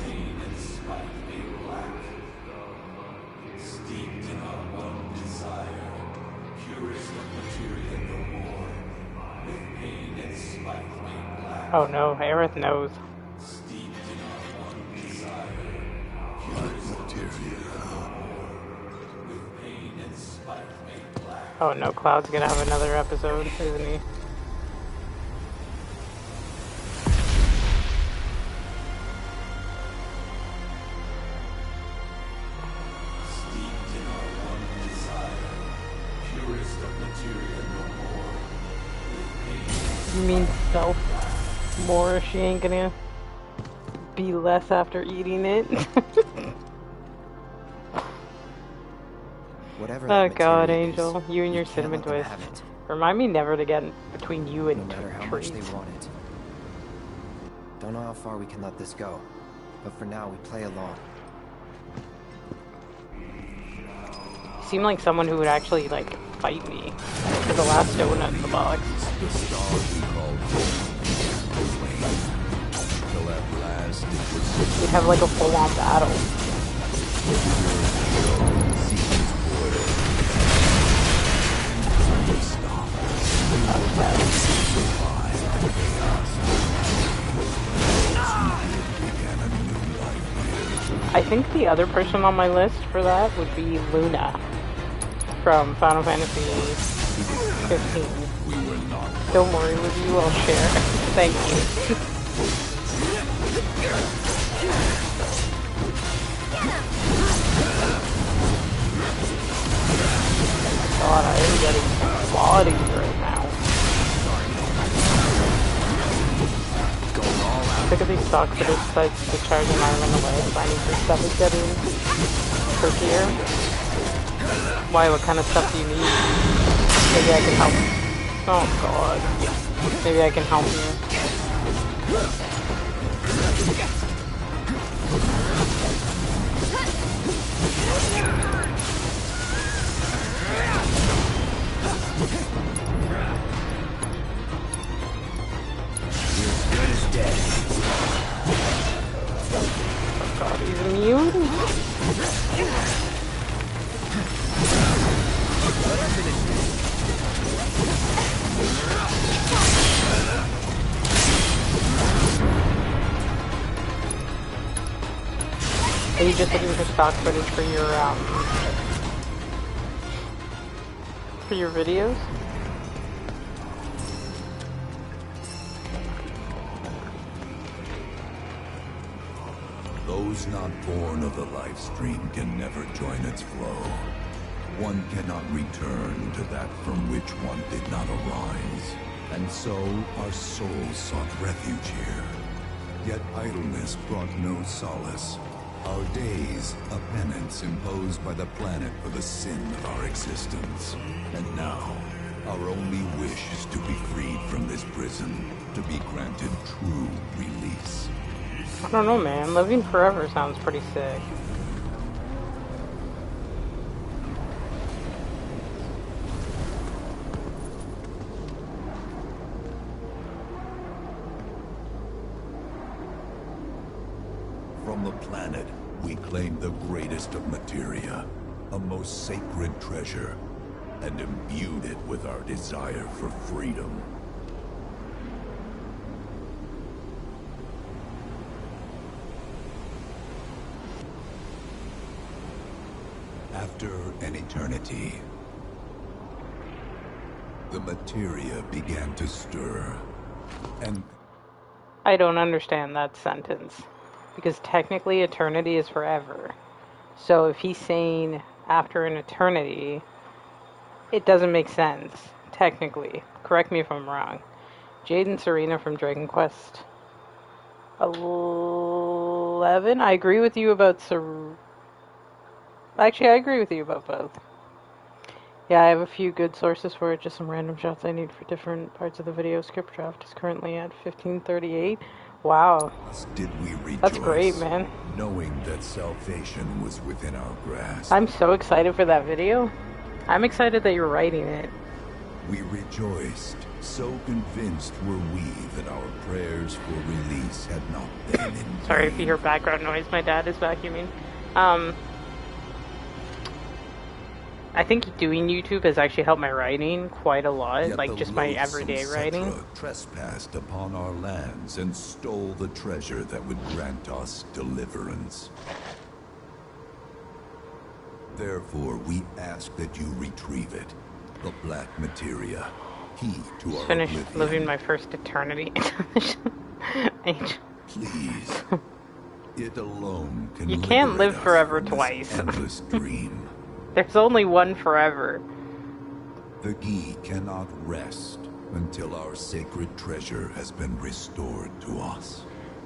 Oh no, Aerith knows. Oh no, Cloud's gonna have another episode, isn't he? You mean self? more. She ain't gonna be less after eating it. Whatever. Oh that God, material Angel, is, you and your can't cinnamon let them twist. have it. Remind me never to get between you and No matter how much they treats. want it. Don't know how far we can let this go, but for now we play along. You seem like someone who would actually like fight me for the last donut in the box. The stars we called home, till at last it was. We'd have like a full-on battle. I think the other person on my list for that would be Luna from Final Fantasy XV. Don't worry, with you I'll share. Thank you. God, I am getting bodied right now. Look at these stock footage sites to charge an island away, finding for stuff is getting trickier. Why, what kind of stuff do you need? Maybe I can help. Oh God. Maybe I can help you. Oh God, he's immune? Are you just looking for stock footage for your videos? Those not born of the life stream can never join its flow. One cannot return to that from which one did not arise. And so our souls sought refuge here. Yet idleness brought no solace. Our days, a penance imposed by the planet for the sin of our existence. And now, our only wish is to be freed from this prison, to be granted true release. I don't know, man. Living forever sounds pretty sick. From the planet, we claim the greatest of materia, a most sacred treasure, and imbued it with our desire for freedom. After an eternity, the materia began to stir, and I don't understand that sentence. Because technically eternity is forever. So if he's saying after an eternity, it doesn't make sense. Technically. Correct me if I'm wrong. Jade and Serena from Dragon Quest 11. I agree with you about Actually, I agree with you about both. Yeah, I have a few good sources for it. Just some random shots I need for different parts of the video. Script draft is currently at 1538. Wow. did we rejoice, that's great, man. Knowing that salvation was within our grasp. I'm so excited for that video. I'm excited that you're writing it. We rejoiced, so convinced were we that our prayers for release had not been in Sorry if you hear background noise, my dad is vacuuming. I think doing YouTube has actually helped my writing quite a lot, Yet like just my everyday loathsome writing. Cetra trespassed upon our lands and stole the treasure that would grant us deliverance. Therefore, we ask that you retrieve it, the black materia, key to our Finish oblivion. living my first eternity. Please, it alone can You can't liberate live us forever from this twice. endless dream. There's only one forever. The Gi cannot rest until our sacred treasure has been restored to us.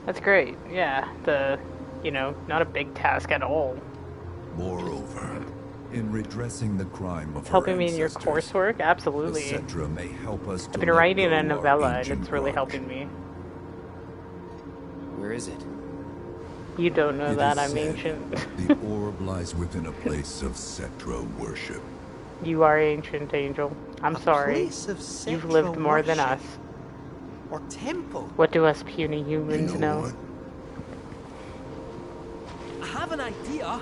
That's great. Yeah, not a big task at all. Moreover, in redressing the crime of Helping me in your ancestors, coursework? Absolutely. the Cetra may help us to I've been let writing go a our novella and ancient it's really grudge. helping me. Where is it? You don't know It that is I'm said ancient. the orb lies within a place of Cetra worship. You are ancient, Angel. I'm sorry. place of You've Cetra lived more than worship. us. Or temple. What do us puny humans know? I have an idea.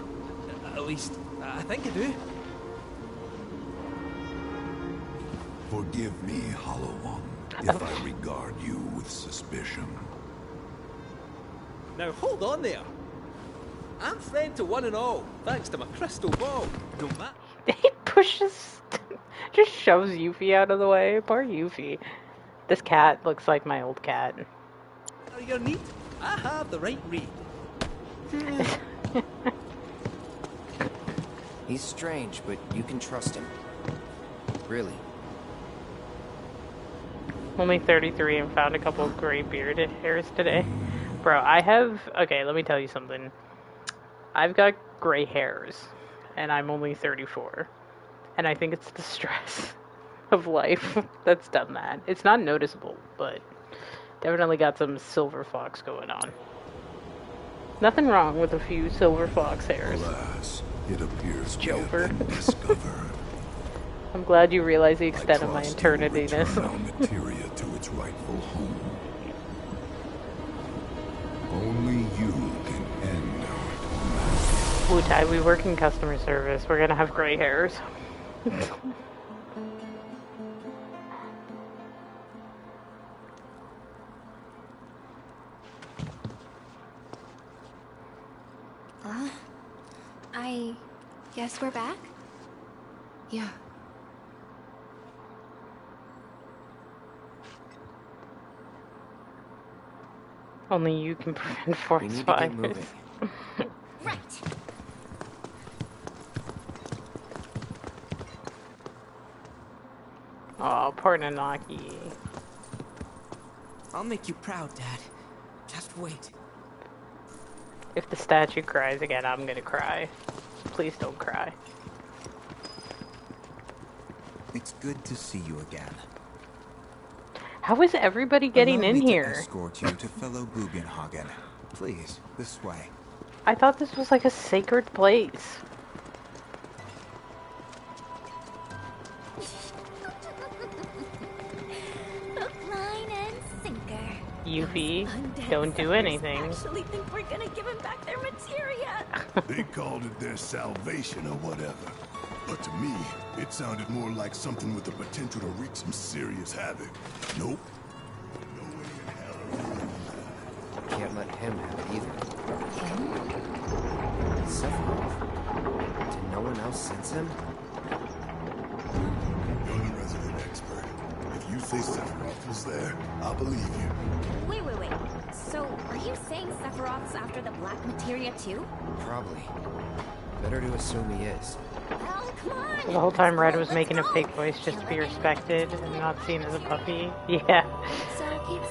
At least, I think I do. Forgive me, Hollow One, if I regard you with suspicion. Now hold on there. I'm friend to one and all, thanks to my crystal ball. No matter. He pushes, just shoves Yuffie out of the way. Poor Yuffie. This cat looks like my old cat. Are your need? I have the right read. He's strange, but you can trust him. Really. Only 33 and found a couple of gray beard hairs today. Bro, okay, let me tell you something. I've got gray hairs, and I'm only 34. And I think it's the stress of life that's done that. It's not noticeable, but definitely got some silver fox going on. Nothing wrong with a few silver fox hairs. Alas, it appears Joker. we have been discovered. I'm glad you realize the extent of my Trust you will eternity-ness. return our materia to its rightful home. Only you can end our torment. Wutai, we work in customer service. We're gonna have gray hairs. I guess we're back? Yeah. Only you can prevent forest We need to fires. get moving. Right. Oh, poor Nanaki. I'll make you proud, Dad. Just wait. If the statue cries again, I'm gonna cry. Please don't cry. It's good to see you again. How is everybody getting Allow in me to here? escort you to fellow Bugenhagen. Please, this way. I thought this was like a sacred place. Hook, line, and sinker. Yuffie, Undead don't do suckers anything. actually think we're gonna give him back their materia. They called it their salvation or whatever. But to me, it sounded more like something with the potential to wreak some serious havoc. Nope. Can't let him have it either. Him? Sephiroth. Did no one else sense him? You're the resident expert. If you say Sephiroth was there, I'll believe you. Wait. So, are you saying Sephiroth's after the black materia too? Probably. Better to assume he is. Well, come on. The whole time Red was making a fake voice just to be respected and not seen as a puppy. Yeah.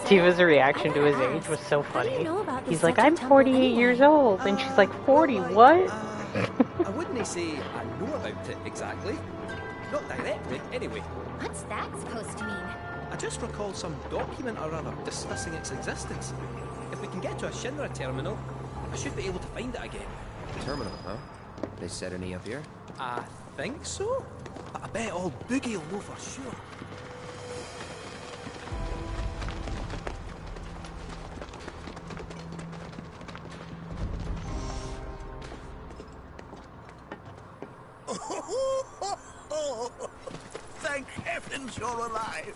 Tiva's reaction to his age was so funny. He's like, I'm 48 years old. And she's like, 40, what? I wouldn't say I know about it exactly. Not directly, anyway. What's that supposed to mean? I just recall some document or other discussing its existence. If we can get to a Shinra terminal, I should be able to find it again. Terminal, huh? They set any up here? I think so? But I bet old Boogie will know for sure. Thank heavens you're alive.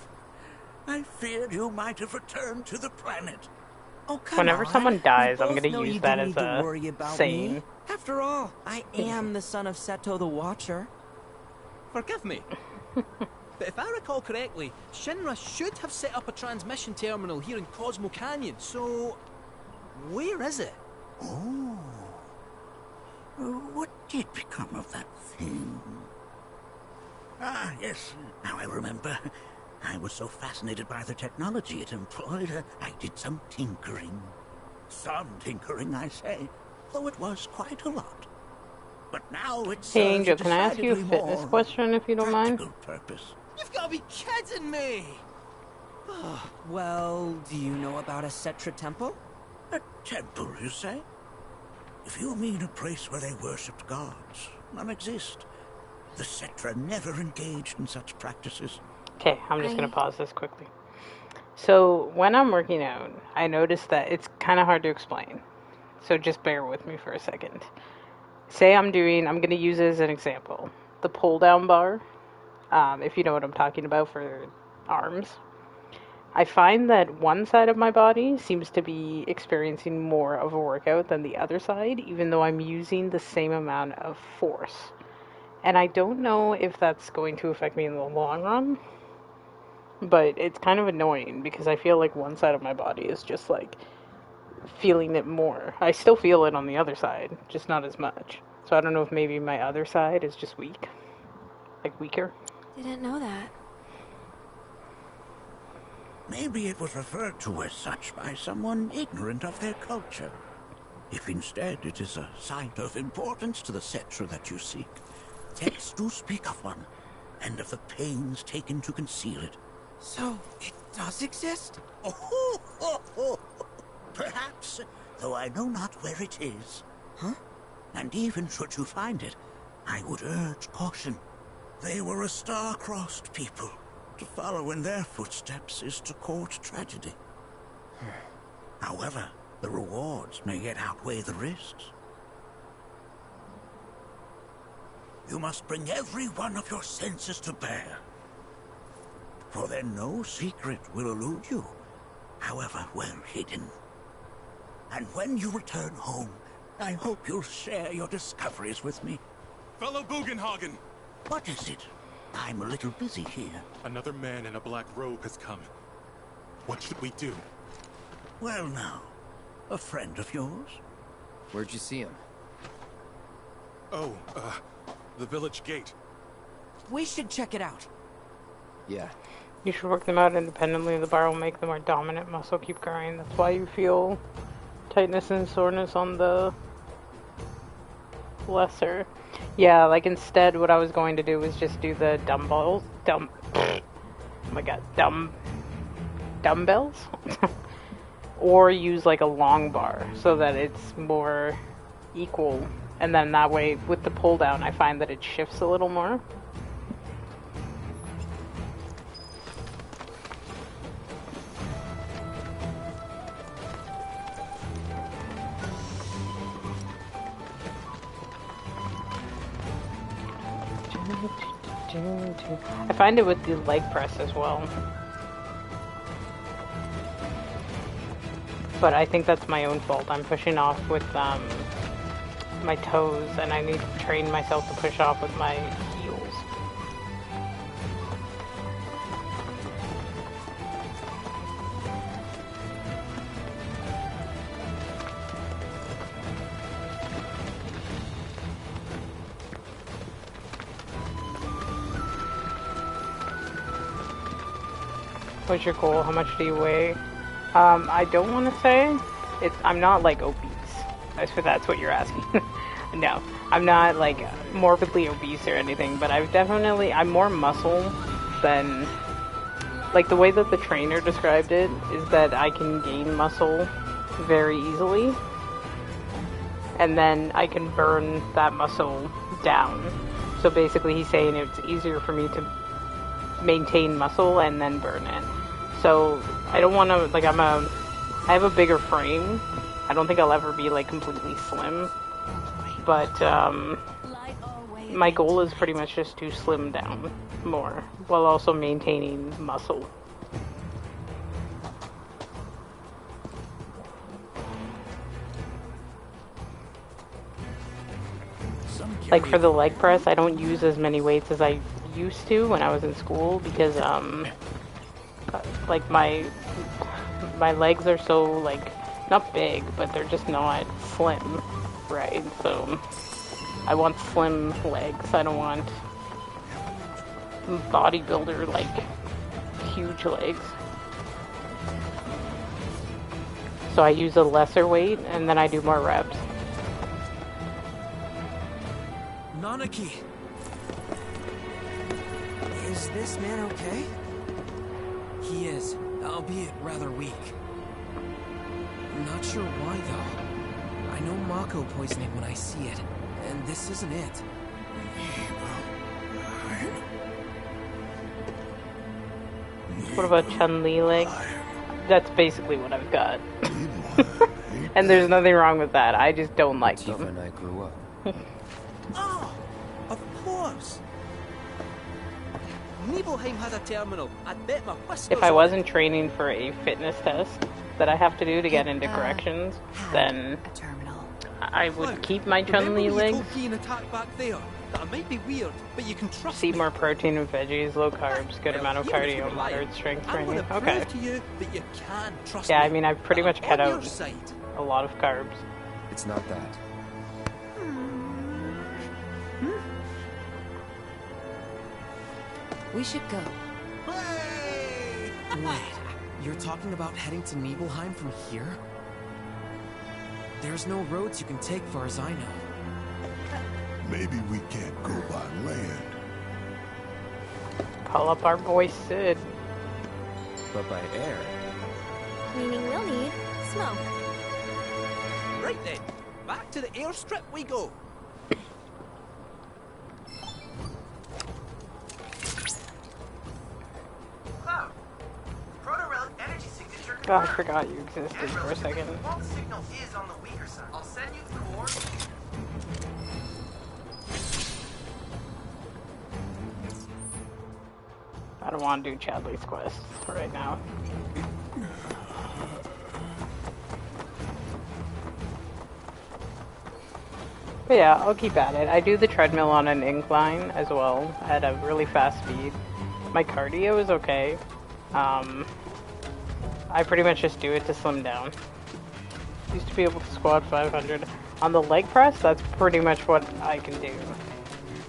I feared you might have returned to the planet. Oh, come Whenever on. someone dies, We I'm both gonna know use you that don't as need to a worry about saying. me. After all, I am the son of Seto the Watcher. Forgive me. But if I recall correctly, Shinra should have set up a transmission terminal here in Cosmo Canyon, so... where is it? Oh. What did become of that thing? Ah, yes, now I remember. I was so fascinated by the technology it employed, I did some tinkering. Some tinkering, I say, though it was quite a lot. But now it's Hey Angel, can I ask you a fitness question if you don't mind? Purpose. You've got to be kidding me! Well, do you know about a Cetra temple? A temple, you say? If you mean a place where they worshipped gods, none exist. The Cetra never engaged in such practices. Okay, I'm just going to pause this quickly. So, when I'm working out, I notice that it's kind of hard to explain. So just bear with me for a second. Say I'm going to use it as an example. The pull-down bar, if you know what I'm talking about for arms. I find that one side of my body seems to be experiencing more of a workout than the other side, even though I'm using the same amount of force. And I don't know if that's going to affect me in the long run, but it's kind of annoying because I feel like one side of my body is just like feeling it more. I still feel it on the other side, just not as much. So I don't know if maybe my other side is just weak, like weaker. Didn't know that. Maybe it was referred to as such by someone ignorant of their culture. If instead it is a site of importance to the Cetra that you seek, texts do speak of one, and of the pains taken to conceal it. So, it does exist? Oh, perhaps, though I know not where it is. Huh? And even should you find it, I would urge caution. They were a star-crossed people. To follow in their footsteps is to court tragedy. However, the rewards may yet outweigh the risks. You must bring every one of your senses to bear. For then no secret will elude you, however well hidden. And when you return home, I hope you'll share your discoveries with me. Fellow Bugenhagen! What is it? I'm a little busy here. Another man in a black robe has come. What should we do? Well now, a friend of yours? Where'd you see him? Oh, the village gate. We should check it out. Yeah. You should work them out independently. The bar will make the more dominant muscle keep growing. That's why you feel tightness and soreness on the lesser. Yeah, like instead what I was going to do was just do the dumbbells. Dumbbells? Or use like a long bar so that it's more equal. And then that way with the pull down I find that it shifts a little more. I find it with the leg press as well. But I think that's my own fault. I'm pushing off with my toes, and I need to train myself to push off with my heels. What's your goal? How much do you weigh? I don't want to say. I'm not like obese. That's what you're asking. No, I'm not like morbidly obese or anything, but I'm more muscle than, like the way that the trainer described it is that I can gain muscle very easily, and then I can burn that muscle down. So basically he's saying it's easier for me to maintain muscle and then burn it. So I don't want to, like I have a bigger frame. I don't think I'll ever be like completely slim, but my goal is pretty much just to slim down more while also maintaining muscle. Like for the leg press, I don't use as many weights as I used to when I was in school because like my legs are so like not big, but they're just not slim, right? So I want slim legs. I don't want bodybuilder like huge legs. So I use a lesser weight and then I do more reps. Nanaki! Is this man okay? He is, albeit rather weak. Not sure why though. I know Mako poisoning when I see it, and this isn't it. What about Chun-Li leg? That's basically what I've got. And there's nothing wrong with that. I just don't like them. Tifa and I grew up. Oh, of course. Nibelheim had a terminal. I'd bet my whiskers If I on wasn't training for a fitness test that I have to do to get into corrections, then I would keep my Chun-Li legs. an attack back there. That might be weird, but you can trust Eat me. more protein and veggies, low carbs, good amount of Even if cardio, you're lying, moderate strength I'm training. gonna Okay. prove to you that you can trust Yeah, me. I mean, I've pretty much cut On your out side. a lot of carbs. It's not that. We should go. Wait, you're talking about heading to Nibelheim from here? There's no roads you can take far as I know. Maybe we can't go by land. Call up our boy Sid. But by air. Meaning we'll need smoke. Right then, back to the airstrip we go. Cloud, proto-relic energy signature. Oh, I forgot you existed for a second. The fault signal is on the weaker side. I'll send you the core. I don't want to do Chadley's quest right now. But yeah, I'll keep at it. I do the treadmill on an incline as well, at a really fast speed. My cardio is okay. I pretty much just do it to slim down. Used to be able to squat 500. On the leg press, that's pretty much what I can do.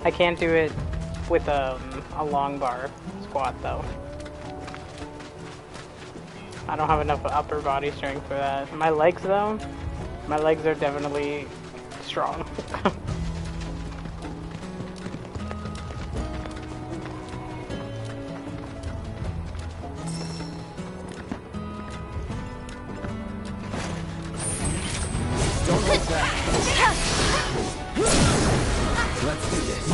I can't do it with a long bar squat though. I don't have enough upper body strength for that. My legs though, my legs are definitely strong. Don't hold back. Let's do this.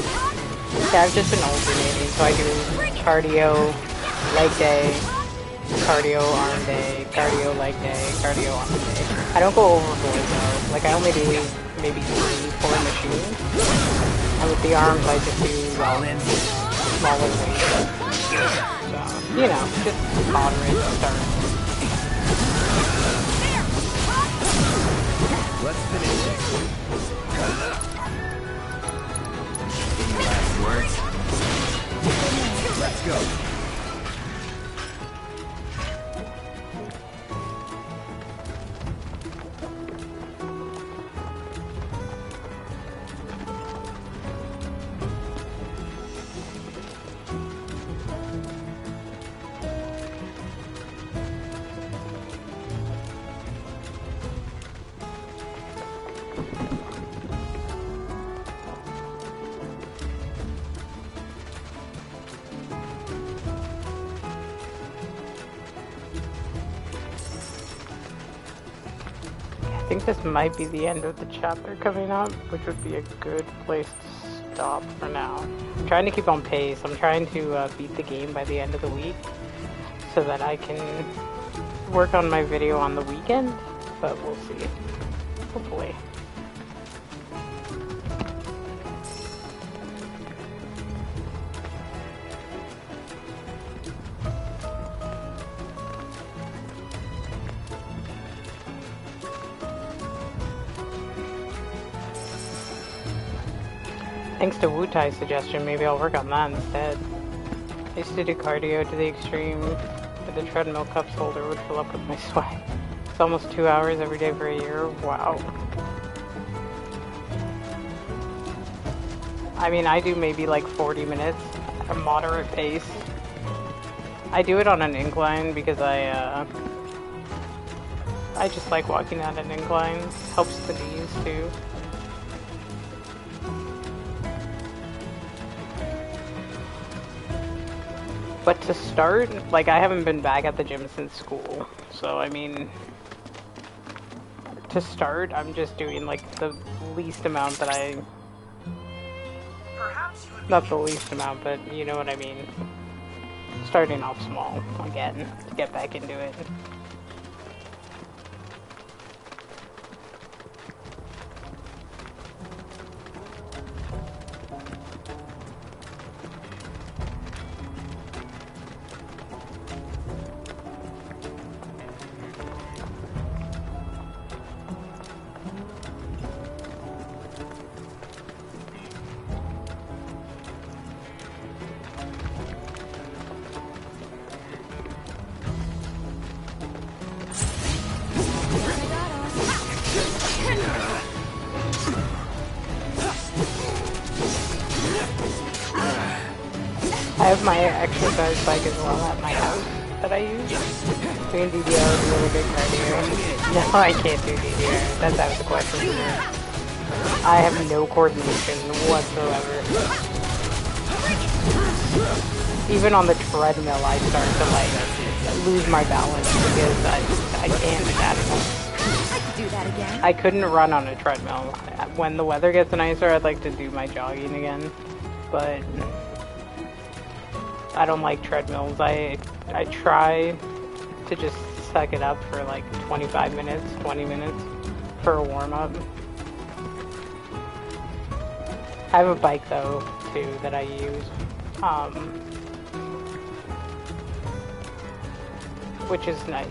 Yeah, I've just been alternating, so I do cardio, leg day, cardio, arm day, cardio, leg day, cardio, arm day. I don't go overboard though. Like I only do maybe 3-4 machines. And with the arms I just do smaller weights. So, you know, just moderate start. Let's finish this. Any last words? Let's go. I think this might be the end of the chapter coming up, which would be a good place to stop for now. I'm trying to keep on pace. I'm trying to beat the game by the end of the week so that I can work on my video on the weekend, but we'll see. Hopefully. Thanks to Wutai's suggestion, maybe I'll work on that instead. I used to do cardio to the extreme, but the treadmill cups holder would fill up with my sweat. It's almost 2 hours every day for a year. Wow. I mean, I do maybe like 40 minutes at a moderate pace. I do it on an incline because I just like walking at an incline. Helps the knees too. But to start, like, I haven't been back at the gym since school, so I mean, to start, I'm just doing like the least amount that I, not the least amount, but you know what I mean, starting off small again, to get back into it. I have my exercise bike as well at my house that I use. Doing DDR is really good cardio. No, I can't do DDR. That's out of the question for me. I have no coordination whatsoever. Even on the treadmill, I start to like lose my balance because I can't do that enough. I could do that again. I couldn't run on a treadmill. When the weather gets nicer, I'd like to do my jogging again, but I don't like treadmills. I try to just suck it up for like 25 minutes, 20 minutes for a warm-up. I have a bike though, too, that I use, which is nice.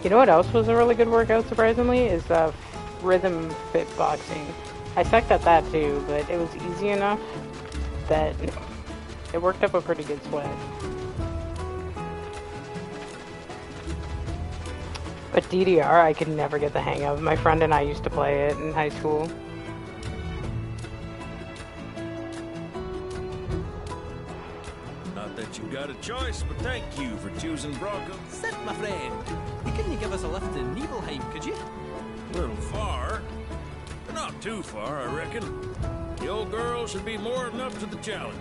You know what else was a really good workout, surprisingly, is rhythm fit boxing. I sucked at that too, but it was easy enough that it worked up a pretty good sweat. But DDR, I could never get the hang of. My friend and I used to play it in high school. Not that you got a choice, but thank you for choosing Bronco. Sit, my friend. You couldn't give us a lift to Nibelheim, could you? A little far, but not too far, I reckon. The old girl should be more than up to the challenge.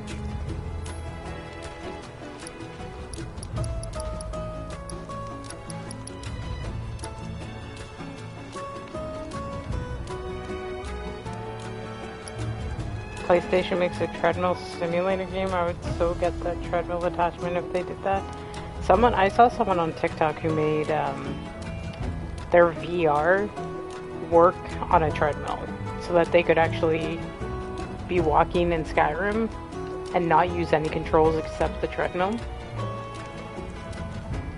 PlayStation makes a treadmill simulator game. I would so get the treadmill attachment if they did that. I saw someone on TikTok who made their VR work on a treadmill so that they could actually be walking in Skyrim and not use any controls except the treadmill.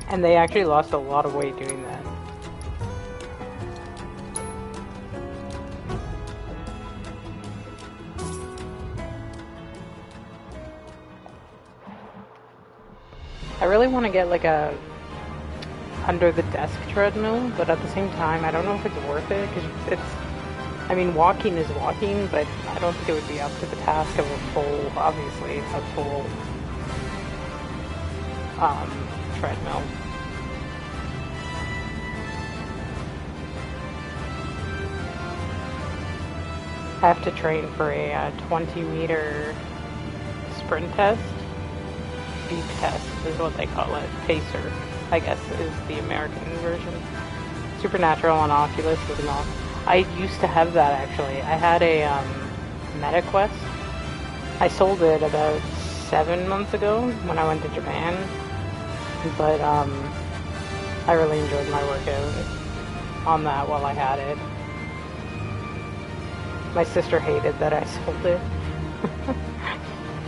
And they actually lost a lot of weight doing that. I really want to get like a under the desk treadmill, but at the same time, I don't know if it's worth it because I mean, walking is walking, but I don't think it would be up to the task of a full, obviously, a full treadmill. I have to train for a 20-meter sprint test. Beep test is what they call it. Pacer, I guess, is the American version. Supernatural on Oculus is not. I used to have that, actually. I had a MetaQuest. I sold it about 7 months ago when I went to Japan. But I really enjoyed my workout on that while I had it. My sister hated that I sold it.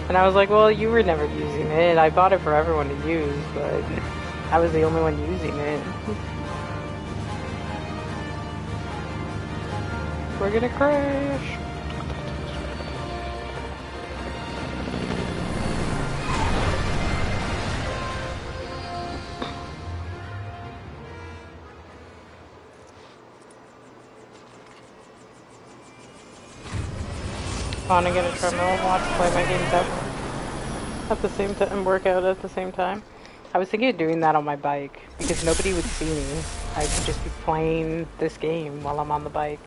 And I was like, well, you were never using it. I bought it for everyone to use, but I was the only one using it. We're gonna crash. want to get a treadmill and watch play my games at the same time and work out at the same time. I was thinking of doing that on my bike because nobody would see me. I could just be playing this game while I'm on the bike.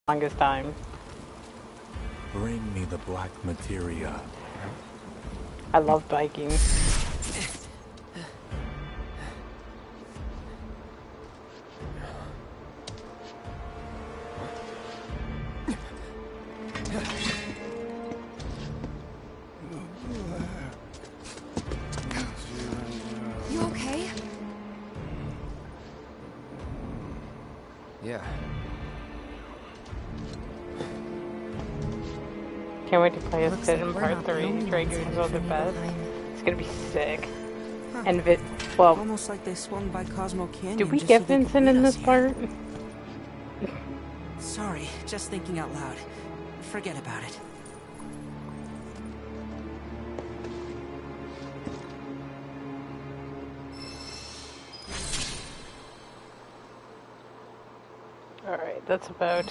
Longest time. Bring me the black materia. I love biking. You okay? Yeah. Can't wait to play as Looks Sid like in we're part not the 3. only Try ones doing headed all for the best. Nibelheim. It's gonna be sick. Huh. And well, Almost like they swung by Cosmo Canyon. did we just get so they could Vincent meet in us this here. part? Sorry, just thinking out loud. Forget about it. Alright, that's about...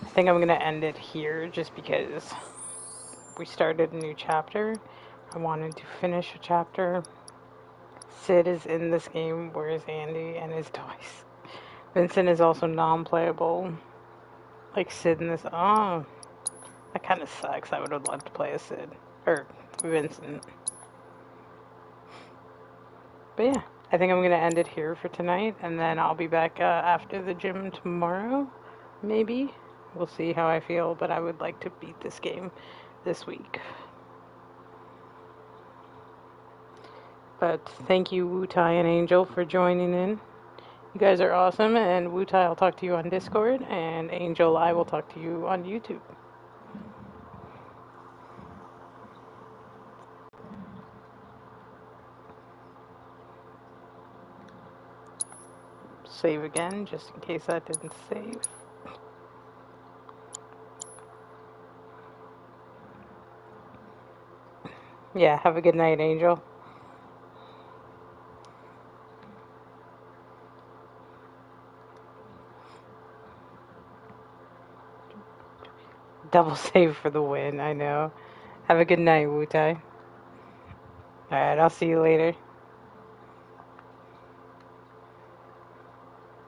I think I'm gonna end it here just because we started a new chapter. I wanted to finish a chapter. Sid is in this game, whereas Andy and his toys. Vincent is also non-playable. Like Sid in this... Oh, that kind of sucks. I would have loved to play as Sid. Or Vincent. But yeah, I think I'm going to end it here for tonight, and then I'll be back after the gym tomorrow, maybe. We'll see how I feel, but I would like to beat this game this week. But thank you, Wu-Tai and Angel, for joining in. You guys are awesome, and Wu-Tai, I'll talk to you on Discord, and Angel, I will talk to you on YouTube. Save again, just in case that didn't save. Yeah, have a good night, Angel. Double save for the win, I know. Have a good night, Wu-Tai. Alright, I'll see you later.